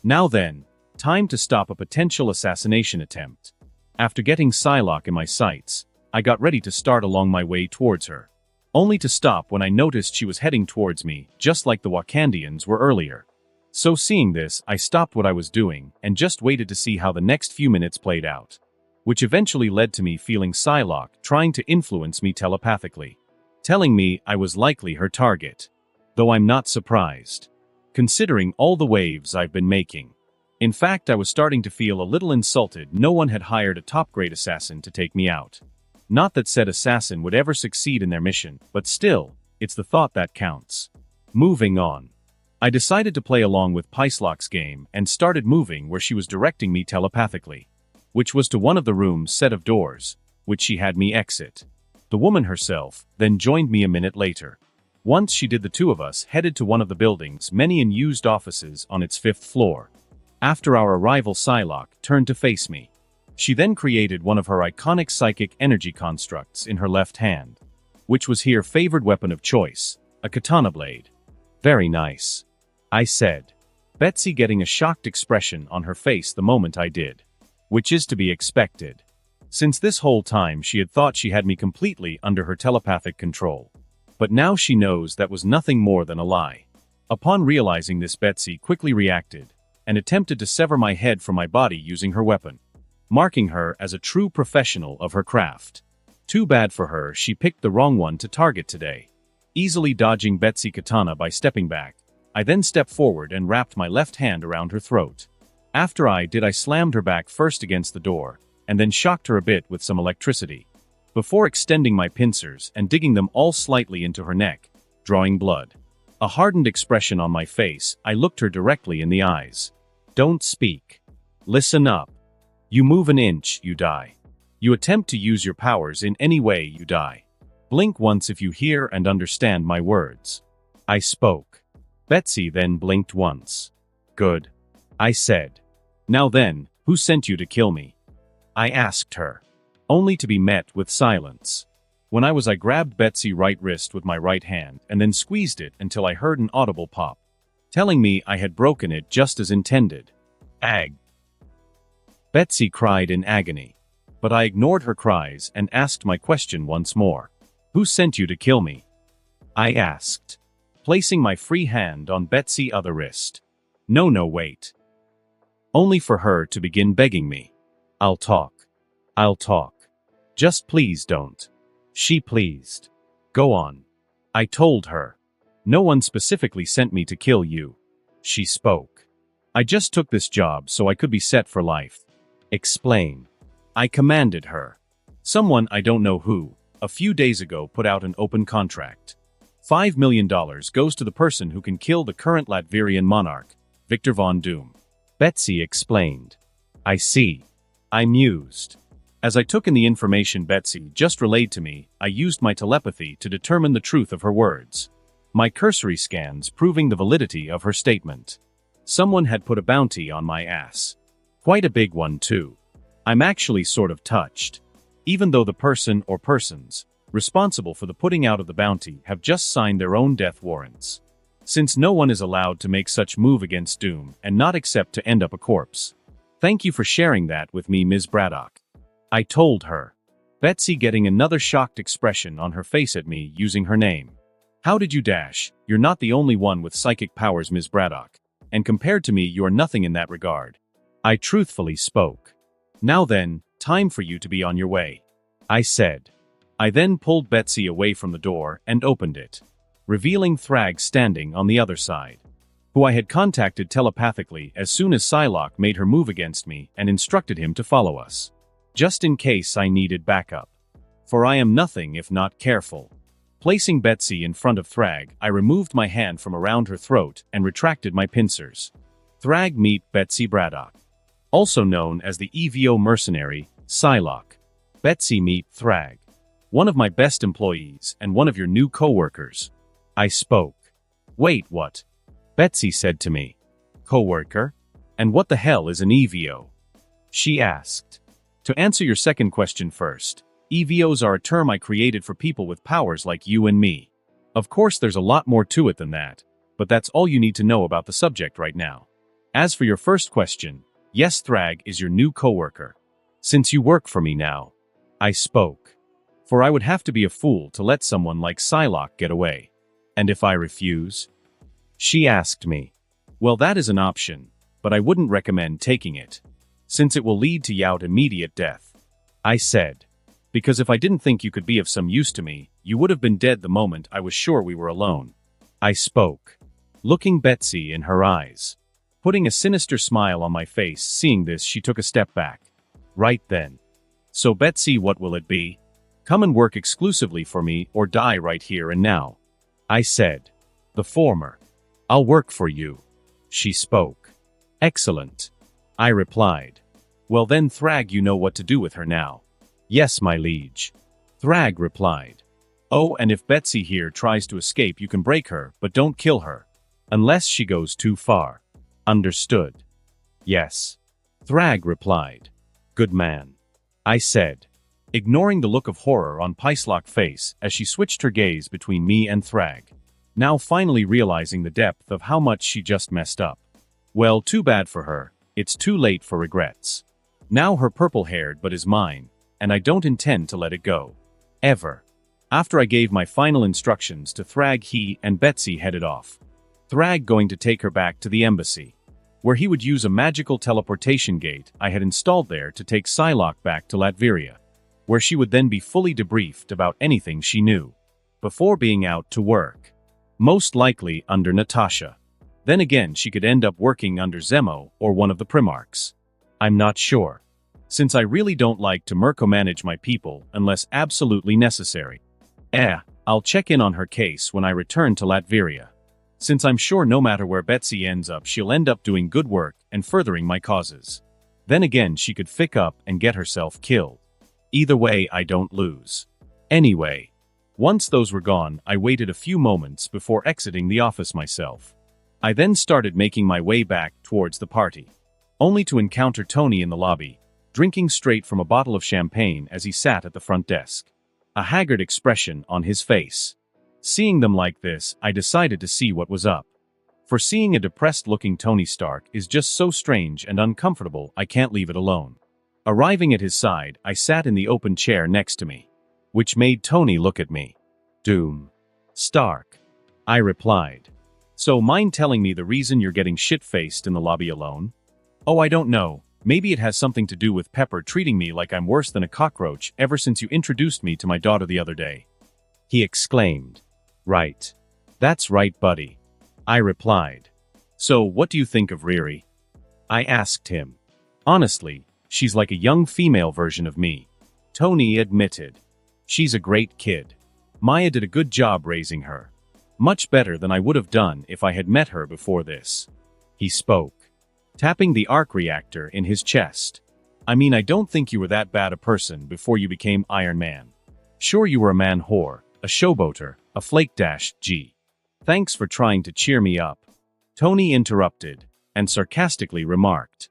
Now then, time to stop a potential assassination attempt. After getting Psylocke in my sights, I got ready to start along my way towards her. Only to stop when I noticed she was heading towards me, just like the Wakandians were earlier. So seeing this, I stopped what I was doing, and just waited to see how the next few minutes played out. Which eventually led to me feeling Psylocke trying to influence me telepathically. Telling me I was likely her target. Though I'm not surprised. Considering all the waves I've been making. In fact, I was starting to feel a little insulted no one had hired a top-grade assassin to take me out. Not that said assassin would ever succeed in their mission, but still, it's the thought that counts. Moving on. I decided to play along with Psylocke's game and started moving where she was directing me telepathically. Which was to one of the room's set of doors, which she had me exit. The woman herself then joined me a minute later. Once she did, the two of us headed to one of the building's many unused offices on its 5th floor. After our arrival, Psylocke turned to face me. She then created one of her iconic psychic energy constructs in her left hand. Which was her favored weapon of choice, a katana blade. Very nice. I said. Betsy getting a shocked expression on her face the moment I did. Which is to be expected. Since this whole time she had thought she had me completely under her telepathic control. But now she knows that was nothing more than a lie. Upon realizing this, Betsy quickly reacted, and attempted to sever my head from my body using her weapon. Marking her as a true professional of her craft. Too bad for her, she picked the wrong one to target today. Easily dodging Betsy katana by stepping back, I then stepped forward and wrapped my left hand around her throat. After I slammed her back first against the door, and then shocked her a bit with some electricity. Before extending my pincers and digging them all slightly into her neck, drawing blood. A hardened expression on my face, I looked her directly in the eyes. Don't speak. Listen up. You move an inch, you die. You attempt to use your powers in any way, you die. Blink once if you hear and understand my words. I spoke. Betsy then blinked once. Good. I said. Now then, who sent you to kill me? I asked her. Only to be met with silence. When I grabbed Betsy's right wrist with my right hand and then squeezed it until I heard an audible pop. Telling me I had broken it just as intended. Ag. Betsy cried in agony. But I ignored her cries and asked my question once more. Who sent you to kill me? I asked. Placing my free hand on Betsy's other wrist. No, wait. Only for her to begin begging me. I'll talk. Just please don't. She pleased. Go on. I told her. No one specifically sent me to kill you. She spoke. I just took this job so I could be set for life. Explain. I commanded her. Someone I don't know who, a few days ago put out an open contract. $5 million goes to the person who can kill the current Latvian monarch, Victor Von Doom. Betsy explained. I see. I mused. As I took in the information Betsy just relayed to me, I used my telepathy to determine the truth of her words. my cursory scans proving the validity of her statement. Someone had put a bounty on my ass. Quite a big one, too. I'm actually sort of touched. Even though the person or persons responsible for the putting out of the bounty have just signed their own death warrants. Since no one is allowed to make such move against Doom and not accept to end up a corpse. Thank you for sharing that with me, Ms. Braddock. I told her. Betsy getting another shocked expression on her face at me using her name. How did you dash? You're not the only one with psychic powers, Ms. Braddock. And compared to me, you are nothing in that regard. I truthfully spoke. Now then, time for you to be on your way. I said. I then pulled Betsy away from the door and opened it, revealing Thrag standing on the other side, who I had contacted telepathically as soon as Psylocke made her move against me and instructed him to follow us, just in case I needed backup. For I am nothing if not careful. Placing Betsy in front of Thrag, I removed my hand from around her throat and retracted my pincers. Thrag meet Betsy Braddock, also known as the EVO mercenary, Psylocke. Betsy meet Thrag, one of my best employees and one of your new co-workers. I spoke. Wait, what? Betsy said to me. Co-worker? And what the hell is an EVO? She asked. To answer your second question first, EVOs are a term I created for people with powers like you and me. Of course there's a lot more to it than that, but that's all you need to know about the subject right now. As for your first question, yes, Thrag is your new co-worker. Since you work for me now. I spoke. For I would have to be a fool to let someone like Psylocke get away. And if I refuse? She asked me. Well, that is an option, but I wouldn't recommend taking it, since it will lead to your immediate death. I said. Because if I didn't think you could be of some use to me, you would have been dead the moment I was sure we were alone. I spoke, looking Betsy in her eyes, putting a sinister smile on my face. Seeing this, she took a step back. Right then. So Betsy, what will it be? Come and work exclusively for me or die right here and now. I said. The former. I'll work for you. She spoke. Excellent. I replied. Well then, Thrag, you know what to do with her now. Yes, my liege. Thrag replied. Oh, and if Betsy here tries to escape, you can break her, but don't kill her. Unless she goes too far. Understood. Yes. Thrag replied. Good man. I said, ignoring the look of horror on Psylocke's face as she switched her gaze between me and Thrag, now finally realizing the depth of how much she just messed up. Well, too bad for her, it's too late for regrets. Now her purple-haired butt is mine, and I don't intend to let it go. Ever. After I gave my final instructions to Thrag, he and Betsy headed off. Thrag going to take her back to the embassy, where he would use a magical teleportation gate I had installed there to take Psylocke back to Latveria, where she would then be fully debriefed about anything she knew, before being out to work. Most likely under Natasha. Then again, she could end up working under Zemo or one of the Primarchs. I'm not sure, since I really don't like to micromanage my people unless absolutely necessary. I'll check in on her case when I return to Latveria, since I'm sure no matter where Betsy ends up, she'll end up doing good work and furthering my causes. Then again, she could fick up and get herself killed. Either way, I don't lose. Anyway, once those were gone, I waited a few moments before exiting the office myself. I then started making my way back towards the party, only to encounter Tony in the lobby, drinking straight from a bottle of champagne as he sat at the front desk, a haggard expression on his face. Seeing them like this, I decided to see what was up. For seeing a depressed-looking Tony Stark is just so strange and uncomfortable, I can't leave it alone. Arriving at his side, I sat in the open chair next to me, which made Tony look at me. Doom. Stark. I replied. So mind telling me the reason you're getting shit-faced in the lobby alone? Oh, I don't know. Maybe it has something to do with Pepper treating me like I'm worse than a cockroach ever since you introduced me to my daughter the other day. He exclaimed. Right. That's right, buddy. I replied. So, what do you think of Riri? I asked him. Honestly, she's like a young female version of me. Tony admitted. She's a great kid. Maya did a good job raising her. Much better than I would have done if I had met her before this. He spoke, tapping the arc reactor in his chest. I mean, I don't think you were that bad a person before you became Iron Man. Sure, you were a man whore, a showboater, a flake-G. Thanks for trying to cheer me up. Tony interrupted, and sarcastically remarked.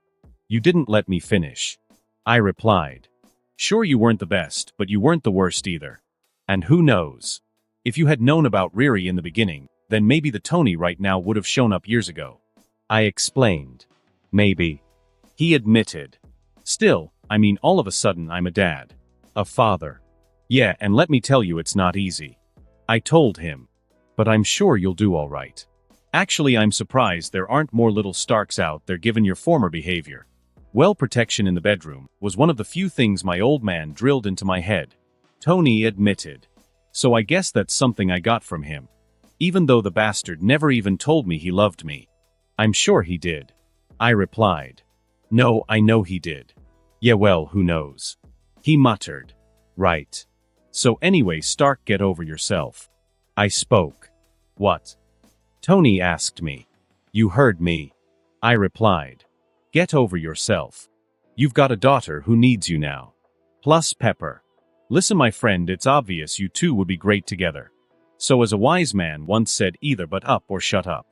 You didn't let me finish. I replied. Sure, you weren't the best, but you weren't the worst either. And who knows? If you had known about Riri in the beginning, then maybe the Tony right now would have shown up years ago. I explained. Maybe. He admitted. Still, I mean, all of a sudden I'm a dad. A father. Yeah, and let me tell you, it's not easy. I told him. But I'm sure you'll do all right. Actually, I'm surprised there aren't more little Starks out there given your former behavior. Well, protection in the bedroom was one of the few things my old man drilled into my head. Tony admitted. So I guess that's something I got from him. Even though the bastard never even told me he loved me. I'm sure he did. I replied. No, I know he did. Yeah, well, who knows? He muttered. Right. So anyway, Stark, get over yourself. I spoke. What? Tony asked me. You heard me. I replied. Get over yourself. You've got a daughter who needs you now. Plus Pepper. Listen, my friend, it's obvious you two would be great together. So as a wise man once said, either but up or shut up.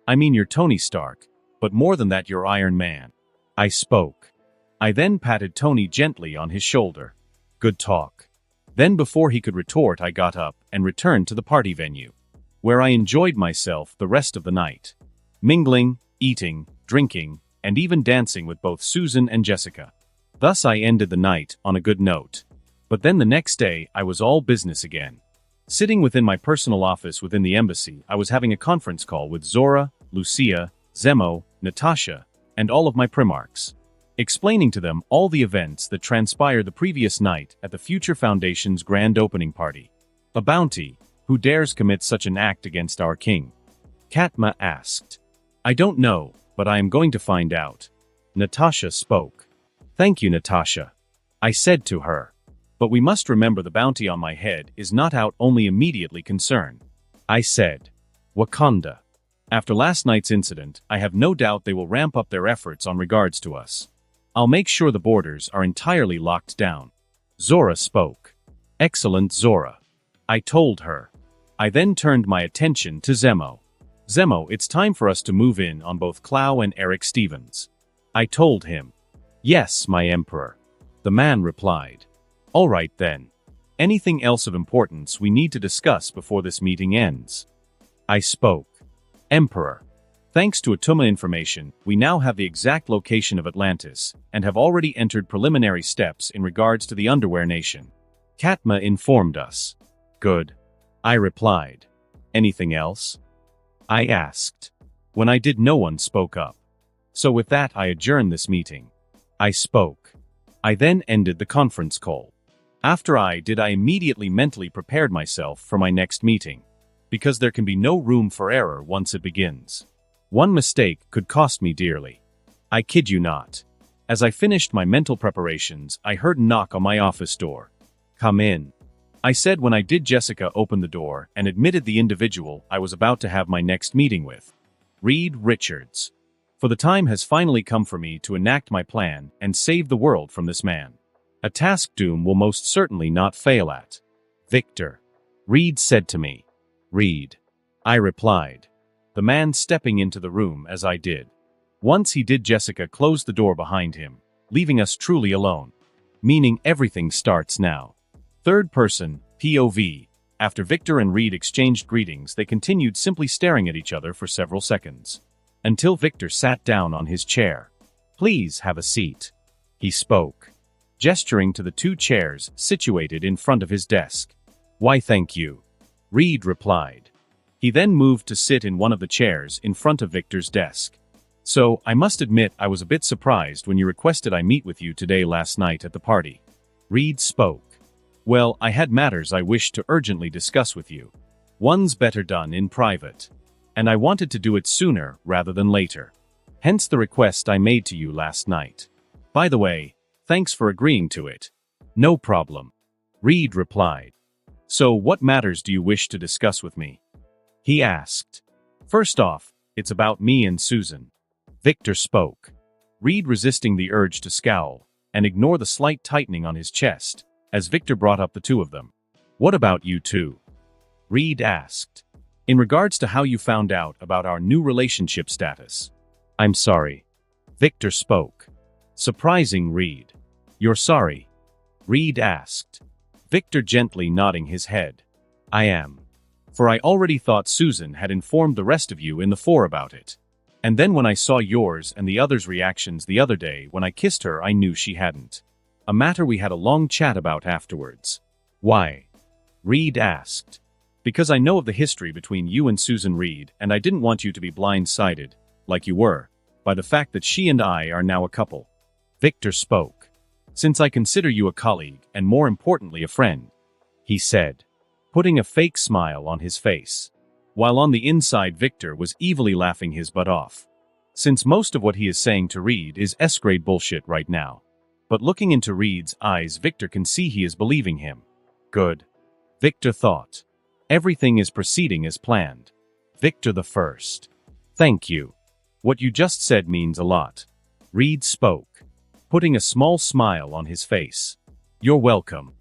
I mean, you're Tony Stark, but more than that, you're Iron Man. I spoke. I then patted Tony gently on his shoulder. Good talk. Then before he could retort, I got up and returned to the party venue, where I enjoyed myself the rest of the night. Mingling, eating, drinking, and even dancing with both Susan and Jessica. Thus I ended the night on a good note. But then the next day, I was all business again. Sitting within my personal office within the embassy, I was having a conference call with Zora, Lucia, Zemo, Natasha, and all of my Primarchs, explaining to them all the events that transpired the previous night at the Future Foundation's grand opening party. A bounty, who dares commit such an act against our king? Katma asked. I don't know, but I am going to find out. Natasha spoke. Thank you, Natasha. I said to her. But we must remember the bounty on my head is not out only immediately concern. I said. Wakanda. After last night's incident, I have no doubt they will ramp up their efforts on regards to us. I'll make sure the borders are entirely locked down. Zora spoke. Excellent, Zora. I told her. I then turned my attention to Zemo. Zemo, it's time for us to move in on both Clow and Eric Stevens. I told him. Yes, my emperor. The man replied. All right then. Anything else of importance we need to discuss before this meeting ends? I spoke. Emperor. Thanks to Atuma information, we now have the exact location of Atlantis, and have already entered preliminary steps in regards to the Underwear Nation. Katma informed us. Good. I replied. Anything else? I asked. When I did, no one spoke up. So with that, I adjourned this meeting. I spoke. I then ended the conference call. After I immediately mentally prepared myself for my next meeting. Because there can be no room for error once it begins. One mistake could cost me dearly. I kid you not. As I finished my mental preparations, I heard a knock on my office door. Come in. I said when I did. Jessica opened the door and admitted the individual I was about to have my next meeting with. Reed Richards. For the time has finally come for me to enact my plan and save the world from this man. A task Doom will most certainly not fail at. Victor. Reed said to me. Reed. I replied. The man stepping into the room as I did. Once he did, Jessica closed the door behind him, leaving us truly alone. Meaning everything starts now. Third person, POV. After Victor and Reed exchanged greetings, they continued simply staring at each other for several seconds. Until Victor sat down on his chair. Please have a seat. He spoke, gesturing to the two chairs situated in front of his desk. Why, thank you. Reed replied. He then moved to sit in one of the chairs in front of Victor's desk. So, I must admit I was a bit surprised when you requested I meet with you today last night at the party. Reed spoke. Well, I had matters I wished to urgently discuss with you. One's better done in private. And I wanted to do it sooner rather than later. Hence the request I made to you last night. By the way, thanks for agreeing to it. No problem. Reed replied. So what matters do you wish to discuss with me? He asked. First off, it's about me and Susan. Victor spoke. Reed resisting the urge to scowl and ignore the slight tightening on his chest as Victor brought up the two of them. What about you two? Reed asked. In regards to how you found out about our new relationship status. I'm sorry. Victor spoke. Surprising Reed. You're sorry? Reed asked. Victor gently nodding his head. I am. For I already thought Susan had informed the rest of you in the fore about it. And then when I saw yours and the others' reactions the other day when I kissed her, I knew she hadn't. A matter we had a long chat about afterwards. Why? Reed asked. Because I know of the history between you and Susan Reed, and I didn't want you to be blindsided, like you were, by the fact that she and I are now a couple. Victor spoke. Since I consider you a colleague, and more importantly a friend, he said, putting a fake smile on his face. While on the inside Victor was evilly laughing his butt off. Since most of what he is saying to Reed is S-grade bullshit right now. But looking into Reed's eyes, Victor can see he is believing him. Good. Victor thought. Everything is proceeding as planned. Victor the First. Thank you. What you just said means a lot. Reed spoke, putting a small smile on his face. You're welcome.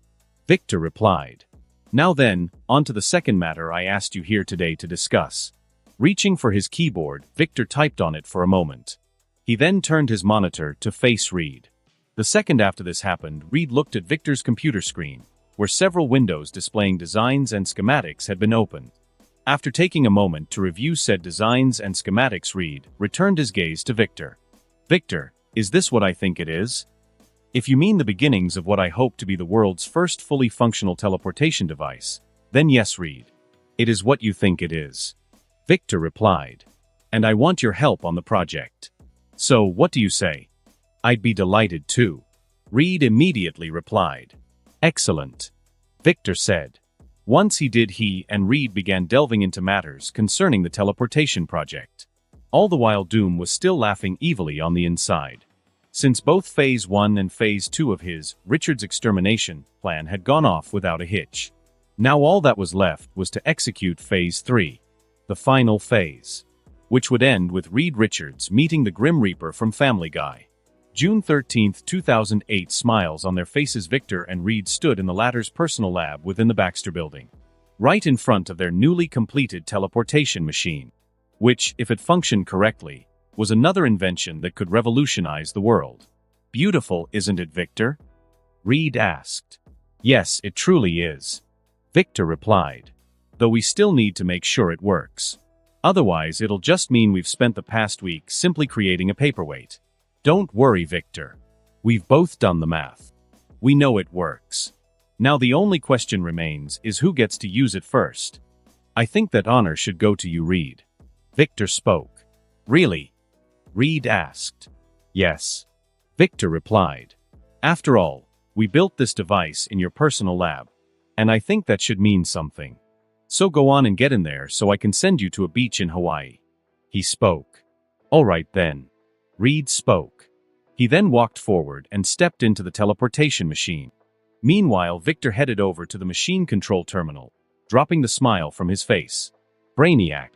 Victor replied. Now then, on to the second matter I asked you here today to discuss. Reaching for his keyboard, Victor typed on it for a moment. He then turned his monitor to face Reed. The second after this happened, Reed looked at Victor's computer screen, where several windows displaying designs and schematics had been opened. After taking a moment to review said designs and schematics, Reed returned his gaze to Victor. Victor, is this what I think it is? If you mean the beginnings of what I hope to be the world's first fully functional teleportation device, then yes, Reed. It is what you think it is. Victor replied. And I want your help on the project. So, what do you say? I'd be delighted too. Reed immediately replied. Excellent. Victor said. Once he and Reed began delving into matters concerning the teleportation project. All the while Doom was still laughing evilly on the inside. Since both Phase 1 and Phase 2 of his, Richard's extermination, plan had gone off without a hitch. Now all that was left was to execute Phase 3. The final phase. Which would end with Reed Richards meeting the Grim Reaper from Family Guy. June 13, 2008. Smiles on their faces. Victor and Reed stood in the latter's personal lab within the Baxter building. Right in front of their newly completed teleportation machine. Which, if it functioned correctly, was another invention that could revolutionize the world. Beautiful, isn't it, Victor? Reed asked. Yes, it truly is. Victor replied. Though we still need to make sure it works. Otherwise it'll just mean we've spent the past week simply creating a paperweight. Don't worry, Victor. We've both done the math. We know it works. Now the only question remains is who gets to use it first. I think that honor should go to you, Reed. Victor spoke. Really? Reed asked. Yes. Victor replied. After all, we built this device in your personal lab, and I think that should mean something. So go on and get in there so I can send you to a beach in Hawaii. He spoke. All right then. Reed spoke. He then walked forward and stepped into the teleportation machine. Meanwhile, Victor headed over to the machine control terminal, dropping the smile from his face. Brainiac.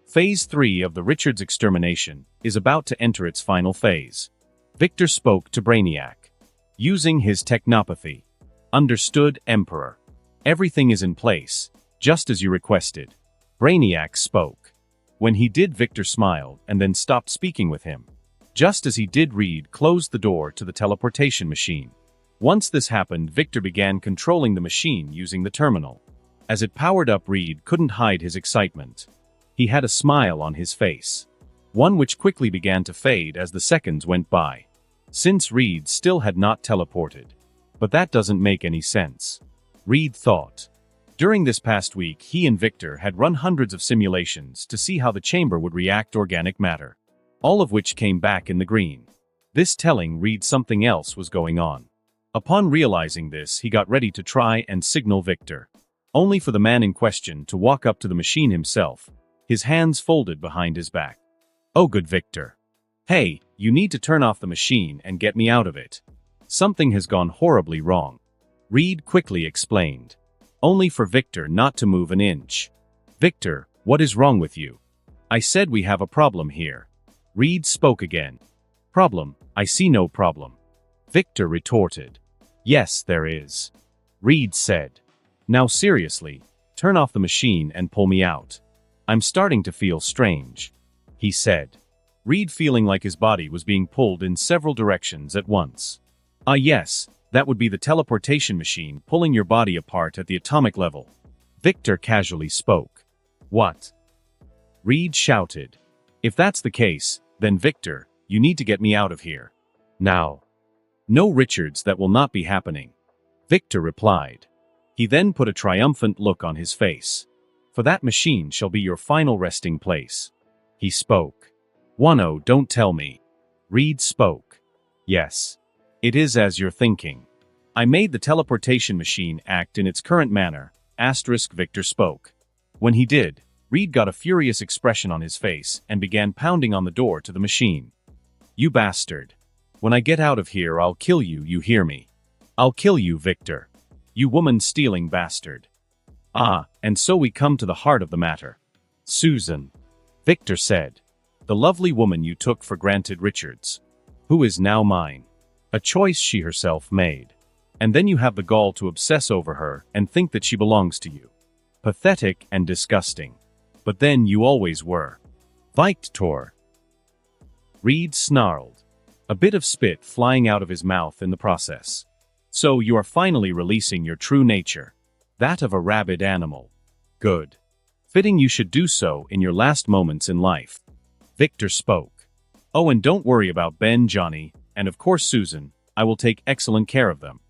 Phase 3 of the Richards extermination is about to enter its final phase. Victor spoke to Brainiac. Using his technopathy. Understood, Emperor. Everything is in place, just as you requested. Brainiac spoke. When he did, Victor smiled and then stopped speaking with him. Just as he did, Reed closed the door to the teleportation machine. Once this happened, Victor began controlling the machine using the terminal. As it powered up, Reed couldn't hide his excitement. He had a smile on his face. One which quickly began to fade as the seconds went by. Since Reed still had not teleported. But that doesn't make any sense. Reed thought. During this past week, he and Victor had run hundreds of simulations to see how the chamber would react organic matter. All of which came back in the green. This telling Reed something else was going on. Upon realizing this, he got ready to try and signal Victor. Only for the man in question to walk up to the machine himself, his hands folded behind his back. Oh, good Victor. Hey, you need to turn off the machine and get me out of it. Something has gone horribly wrong. Reed quickly explained. Only for Victor not to move an inch. Victor, what is wrong with you? I said we have a problem here. Reed spoke again. Problem? I see no problem. Victor retorted. Yes, there is. Reed said. Now seriously, turn off the machine and pull me out. I'm starting to feel strange, he said. Reed feeling like his body was being pulled in several directions at once. Ah yes, that would be the teleportation machine pulling your body apart at the atomic level. Victor casually spoke. What? Reed shouted. If that's the case, then Victor, you need to get me out of here. Now. No, Richards, that will not be happening, Victor replied. He then put a triumphant look on his face. For that machine shall be your final resting place. He spoke. Wano, don't tell me. Reed spoke. Yes. It is as you're thinking. I made the teleportation machine act in its current manner, Victor spoke. When he did, Reed got a furious expression on his face and began pounding on the door to the machine. You bastard. When I get out of here, I'll kill you, you hear me? I'll kill you, Victor. You woman-stealing bastard. Ah, and so we come to the heart of the matter. Susan, Victor said. The lovely woman you took for granted, Richards. Who is now mine. A choice she herself made. And then you have the gall to obsess over her and think that she belongs to you. Pathetic and disgusting. But then you always were. Victor. Reed snarled. A bit of spit flying out of his mouth in the process. So you are finally releasing your true nature. That of a rabid animal. Good. Fitting you should do so in your last moments in life. Victor spoke. Oh, and don't worry about Ben, Johnny, and of course Susan, I will take excellent care of them.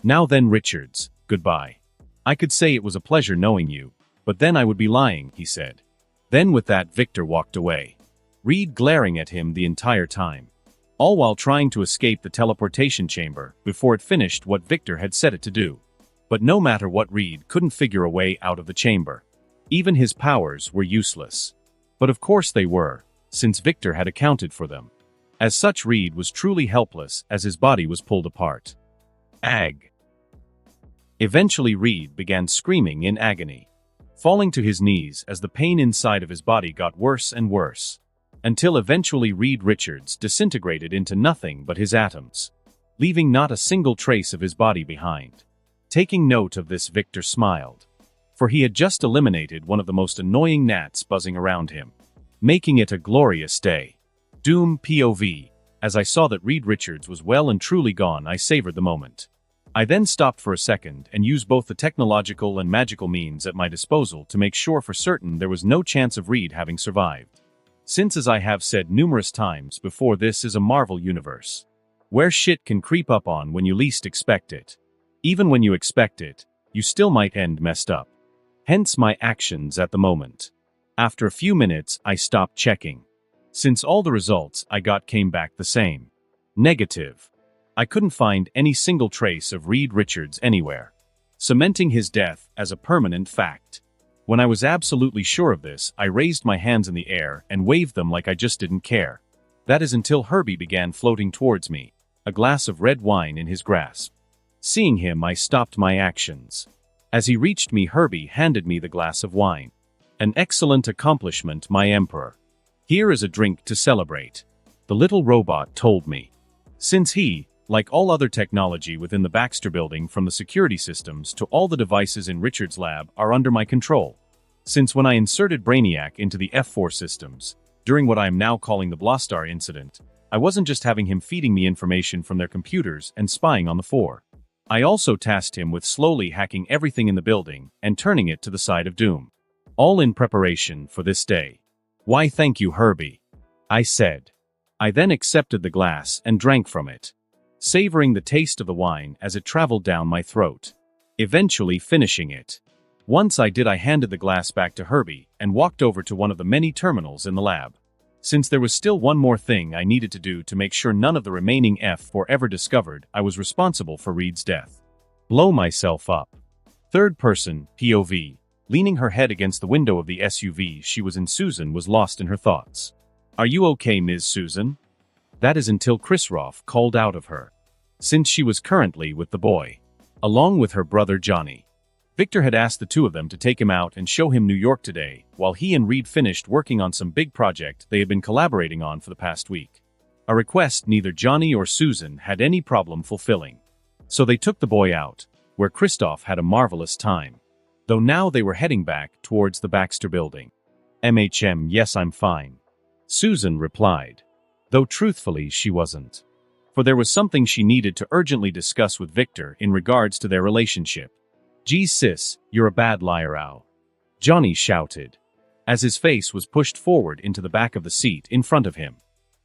Now then, Richards, goodbye. I could say it was a pleasure knowing you, but then I would be lying, he said. Then with that Victor walked away. Reed glaring at him the entire time. All while trying to escape the teleportation chamber before it finished what Victor had set it to do. But no matter what, Reed couldn't figure a way out of the chamber. Even his powers were useless. But of course they were, since Victor had accounted for them. As such, Reed was truly helpless as his body was pulled apart. Ag. Eventually Reed began screaming in agony, falling to his knees as the pain inside of his body got worse and worse. Until eventually Reed Richards disintegrated into nothing but his atoms, leaving not a single trace of his body behind. Taking note of this, Victor smiled. For he had just eliminated one of the most annoying gnats buzzing around him, making it a glorious day. Doom POV. As I saw that Reed Richards was well and truly gone, I savored the moment. I then stopped for a second and used both the technological and magical means at my disposal to make sure for certain there was no chance of Reed having survived. Since, as I have said numerous times before, this is a Marvel universe, where shit can creep up on when you least expect it. Even when you expect it, you still might end messed up. Hence my actions at the moment. After a few minutes, I stopped checking, since all the results I got came back the same. Negative. I couldn't find any single trace of Reed Richards anywhere, cementing his death as a permanent fact. When I was absolutely sure of this, I raised my hands in the air and waved them like I just didn't care. That is until Herbie began floating towards me, a glass of red wine in his grasp. Seeing him, I stopped my actions. As he reached me, Herbie handed me the glass of wine. An excellent accomplishment, my emperor. Here is a drink to celebrate, the little robot told me. Since he, like all other technology within the Baxter building, from the security systems to all the devices in Richard's lab, are under my control. Since when I inserted Brainiac into the F4 systems, during what I am now calling the Blastar incident, I wasn't just having him feeding me information from their computers and spying on the 4. I also tasked him with slowly hacking everything in the building and turning it to the side of doom. All in preparation for this day. Why, thank you, Herbie, I said. I then accepted the glass and drank from it, savoring the taste of the wine as it traveled down my throat, eventually finishing it. Once I did, I handed the glass back to Herbie and walked over to one of the many terminals in the lab. Since there was still one more thing I needed to do to make sure none of the remaining F4 ever discovered I was responsible for Reed's death. Blow myself up. Third person, POV. Leaning her head against the window of the SUV she was in, Susan was lost in her thoughts. Are you okay, Ms. Susan? That is until Chris Roth called out of her, since she was currently with the boy, along with her brother Johnny. Victor had asked the two of them to take him out and show him New York today, while he and Reed finished working on some big project they had been collaborating on for the past week. A request neither Johnny or Susan had any problem fulfilling. So they took the boy out, where Christoph had a marvelous time. Though now they were heading back towards the Baxter building. Yes, I'm fine. Susan replied. Though truthfully, she wasn't. For there was something she needed to urgently discuss with Victor in regards to their relationship. Geez sis, you're a bad liar, ow. Johnny shouted, as his face was pushed forward into the back of the seat in front of him,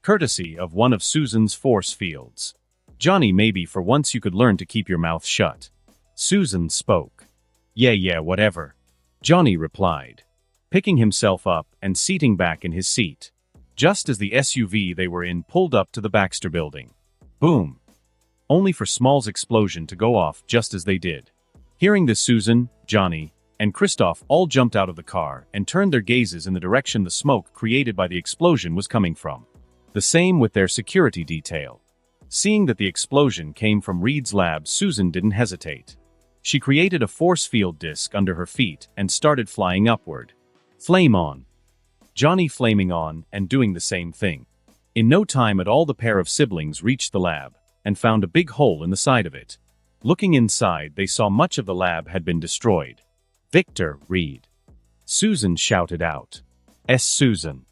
courtesy of one of Susan's force fields. Johnny, maybe for once you could learn to keep your mouth shut. Susan spoke. Yeah, whatever. Johnny replied, picking himself up and seating back in his seat, just as the SUV they were in pulled up to the Baxter building. Boom. Only for Small's explosion to go off just as they did. Hearing this, Susan, Johnny, and Christoph all jumped out of the car and turned their gazes in the direction the smoke created by the explosion was coming from. The same with their security detail. Seeing that the explosion came from Reed's lab, Susan didn't hesitate. She created a force field disc under her feet and started flying upward. Flame on. Johnny flaming on and doing the same thing. In no time at all, the pair of siblings reached the lab and found a big hole in the side of it. Looking inside, they saw much of the lab had been destroyed. Victor, Reed. Susan shouted out. Susan.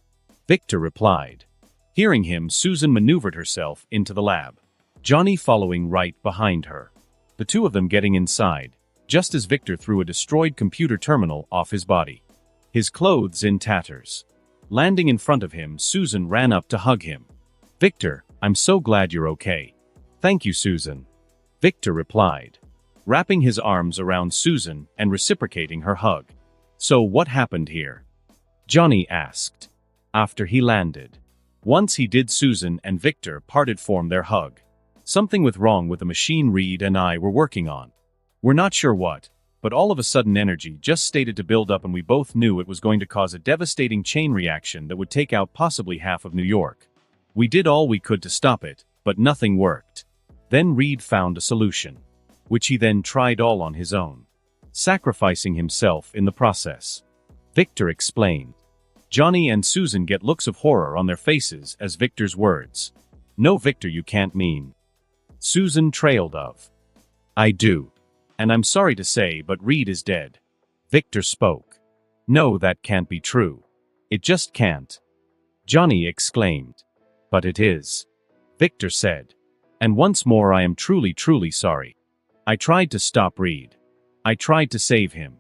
Victor replied. Hearing him, Susan maneuvered herself into the lab, Johnny following right behind her. The two of them getting inside, just as Victor threw a destroyed computer terminal off his body. His clothes in tatters. Landing in front of him, Susan ran up to hug him. Victor, I'm so glad you're okay. Thank you, Susan. Victor replied, wrapping his arms around Susan and reciprocating her hug. So what happened here? Johnny asked. After he landed. Once he did, Susan and Victor parted from their hug. Something was wrong with the machine Reed and I were working on. We're not sure what, but all of a sudden energy just started to build up and we both knew it was going to cause a devastating chain reaction that would take out possibly half of New York. We did all we could to stop it, but nothing worked. Then Reed found a solution, which he then tried all on his own, sacrificing himself in the process. Victor explained. Johnny and Susan get looks of horror on their faces as Victor's words. No, Victor, you can't mean. Susan trailed of. I do. And I'm sorry to say, but Reed is dead. Victor spoke. No, that can't be true. It just can't. Johnny exclaimed. But it is. Victor said. And once more, I am truly, truly sorry. I tried to stop Reed. I tried to save him.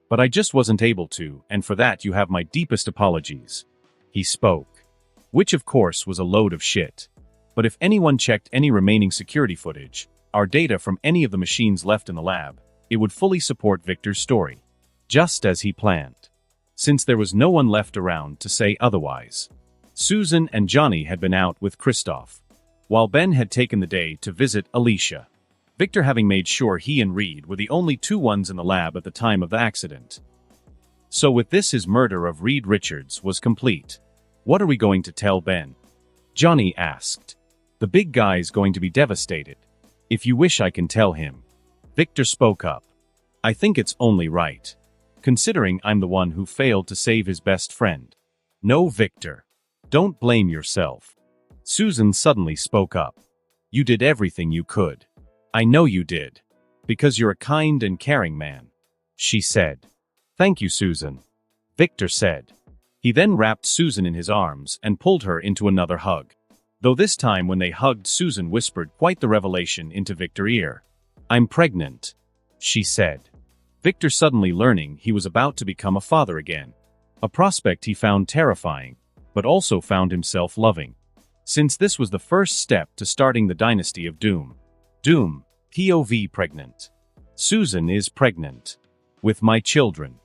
But I just wasn't able to, and for that you have my deepest apologies. He spoke. Which of course was a load of shit. But if anyone checked any remaining security footage, our data from any of the machines left in the lab, it would fully support Victor's story. Just as he planned. Since there was no one left around to say otherwise. Susan and Johnny had been out with Christoph, while Ben had taken the day to visit Alicia. Victor having made sure he and Reed were the only two ones in the lab at the time of the accident. So with this, his murder of Reed Richards was complete. What are we going to tell Ben? Johnny asked. The big guy's going to be devastated. If you wish, I can tell him. Victor spoke up. I think it's only right, considering I'm the one who failed to save his best friend. No, Victor. Don't blame yourself. Susan suddenly spoke up. You did everything you could. I know you did. Because you're a kind and caring man. She said. Thank you, Susan. Victor said. He then wrapped Susan in his arms and pulled her into another hug. Though this time when they hugged, Susan whispered quite the revelation into Victor's ear. I'm pregnant. She said. Victor suddenly learning he was about to become a father again. A prospect he found terrifying, but also found himself loving. Since this was the first step to starting the dynasty of Doom. Doom, POV pregnant. Susan is pregnant. With my children.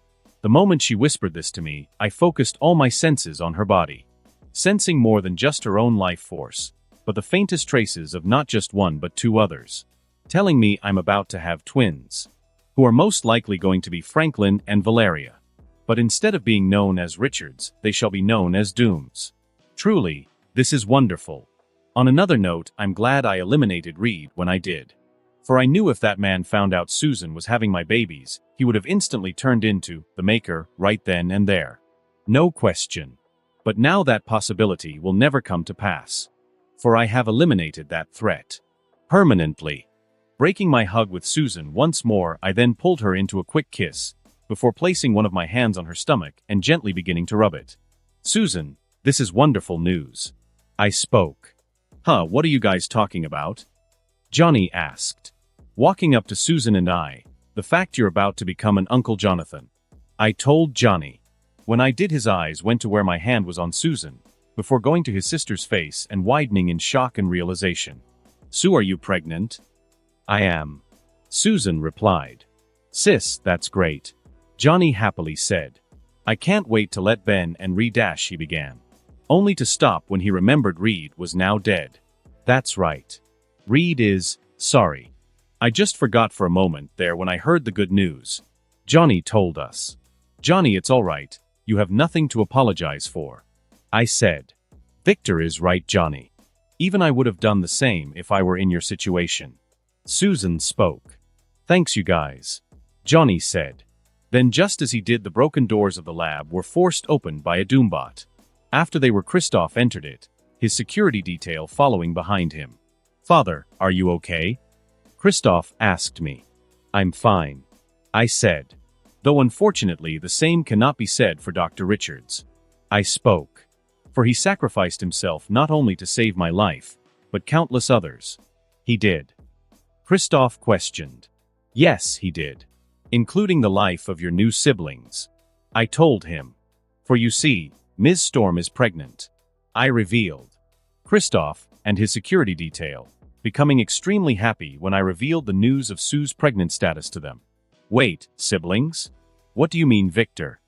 The moment she whispered this to me, I focused all my senses on her body. Sensing more than just her own life force, but the faintest traces of not just one but two others. Telling me I'm about to have twins. Who are most likely going to be Franklin and Valeria. But instead of being known as Richards, they shall be known as Dooms. Truly, this is wonderful. On another note, I'm glad I eliminated Reed when I did. For I knew if that man found out Susan was having my babies, he would have instantly turned into the maker right then and there. No question. But now that possibility will never come to pass. For I have eliminated that threat. Permanently. Breaking my hug with Susan once more, I then pulled her into a quick kiss, before placing one of my hands on her stomach and gently beginning to rub it. "Susan, this is wonderful news," I spoke. "Huh, what are you guys talking about?" Johnny asked, walking up to Susan and I. "The fact you're about to become an Uncle Jonathan," I told Johnny. When I did, his eyes went to where my hand was on Susan, before going to his sister's face and widening in shock and realization. "Sue, are you pregnant?" "I am," Susan replied. "Sis, that's great," Johnny happily said. "I can't wait to let Ben and Reed," he began, only to stop when he remembered Reed was now dead. "That's right. Reed is, sorry. I just forgot for a moment there when I heard the good news," Johnny told us. "Johnny, it's all right. You have nothing to apologize for," I said. "Victor is right, Johnny. Even I would have done the same if I were in your situation." Susan spoke. "Thanks, you guys," Johnny said. Then just as he did, the broken doors of the lab were forced open by a doombot. After they were, Christoph entered it, his security detail following behind him. "Father, are you okay?" Christoph asked me. "I'm fine," I said. Though unfortunately the same cannot be said for Dr. Richards. I spoke. For he sacrificed himself not only to save my life, but countless others. "He did?" Christoph questioned. "Yes, he did. Including the life of your new siblings," I told him. "For you see, Ms. Storm is pregnant," I revealed. Christoph and his security detail, becoming extremely happy when I revealed the news of Sue's pregnant status to them. "Wait, siblings? What do you mean, Victor?"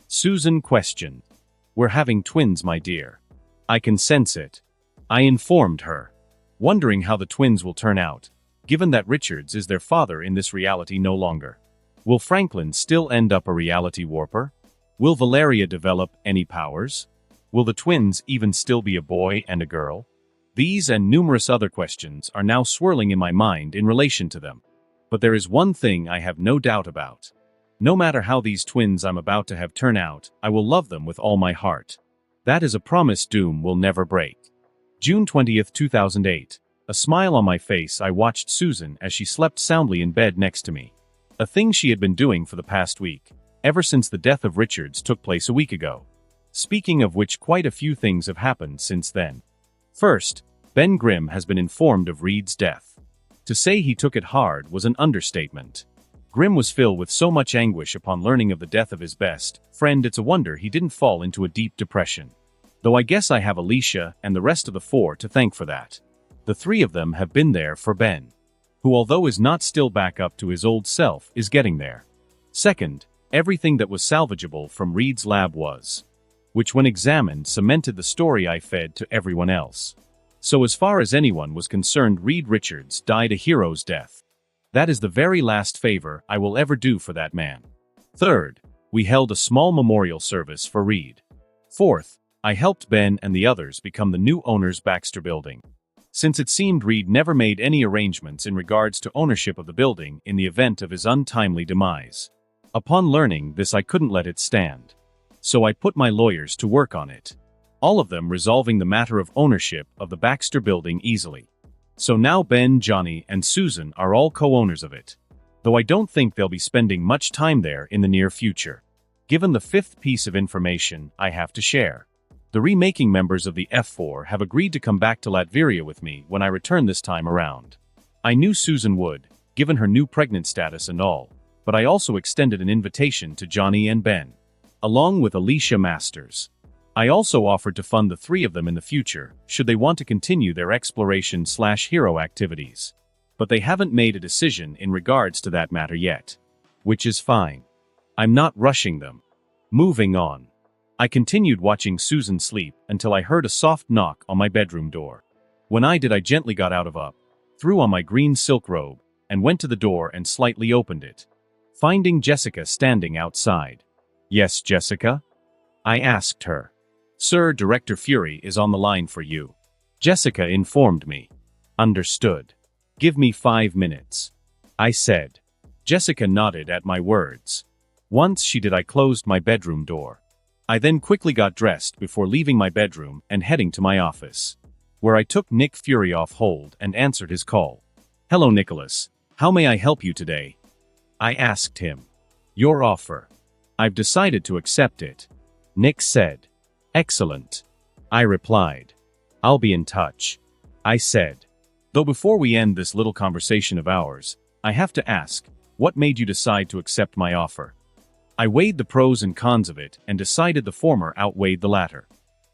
Susan questioned. "We're having twins, my dear. I can sense it," I informed her, wondering how the twins will turn out, given that Richards is their father in this reality no longer. Will Franklin still end up a reality warper? Will Valeria develop any powers? Will the twins even still be a boy and a girl? These and numerous other questions are now swirling in my mind in relation to them. But there is one thing I have no doubt about. No matter how these twins I'm about to have turn out, I will love them with all my heart. That is a promise Doom will never break. June 20th, 2008. A smile on my face, I watched Susan as she slept soundly in bed next to me. A thing she had been doing for the past week, ever since the death of Richards took place a week ago. Speaking of which, quite a few things have happened since then. First, Ben Grimm has been informed of Reed's death. To say he took it hard was an understatement. Grimm was filled with so much anguish upon learning of the death of his best friend, it's a wonder he didn't fall into a deep depression. Though I guess I have Alicia and the rest of the four to thank for that. The three of them have been there for Ben, who, although is not still back up to his old self, is getting there. Second, everything that was salvageable from Reed's lab was, which when examined cemented the story I fed to everyone else. So as far as anyone was concerned, Reed Richards died a hero's death. That is the very last favor I will ever do for that man. Third, we held a small memorial service for Reed. Fourth, I helped Ben and the others become the new owners Baxter Building. Since it seemed Reed never made any arrangements in regards to ownership of the building in the event of his untimely demise. Upon learning this, I couldn't let it stand. So I put my lawyers to work on it. All of them resolving the matter of ownership of the Baxter Building easily. So now Ben, Johnny, and Susan are all co-owners of it. Though I don't think they'll be spending much time there in the near future. Given the fifth piece of information I have to share. The remaking members of the F4 have agreed to come back to Latveria with me when I return this time around. I knew Susan would, given her new pregnant status and all, but I also extended an invitation to Johnny and Ben, along with Alicia Masters. I also offered to fund the three of them in the future, should they want to continue their exploration/hero activities. But they haven't made a decision in regards to that matter yet. Which is fine. I'm not rushing them. Moving on. I continued watching Susan sleep until I heard a soft knock on my bedroom door. When I did, I gently got out of up, threw on my green silk robe, and went to the door and slightly opened it, finding Jessica standing outside. "Yes, Jessica?" I asked her. "Sir, Director Fury is on the line for you," Jessica informed me. "Understood. Give me 5 minutes," I said. Jessica nodded at my words. Once she did, I closed my bedroom door. I then quickly got dressed before leaving my bedroom and heading to my office, where I took Nick Fury off hold and answered his call. "Hello, Nicholas. How may I help you today?" I asked him. Your offer. I've decided to accept it. Nick said. Excellent. I replied. I'll be in touch. I said. Though before we end this little conversation of ours, I have to ask, what made you decide to accept my offer? I weighed the pros and cons of it and decided the former outweighed the latter.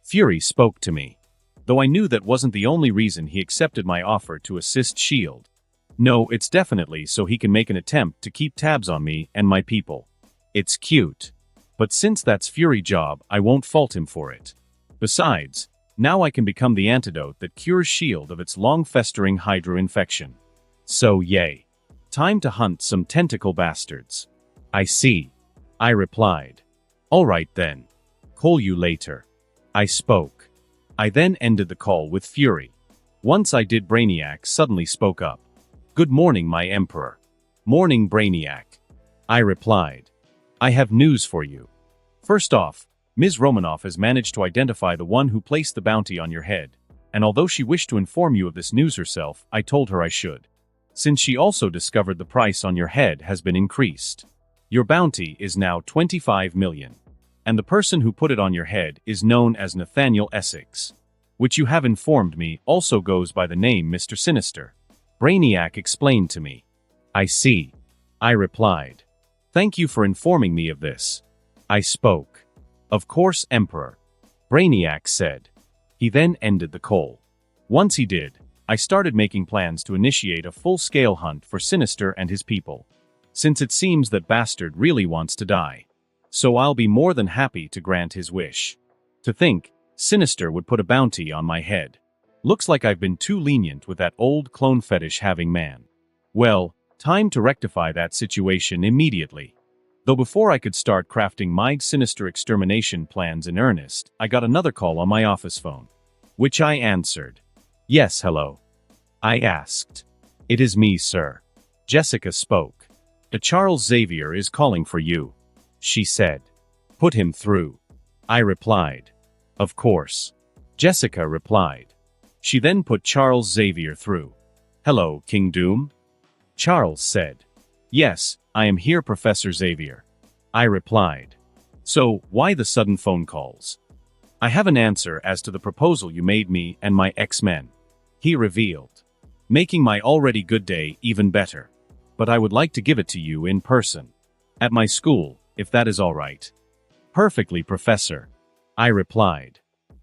Fury spoke to me. Though I knew that wasn't the only reason he accepted my offer to assist S.H.I.E.L.D. No, it's definitely so he can make an attempt to keep tabs on me and my people. It's cute. But since that's Fury's job, I won't fault him for it. Besides, now I can become the antidote that cures S.H.I.E.L.D. of its long-festering Hydra infection. So yay. Time to hunt some tentacle bastards. I see. I replied. Alright then. Call you later. I spoke. I then ended the call with Fury. Once I did, Brainiac suddenly spoke up. Good morning, my Emperor. Morning, Brainiac. I replied. I have news for you. First off, Ms. Romanoff has managed to identify the one who placed the bounty on your head, and although she wished to inform you of this news herself, I told her I should. Since she also discovered the price on your head has been increased. Your bounty is now 25 million. And the person who put it on your head is known as Nathaniel Essex, which you have informed me also goes by the name Mr. Sinister. Brainiac explained to me. I see. I replied. Thank you for informing me of this. I spoke. Of course, Emperor. Brainiac said. He then ended the call. Once he did, I started making plans to initiate a full-scale hunt for Sinister and his people, since it seems that Bastard really wants to die. So I'll be more than happy to grant his wish. To think, Sinister would put a bounty on my head. Looks like I've been too lenient with that old clone fetish-having man. Well, time to rectify that situation immediately. Though before I could start crafting my Sinister extermination plans in earnest, I got another call on my office phone, which I answered. Yes, hello. I asked. It is me, sir. Jessica spoke. Charles Xavier is calling for you. She said. Put him through. I replied. Of course. Jessica replied. She then put Charles Xavier through. Hello, King Doom? Charles said. Yes, I am here, Professor Xavier. I replied. So, why the sudden phone calls? I have an answer as to the proposal you made me and my X-Men. He revealed. Making my already good day even better. But I would like to give it to you in person. At my school, if that is all right. Perfectly, Professor. I replied.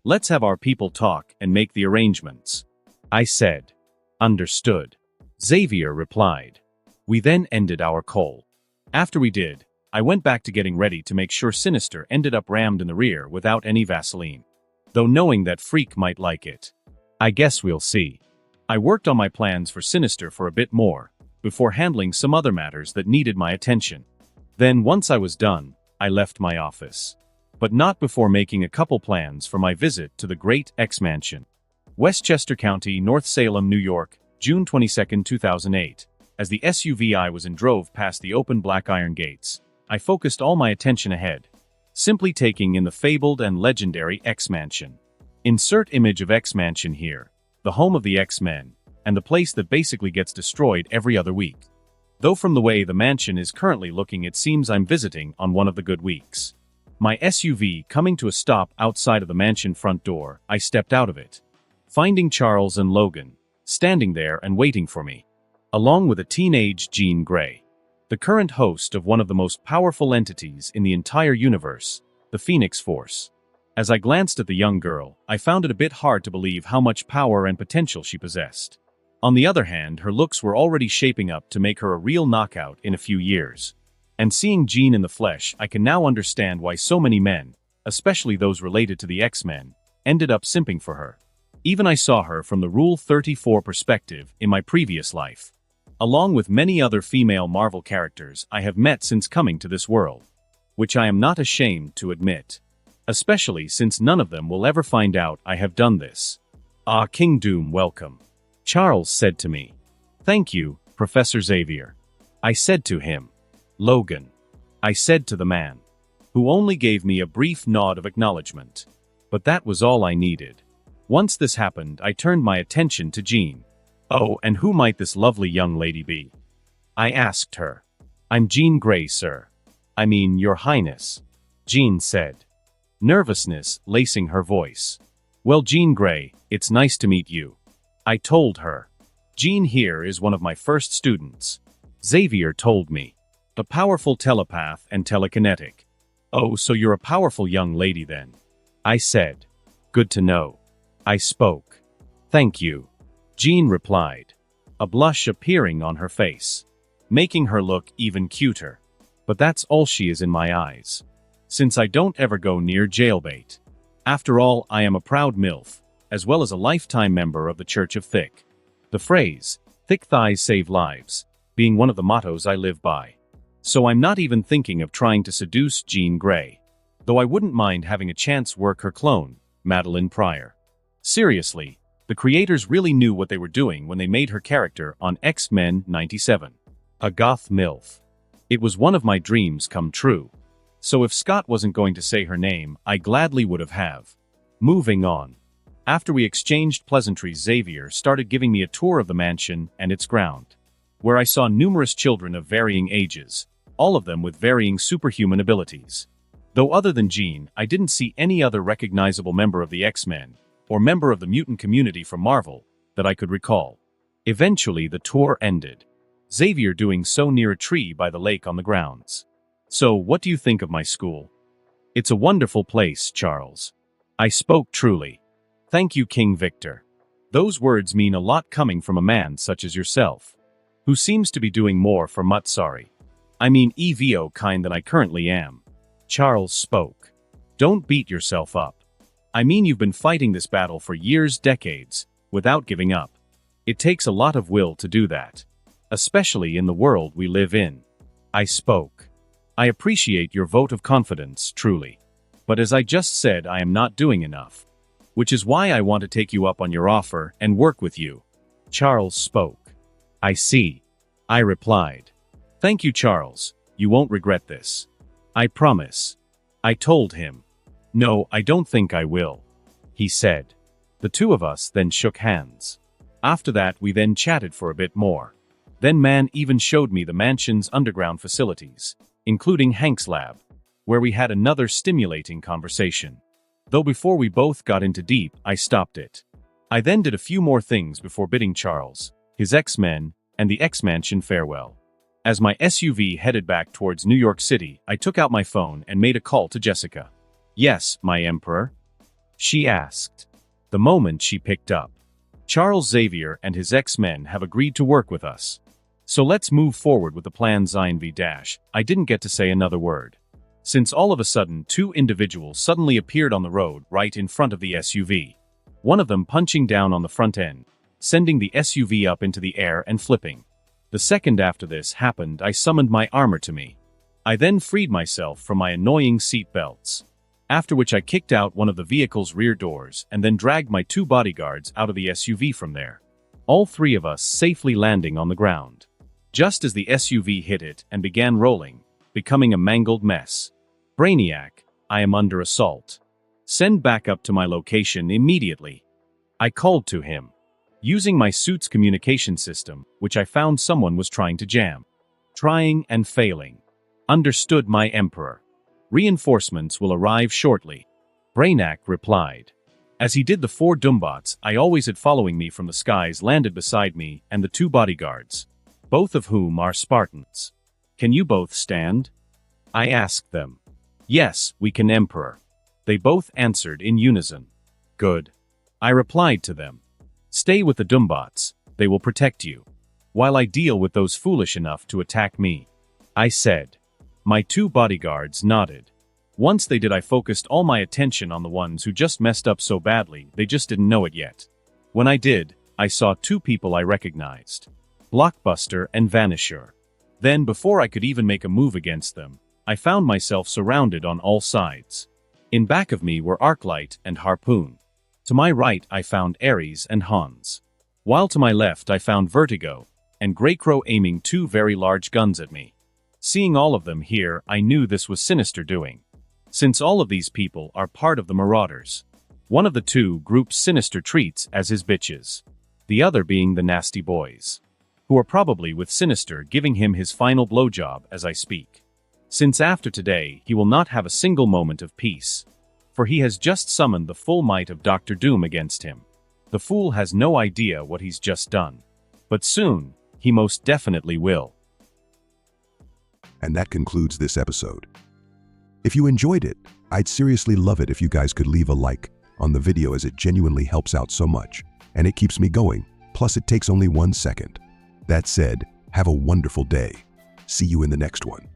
Let's have our people talk and make the arrangements. I said. Understood. Xavier replied. We then ended our call. After we did, I went back to getting ready to make sure Sinister ended up rammed in the rear without any Vaseline. Though knowing that Freak might like it. I guess we'll see. I worked on my plans for Sinister for a bit more, before handling some other matters that needed my attention. Then once I was done, I left my office. But not before making a couple plans for my visit to the Great X Mansion. Westchester County, North Salem, New York, June 22, 2008. As the SUV I was in drove past the open black iron gates, I focused all my attention ahead, simply taking in the fabled and legendary X Mansion. Insert image of X Mansion here, the home of the X-Men, and the place that basically gets destroyed every other week. Though from the way the mansion is currently looking, it seems I'm visiting on one of the good weeks. My SUV coming to a stop outside of the mansion front door, I stepped out of it, finding Charles and Logan standing there and waiting for me, along with a teenage Jean Grey, the current host of one of the most powerful entities in the entire universe, the Phoenix Force. As I glanced at the young girl, I found it a bit hard to believe how much power and potential she possessed. On the other hand, her looks were already shaping up to make her a real knockout in a few years. And seeing Jean in the flesh, I can now understand why so many men, especially those related to the X-Men, ended up simping for her. Even I saw her from the Rule 34 perspective in my previous life, along with many other female Marvel characters I have met since coming to this world, which I am not ashamed to admit. Especially since none of them will ever find out I have done this. Ah, King Doom, welcome. Charles said to me. Thank you, Professor Xavier. I said to him. Logan. I said to the man, who only gave me a brief nod of acknowledgement. But that was all I needed. Once this happened, I turned my attention to Jean. Oh, and who might this lovely young lady be? I asked her. I'm Jean Grey, sir. I mean, Your Highness, Jean said, nervousness lacing her voice. Well, Jean Grey, it's nice to meet you, I told her. Jean here is one of my first students, Xavier told me. A powerful telepath and telekinetic. Oh, so you're a powerful young lady then, I said. Good to know. I spoke. Thank you, Jean replied, a blush appearing on her face, making her look even cuter. But that's all she is in my eyes, since I don't ever go near jailbait. After all, I am a proud MILF, as well as a lifetime member of the Church of Thick. The phrase, thick thighs save lives, being one of the mottos I live by. So I'm not even thinking of trying to seduce Jean Grey, though I wouldn't mind having a chance work her clone, Madeline Pryor. Seriously, the creators really knew what they were doing when they made her character on X-Men 97. A goth MILF. It was one of my dreams come true. So if Scott wasn't going to say her name, I gladly would have. Moving on. After we exchanged pleasantries, Xavier started giving me a tour of the mansion and its ground, where I saw numerous children of varying ages, all of them with varying superhuman abilities. Though other than Jean, I didn't see any other recognizable member of the X-Men, or member of the mutant community from Marvel, that I could recall. Eventually the tour ended, Xavier doing so near a tree by the lake on the grounds. So, what do you think of my school? It's a wonderful place, Charles, I spoke truly. Thank you, King Victor. Those words mean a lot coming from a man such as yourself, who seems to be doing more for Mutsari. I mean EVO kind than I currently am. Charles spoke. Don't beat yourself up. I mean, you've been fighting this battle for years, decades, without giving up. It takes a lot of will to do that, especially in the world we live in. I spoke. I appreciate your vote of confidence, truly. But as I just said, I am not doing enough, which is why I want to take you up on your offer and work with you. Charles spoke. I see, I replied. Thank you, Charles. You won't regret this. I promise, I told him. No, I don't think I will, he said. The two of us then shook hands. After that, we then chatted for a bit more. Then man even showed me the mansion's underground facilities, including Hank's lab, where we had another stimulating conversation. Though before we both got into deep, I stopped it. I then did a few more things before bidding Charles, his X-Men, and the X-Mansion farewell. As my SUV headed back towards New York City, I took out my phone and made a call to Jessica. Yes, my Emperor? She asked. The moment she picked up. Charles Xavier and his X-Men have agreed to work with us. So let's move forward with the plan. I didn't get to say another word, since all of a sudden two individuals suddenly appeared on the road right in front of the SUV. One of them punching down on the front end, sending the SUV up into the air and flipping. The second after this happened, I summoned my armor to me. I then freed myself from my annoying seat belts, after which I kicked out one of the vehicle's rear doors and then dragged my two bodyguards out of the SUV from there. All three of us safely landing on the ground. Just as the SUV hit it and began rolling, becoming a mangled mess. Brainiac, I am under assault. Send backup to my location immediately. I called to him, using my suit's communication system, which I found someone was trying to jam. Trying and failing. Understood, my Emperor. Reinforcements will arrive shortly. Brainiac replied. As he did, the four Doombots I always had following me from the skies landed beside me and the two bodyguards, both of whom are Spartans. Can you both stand? I asked them. Yes, we can, Emperor. They both answered in unison. Good. I replied to them. Stay with the Doombots, they will protect you, while I deal with those foolish enough to attack me, I said. My two bodyguards nodded. Once they did, I focused all my attention on the ones who just messed up so badly they just didn't know it yet. When I did, I saw two people I recognized. Blockbuster and Vanisher. Then, before I could even make a move against them, I found myself surrounded on all sides. In back of me were Arclight and Harpoon. To my right I found Ares and Hans. While to my left I found Vertigo and Greycrow aiming two very large guns at me. Seeing all of them here, I knew this was Sinister doing, since all of these people are part of the Marauders. One of the two groups Sinister treats as his bitches, the other being the Nasty Boys, who are probably with Sinister giving him his final blowjob as I speak. since after today he will not have a single moment of peace. For he has just summoned the full might of Dr. Doom against him. The fool has no idea what he's just done. But soon, he most definitely will. And that concludes this episode. If you enjoyed it, I'd seriously love it if you guys could leave a like on the video, as it genuinely helps out so much, and it keeps me going, plus it takes only 1 second. That said, have a wonderful day. See you in the next one.